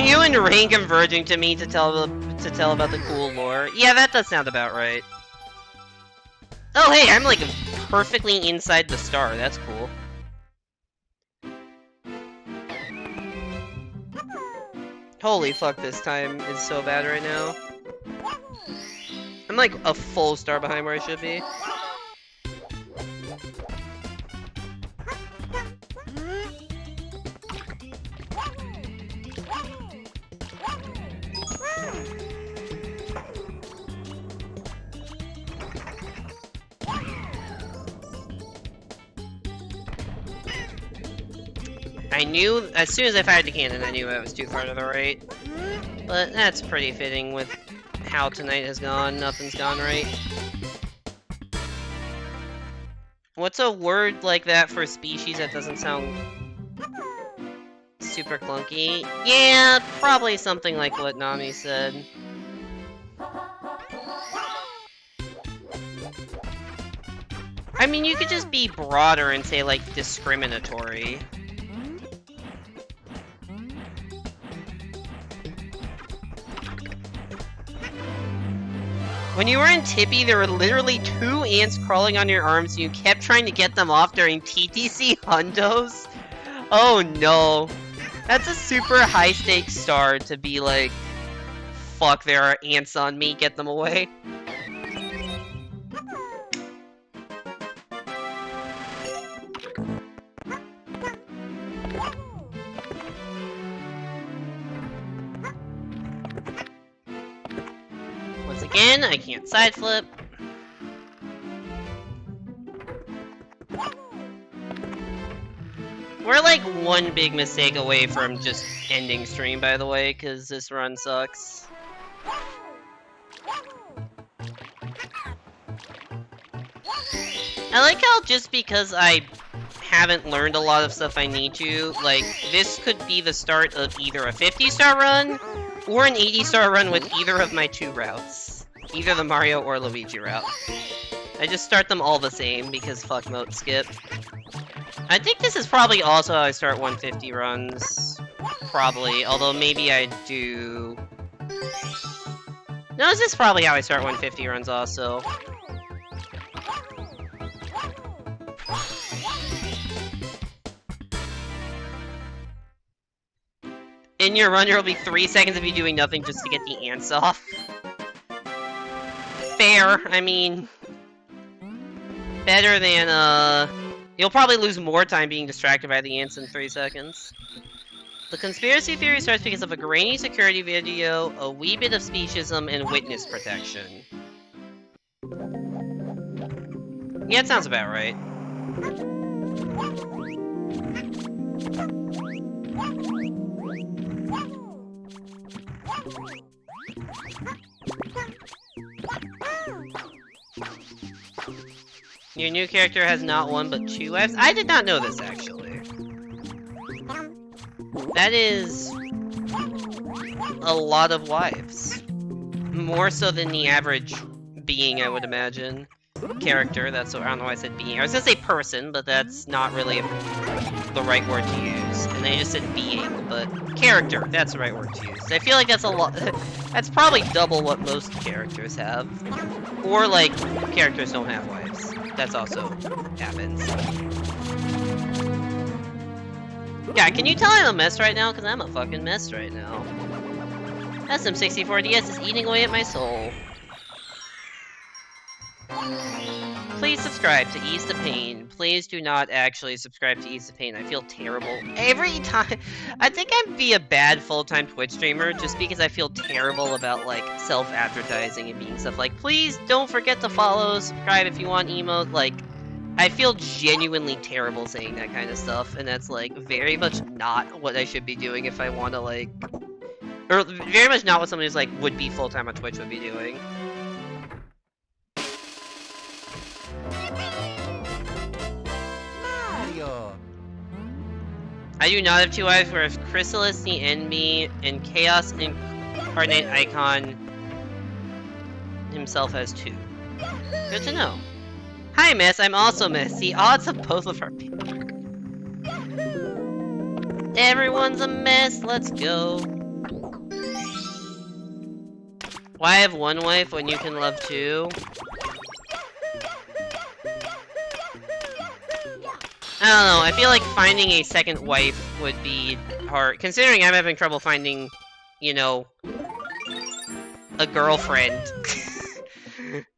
You and Rain converging to me to tell about the cool lore. Yeah, that does sound about right. Oh hey, I'm like perfectly inside the star. That's cool. Holy fuck, this time is so bad right now. I'm like a full star behind where I should be. I knew, as soon as I fired the cannon, I knew I was too far to the right. But that's pretty fitting with how tonight has gone. Nothing's gone right. What's a word like that for a species that doesn't sound super clunky? Yeah, probably something like what Nami said. I mean, you could just be broader and say, like, discriminatory. When you were in Tippy, there were literally 2 ants crawling on your arms, and you kept trying to get them off during TTC hundos? Oh no. That's a super high-stakes star to be like, fuck, there are ants on me, get them away. Once again, I can't side flip. We're like one big mistake away from just ending stream, by the way, because this run sucks. I like how just because I haven't learned a lot of stuff I need to, like, this could be the start of either a 50-star run, or an 80-star run with either of my 2 routes. Either the Mario or Luigi route. I just start them all the same, because fuck moat skip. I think this is probably also how I start 150 runs. Probably, although maybe I do... No, this is probably how I start 150 runs also. In your run, there will be 3 seconds of you doing nothing just to get the ants off. Fair, I mean... Better than, You'll probably lose more time being distracted by the ants in 3 seconds. The conspiracy theory starts because of a grainy security video, a wee bit of speciesism, and witness protection. Yeah, it sounds about right. Your new character has not 1 but 2 wives? I did not know this, actually. That is... a lot of wives. More so than the average being, I would imagine. Character, that's what, I don't know why I said being. I was gonna say person, but that's not really the right word to use. And then I just said being, but character, that's the right word to use. I feel like that's a lot... that's probably double what most characters have. Or, like, characters don't have wives. That's also happens. Yeah, can you tell I'm a mess right now? Because I'm a fucking mess right now. SM64DS is eating away at my soul. Please subscribe to Ease the Pain. Please do not actually subscribe to Ease the Pain. I feel terrible every time. I think I'd be a bad full-time Twitch streamer just because I feel terrible about, like, self-advertising and being stuff like, please don't forget to follow, subscribe if you want emote. Like, I feel genuinely terrible saying that kind of stuff, and that's, like, very much not what I should be doing if I want to, like... Or very much not what somebody who's, like, would be full-time on Twitch would be doing. Mario. I do not have two wives, whereas Chrysalis, the Enemy, and Chaos Incarnate Icon himself has two. Good to know. Hi, Miss. I'm also Miss. The odds of both of our people. Everyone's a mess. Let's go. Why have one wife when you can love two? I don't know, I feel like finding a second wife would be hard, considering I'm having trouble finding, you know, a girlfriend,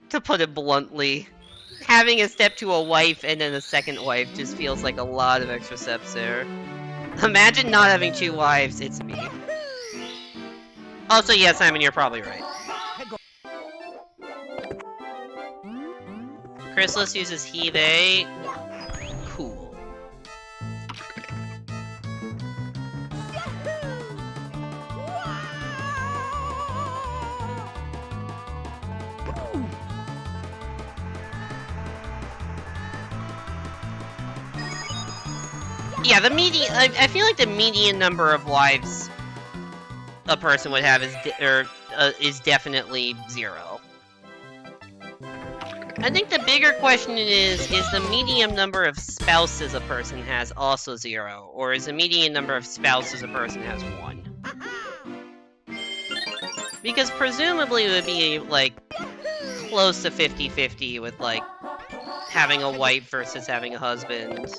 to put it bluntly. Having a step to a wife and then a second wife just feels like a lot of extra steps there. Imagine not having two wives, it's me. Also, yeah, Simon, you're probably right. Chrysalis uses he, they. Cool. Yeah, the median. I feel like the median number of wives a person would have is definitely 0. I think the bigger question is the median number of spouses a person has also 0, or is the median number of spouses a person has 1? Because presumably it would be, like, close to 50-50 with, like, having a wife versus having a husband.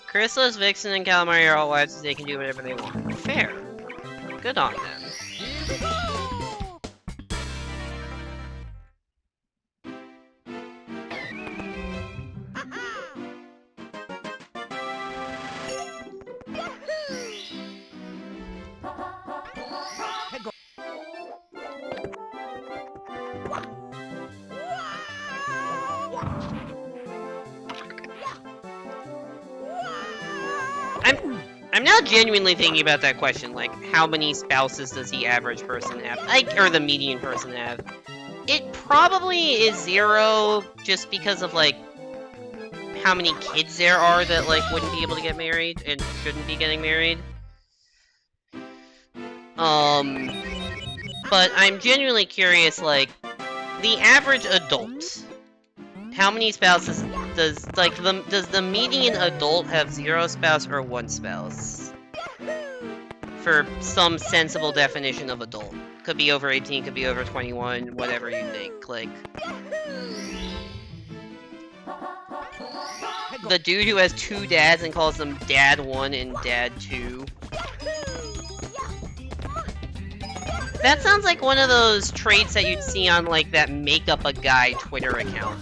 Chrysalis, Vixen, and Calamari are all wives, so they can do whatever they want. Fair. Good on them. I'm now genuinely thinking about that question, like, how many spouses does the average person have? Like, or the median person have? It probably is 0, just because of, like, how many kids there are that, like, wouldn't be able to get married and shouldn't be getting married. But I'm genuinely curious, like, the average adult, how many spouses does the median adult have 0 spouse or 1 spouse? For some sensible definition of adult. Could be over 18, could be over 21, whatever you think, like... The dude who has 2 dads and calls them Dad 1 and Dad 2. That sounds like one of those traits that you'd see on, like, that Make Up a Guy Twitter account.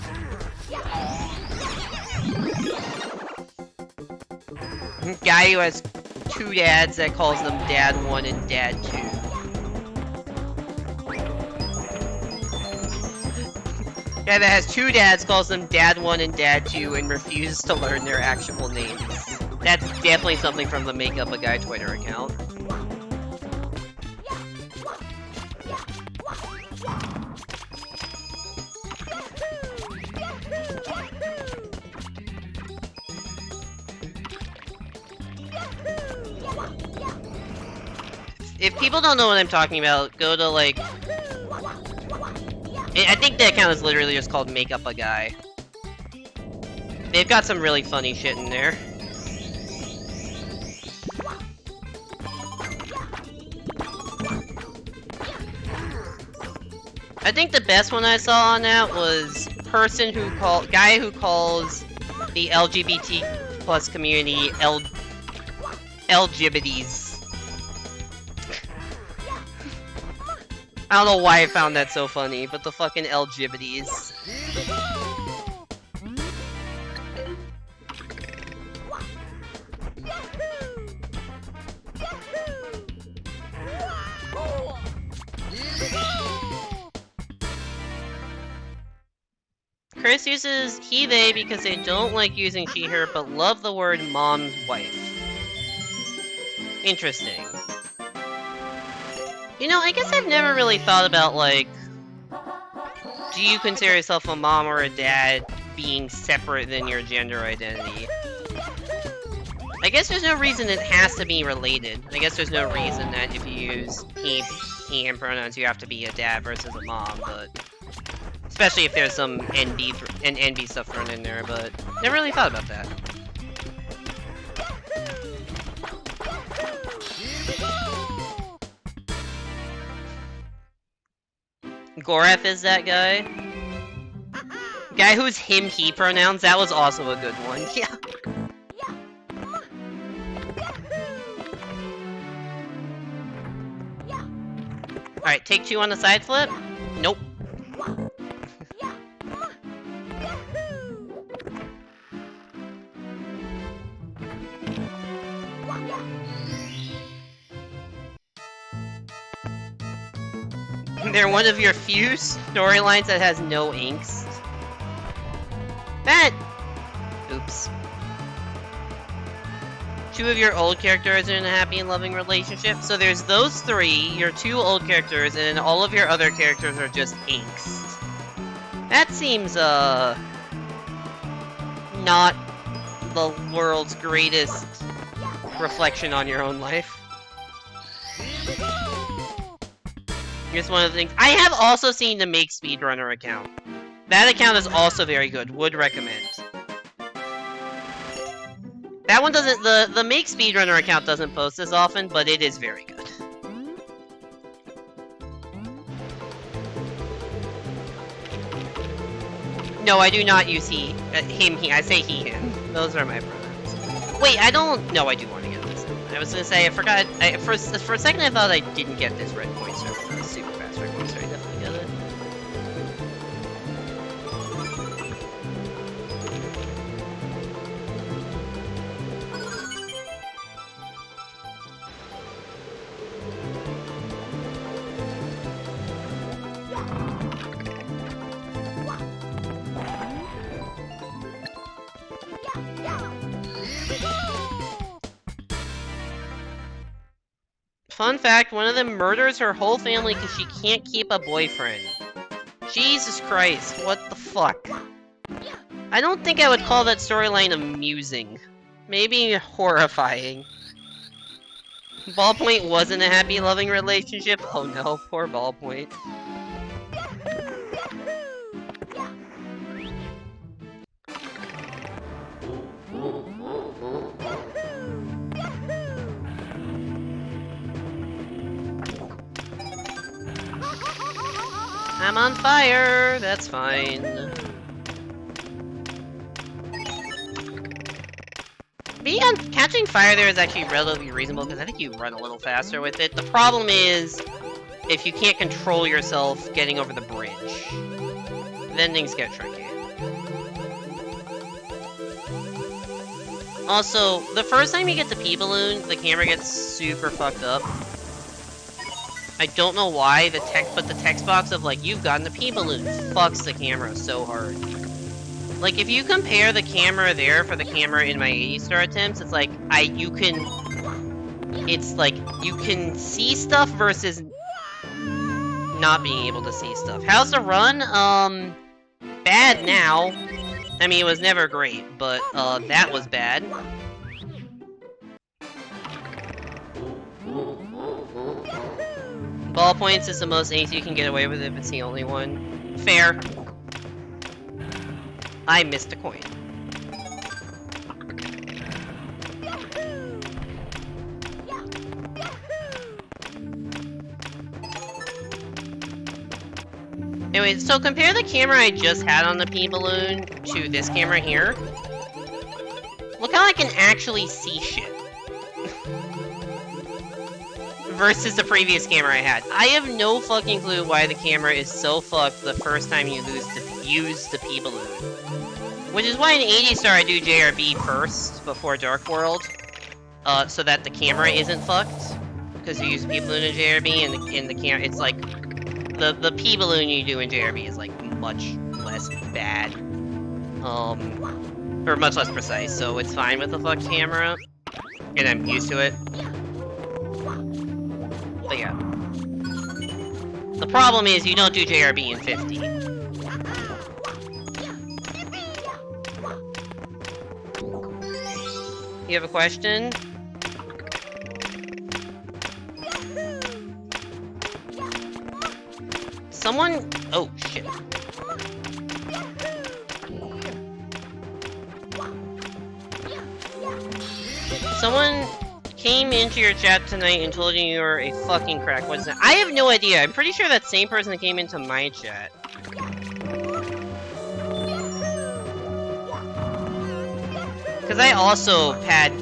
Guy who has 2 dads that calls them Dad 1 and Dad 2. Guy that has 2 dads calls them Dad 1 and Dad 2 and refuses to learn their actual names. That's definitely something from the Make Up a Guy Twitter account. If people don't know what I'm talking about, go to, like... I think the account is literally just called Make Up a Guy. They've got some really funny shit in there. I think the best one I saw on that was guy who calls the LGBT plus community LGBTs. I don't know why I found that so funny, but the fucking LGBTs. Chris uses he, they because they don't like using she, her, but love the word mom, wife. Interesting. You know, I guess I've never really thought about, like, do you consider yourself a mom or a dad being separate than your gender identity? I guess there's no reason it has to be related. I guess there's no reason that if you use he, him pronouns, you have to be a dad versus a mom, but... Especially if there's some NB stuff thrown in there, but never really thought about that. Goref is that guy. Guy who's him, he pronouns, that was also a good one, yeah. Alright, take 2 on the side flip? Nope. They're one of your few storylines that has no angst. Oops. 2 of your old characters are in a happy and loving relationship. So there's those 3, your 2 old characters, and then all of your other characters are just angst. That seems, not the world's greatest reflection on your own life. Here's one of the things. I have also seen the Make Speedrunner account. That account is also very good. Would recommend. That one doesn't. The Make Speedrunner account doesn't post as often, but it is very good. No, I do not use he, him, he. I say he, him. Those are my pronouns. Wait, I don't. No, I do want to get this. I was gonna say I forgot. For a second, I thought I didn't get this red pointer. Super fast red pointer. I definitely get it. Fun fact, one of them murders her whole family because she can't keep a boyfriend. Jesus Christ, what the fuck? I don't think I would call that storyline amusing. Maybe horrifying. Ballpoint wasn't a happy, loving relationship? Oh no, poor Ballpoint. I'm on fire! That's fine. Catching fire there is actually relatively reasonable because I think you run a little faster with it. The problem is, if you can't control yourself getting over the bridge, then things get tricky. Also, the first time you get the P-Balloon, the camera gets super fucked up. I don't know why, but the text box of, like, you've gotten the P-Balloon fucks the camera so hard. Like, if you compare the camera there for the camera in my 80-star attempts, it's like, you can see stuff versus not being able to see stuff. How's the run? Bad now. I mean, it was never great, but, that was bad. Ballpoints is the most angst you can get away with if it's the only one. Fair. I missed a coin. Anyway, so compare the camera I just had on the pea balloon to this camera here. Look how I can actually see shit. Versus the previous camera I had. I have no fucking clue why the camera is so fucked the first time you use the pea balloon. Which is why in 80 star I do JRB first, before Dark World. So that the camera isn't fucked. Because you use pea balloon in JRB, and in the camera, it's like... The pea balloon you do in JRB is like much less bad. Or much less precise, so it's fine with the fucked camera. And I'm used to it. But yeah. The problem is you don't do JRB in 50. You have a question? Someone... Oh, shit. Someone came into your chat tonight and told you were a fucking crack. What is that? I have no idea. I'm pretty sure that same person that came into my chat. Because I also had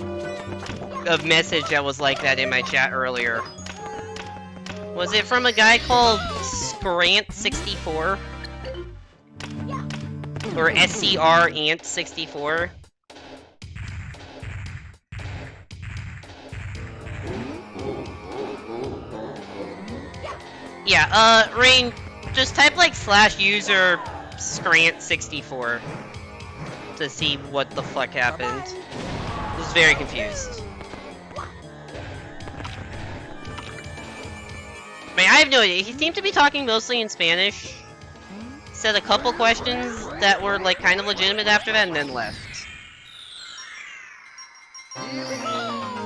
a message that was like that in my chat earlier. Was it from a guy called Scrant64? Or SCR-Ant64? Yeah, Rain, just type like /user Scrant64 to see what the fuck happened. I was very confused. I mean, I have no idea. He seemed to be talking mostly in Spanish. Said a couple questions that were like kind of legitimate after that and then left.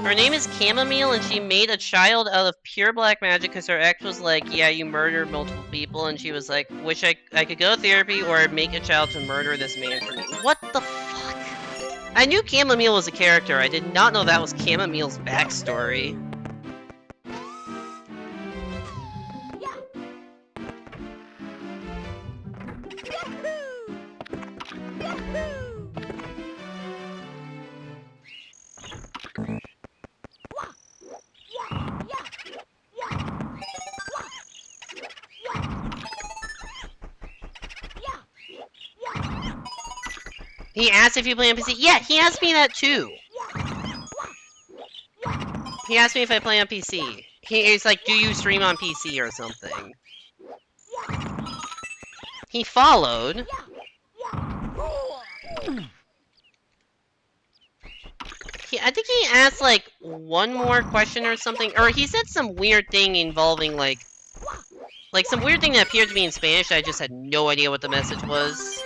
Her name is Chamomile and she made a child out of pure black magic because her ex was like, yeah, you murdered multiple people, and she was like, wish I could go to therapy or make a child to murder this man for me. What the fuck? I knew Chamomile was a character. I did not know that was Chamomile's backstory. He asked if you play on PC. Yeah, he asked me that too. He asked me if I play on PC. He's like, do you stream on PC or something? He followed. I think he asked like one more question or something, or he said some weird thing involving like some weird thing that appeared to be in Spanish. I just had no idea what the message was.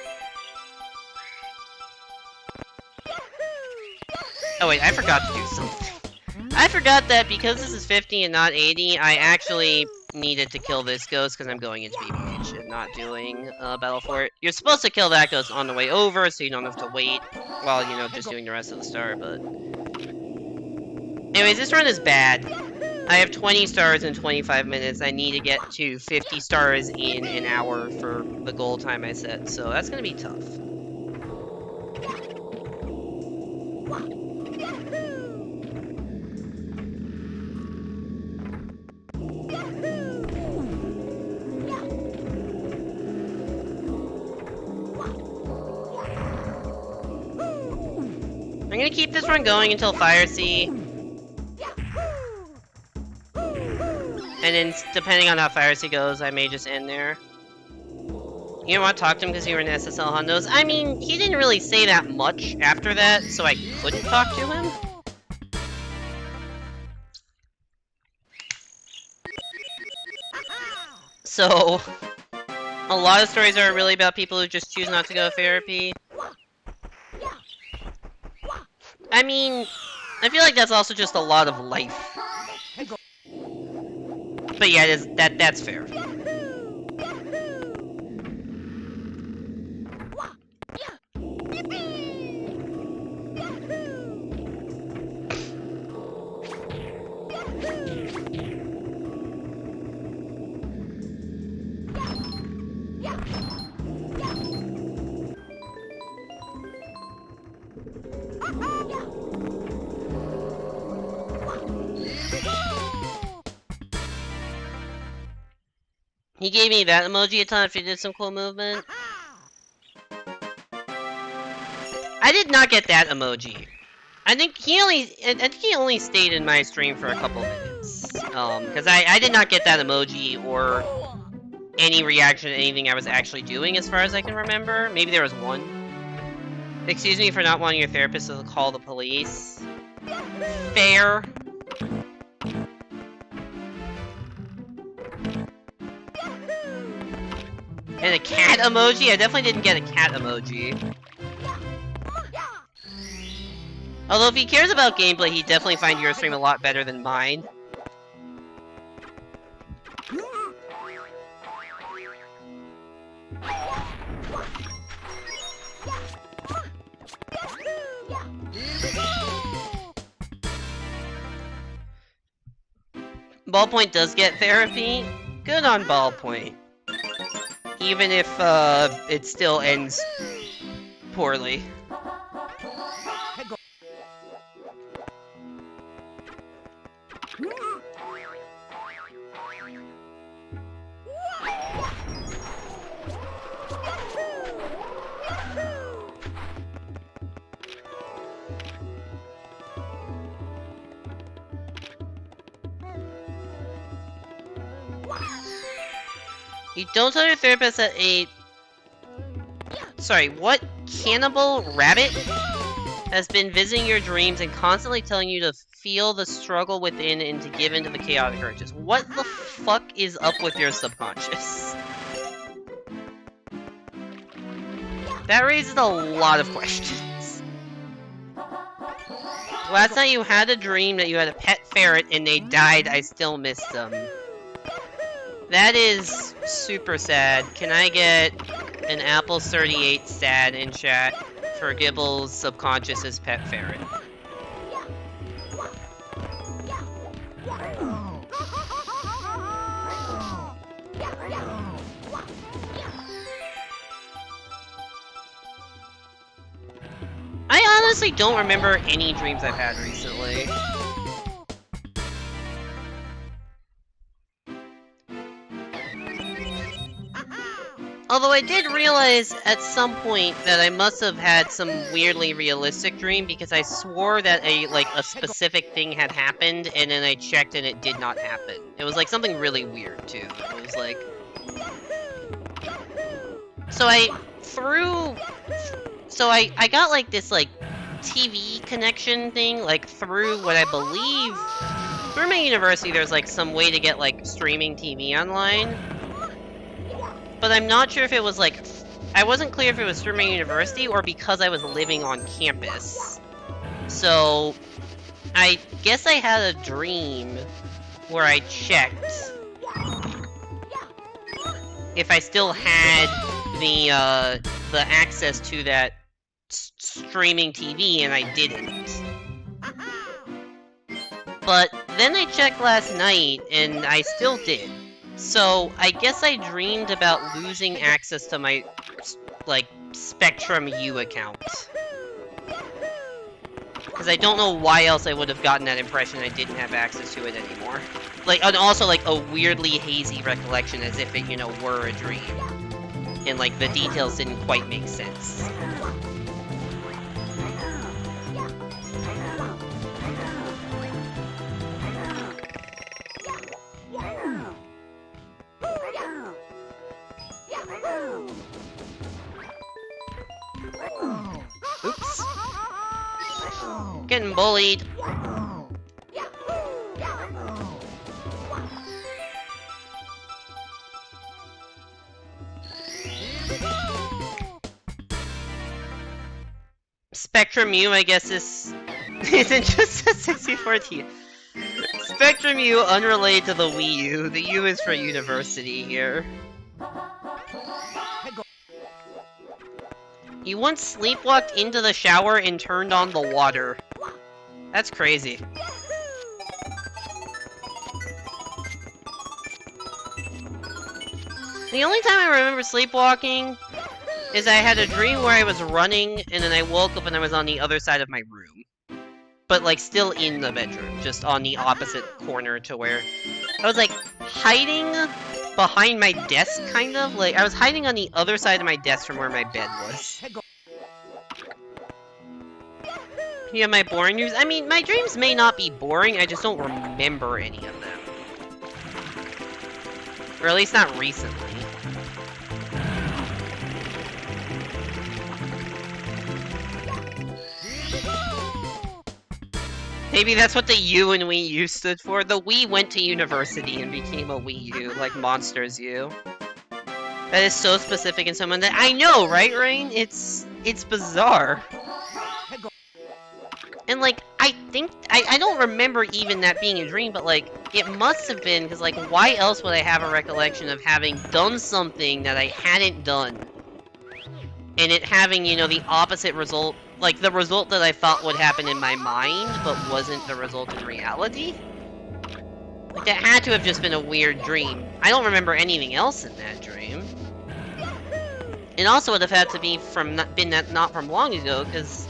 Oh wait, I forgot to do something. I forgot that because this is 50 and not 80, I actually needed to kill this ghost because I'm going into BBH and not doing Battle for It. You're supposed to kill that ghost on the way over so you don't have to wait while, you know, just doing the rest of the star, but... Anyways, this run is bad. I have 20 stars in 25 minutes. I need to get to 50 stars in an hour for the goal time I set, so that's gonna be tough. I'm gonna keep this run going until Fire Sea. And then, depending on how Fire Sea goes, I may just end there. You don't want to talk to him because you were in SSL Hondos? I mean, he didn't really say that much after that, so I couldn't talk to him. So, a lot of stories are really about people who just choose not to go to therapy. I mean, I feel like that's also just a lot of life. But yeah, that's fair. He gave me that emoji a ton if he did some cool movement. I did not get that emoji. I think he only stayed in my stream for a couple minutes. Because I did not get that emoji or any reaction to anything I was actually doing as far as I can remember. Maybe there was one. Excuse me for not wanting your therapist to call the police. Fair. And a cat emoji? I definitely didn't get a cat emoji. Although if he cares about gameplay, he'd definitely find your stream a lot better than mine. Ballpoint does get therapy. Good on Ballpoint. Even if it still ends poorly. You don't tell your therapist that Sorry, what cannibal rabbit has been visiting your dreams and constantly telling you to feel the struggle within and to give in to the chaotic urges? What the fuck is up with your subconscious? That raises a lot of questions. Last night you had a dream that you had a pet ferret and they died. I still missed them. That is super sad. Can I get an Apple 38 sad in chat for Gibble's subconscious's pet ferret? I honestly don't remember any dreams I've had recently. Although I did realize at some point that I must have had some weirdly realistic dream because I swore that a specific thing had happened and then I checked and it did not happen. It was like something really weird too. It was like... So I got like this like TV connection thing like through what I believe... Through my university there's like some way to get like streaming TV online. But I'm not sure if it was like... I wasn't clear if it was through my university or because I was living on campus. So... I guess I had a dream where I checked if I still had the access to that streaming TV, and I didn't. But then I checked last night, and I still did. So, I guess I dreamed about losing access to my, like, Spectrum U account. Because I don't know why else I would have gotten that impression I didn't have access to it anymore. Like, and also, like, a weirdly hazy recollection as if it, you know, were a dream. And, like, the details didn't quite make sense. Oops. Getting bullied. Spectrum U, I guess, isn't just a 64DS. Spectrum U, unrelated to the Wii U. The U is for university here. You once sleepwalked into the shower and turned on the water. That's crazy. The only time I remember sleepwalking is I had a dream where I was running, and then I woke up and I was on the other side of my room. But, like, still in the bedroom, just on the opposite corner to where... I was, like, hiding behind my desk, kind of. Like, I was hiding on the other side of my desk from where my bed was. Yeah, my boring dreams? I mean, my dreams may not be boring, I just don't remember any of them. Or at least not recently. Maybe that's what the U in Wii U stood for. The Wii went to university and became a Wii U, like Monsters U. That is so specific in someone that I know, right, Rain? It's bizarre. And like, I think I don't remember even that being a dream, but like, it must have been, because like, why else would I have a recollection of having done something that I hadn't done? And it having, you know, the opposite result, like the result that I thought would happen in my mind, but wasn't the result in reality? Like, that had to have just been a weird dream. I don't remember anything else in that dream. It also would have had to be from not from long ago, because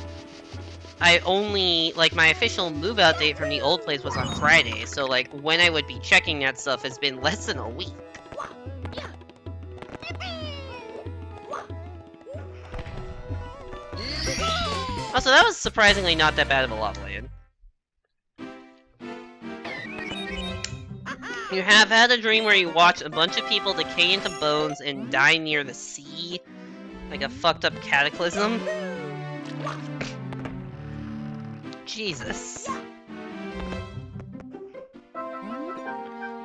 I only, like, my official move-out date from the old place was on Friday, so, like, when I would be checking that stuff has been less than a week. Also, that was surprisingly not that bad of a level, Ian. You have had a dream where you watch a bunch of people decay into bones and die near the sea, like a fucked up cataclysm. Jesus.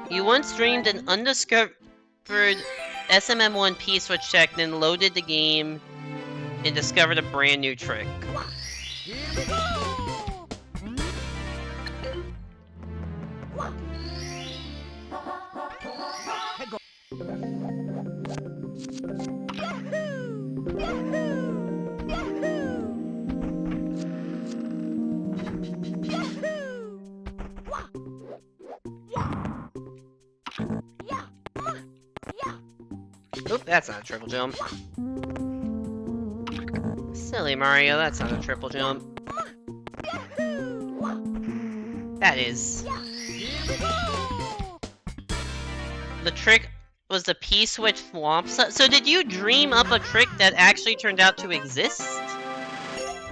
You once dreamed an undiscovered SMM1 P-switch check, then loaded the game and discovered a brand new trick. Oop, that's not a triple jump. Silly Mario, that's not a triple jump. That is. The trick was the P-switch swamp. So did you dream up a trick that actually turned out to exist?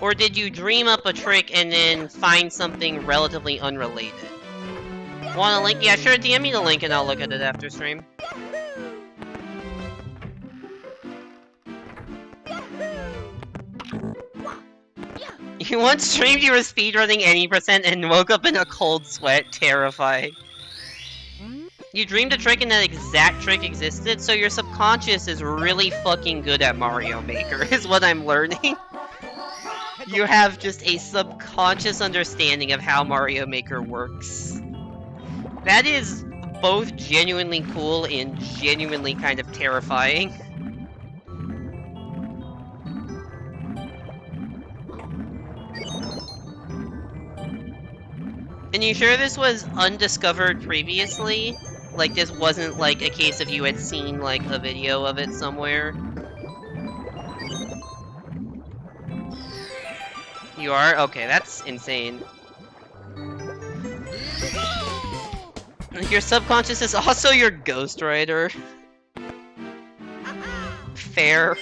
Or did you dream up a trick and then find something relatively unrelated? Want a link? Yeah, sure, DM me the link and I'll look at it after stream. You once streamed you were speedrunning any percent and woke up in a cold sweat, terrifying. You dreamed a trick and that exact trick existed, so your subconscious is really fucking good at Mario Maker, is what I'm learning. You have just a subconscious understanding of how Mario Maker works. That is both genuinely cool and genuinely kind of terrifying. And you sure this was undiscovered previously? Like, this wasn't, like, a case of you had seen, like, a video of it somewhere? You are? Okay, that's insane. Your subconscious is also your ghostwriter. Fair.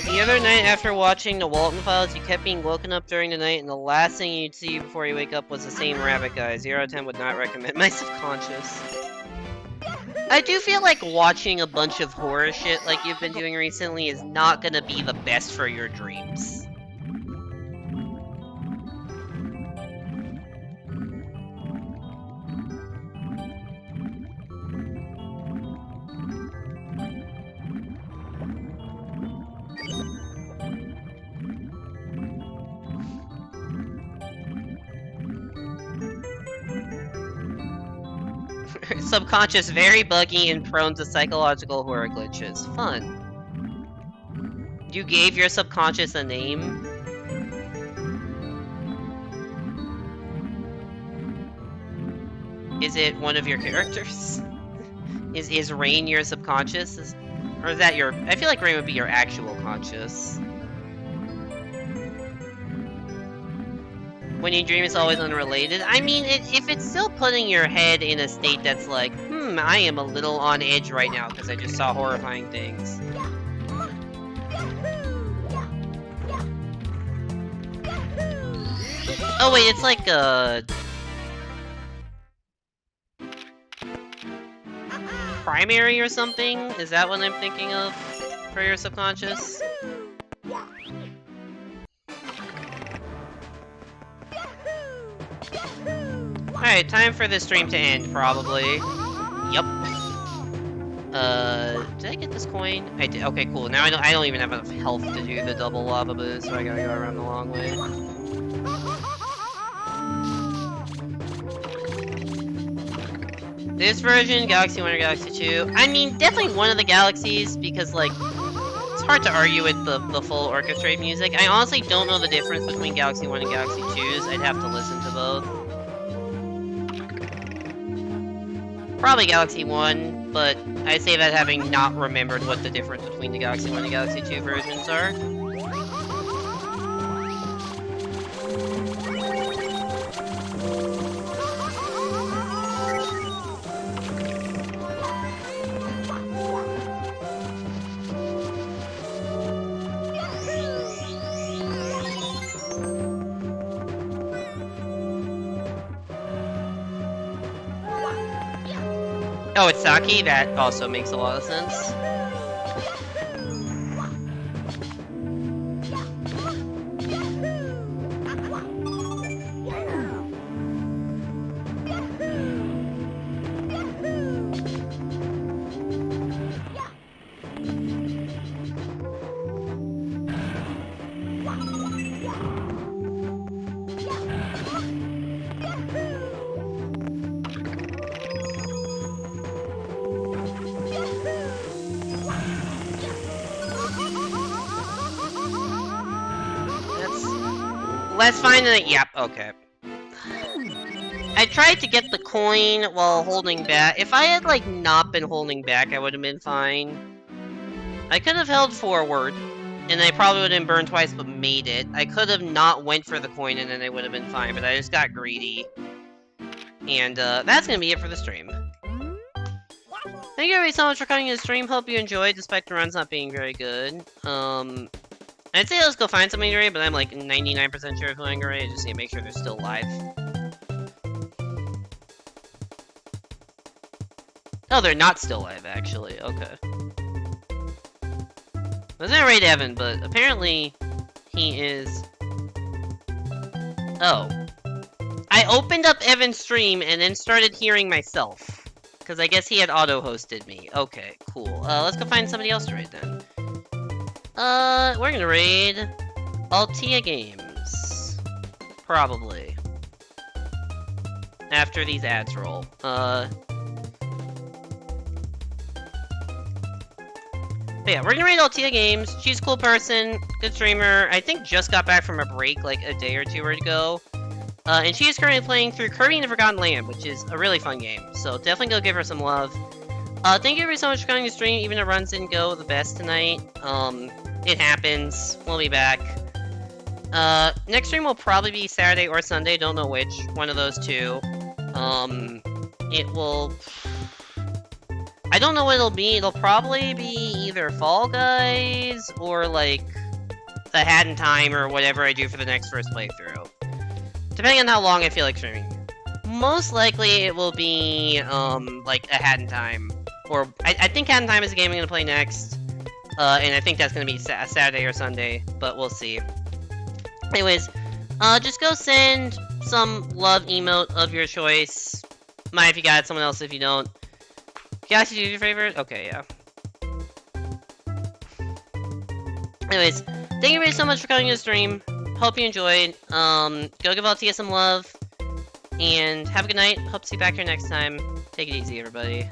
The other night after watching the Walton Files, you kept being woken up during the night, and the last thing you'd see before you wake up was the same rabbit guy. 0 out of 10 would not recommend my subconscious. I do feel like watching a bunch of horror shit like you've been doing recently is not gonna be the best for your dreams. Subconscious very buggy and prone to psychological horror glitches. Fun. You gave your subconscious a name? Is it one of your characters? Is Rain your subconscious? Or is that your... I feel like Rain would be your actual conscious. When you dream, it's always unrelated. I mean, if it's still putting your head in a state that's like, I am a little on edge right now because I just saw horrifying things. Oh wait, it's like primary or something? Is that what I'm thinking of for your subconscious? Alright, time for this stream to end, probably. Yup. Did I get this coin? I did. Okay, cool. Now I don't even have enough health to do the double lava boost, so I gotta go around the long way. This version, Galaxy 1 or Galaxy 2. I mean, definitely one of the galaxies, because, like, it's hard to argue with the full orchestrate music. I honestly don't know the difference between Galaxy 1 and Galaxy 2s. I'd have to listen to both. Probably Galaxy 1, but I say that having not remembered what the difference between the Galaxy 1 and Galaxy 2 versions are. Oh, it's Saki? That also makes a lot of sense. Let's find the... Yep, okay. I tried to get the coin while holding back. If I had, like, not been holding back, I would have been fine. I could have held forward, and I probably would have been burned twice, but made it. I could have not went for the coin, and then I would have been fine, but I just got greedy. And, that's gonna be it for the stream. Thank you everybody so much for coming to the stream. Hope you enjoyed, despite the runs not being very good. I'd say let's go find somebody to raid, but I'm like 99% sure of who I'm gonna raid. I just need to make sure they're still live. Oh, they're not still live, actually. Okay. I was gonna raid Evan, but apparently he is... Oh. I opened up Evan's stream and then started hearing myself. Because I guess he had auto-hosted me. Okay, cool. Let's go find somebody else to raid then. We're gonna raid Altia Games. Probably. After these ads roll. But yeah, we're gonna raid Altia Games. She's a cool person, good streamer. I think just got back from a break like a day or two ago. And she is currently playing through Kirby and the Forgotten Land, which is a really fun game. So definitely go give her some love. Thank you everybody so much for coming to stream, even though runs didn't go the best tonight. It happens. We'll be back. Next stream will probably be Saturday or Sunday, don't know which. One of those two. It will... I don't know what it'll be. It'll probably be either Fall Guys, or, like, the Hat in Time, or whatever I do for the next first playthrough. Depending on how long I feel like streaming. Most likely it will be, like, a Hat in Time. Or, I think Hat in Time is the game I'm gonna play next. And I think that's gonna be Saturday or Sunday, but we'll see. Anyways, just go send some love emote of your choice. Mine if you got it, someone else if you don't. Galaxy, do your favorite? Okay, yeah. Anyways, thank you guys so much for coming to the stream. Hope you enjoyed. Go give Altia some love. And have a good night. Hope to see you back here next time. Take it easy, everybody.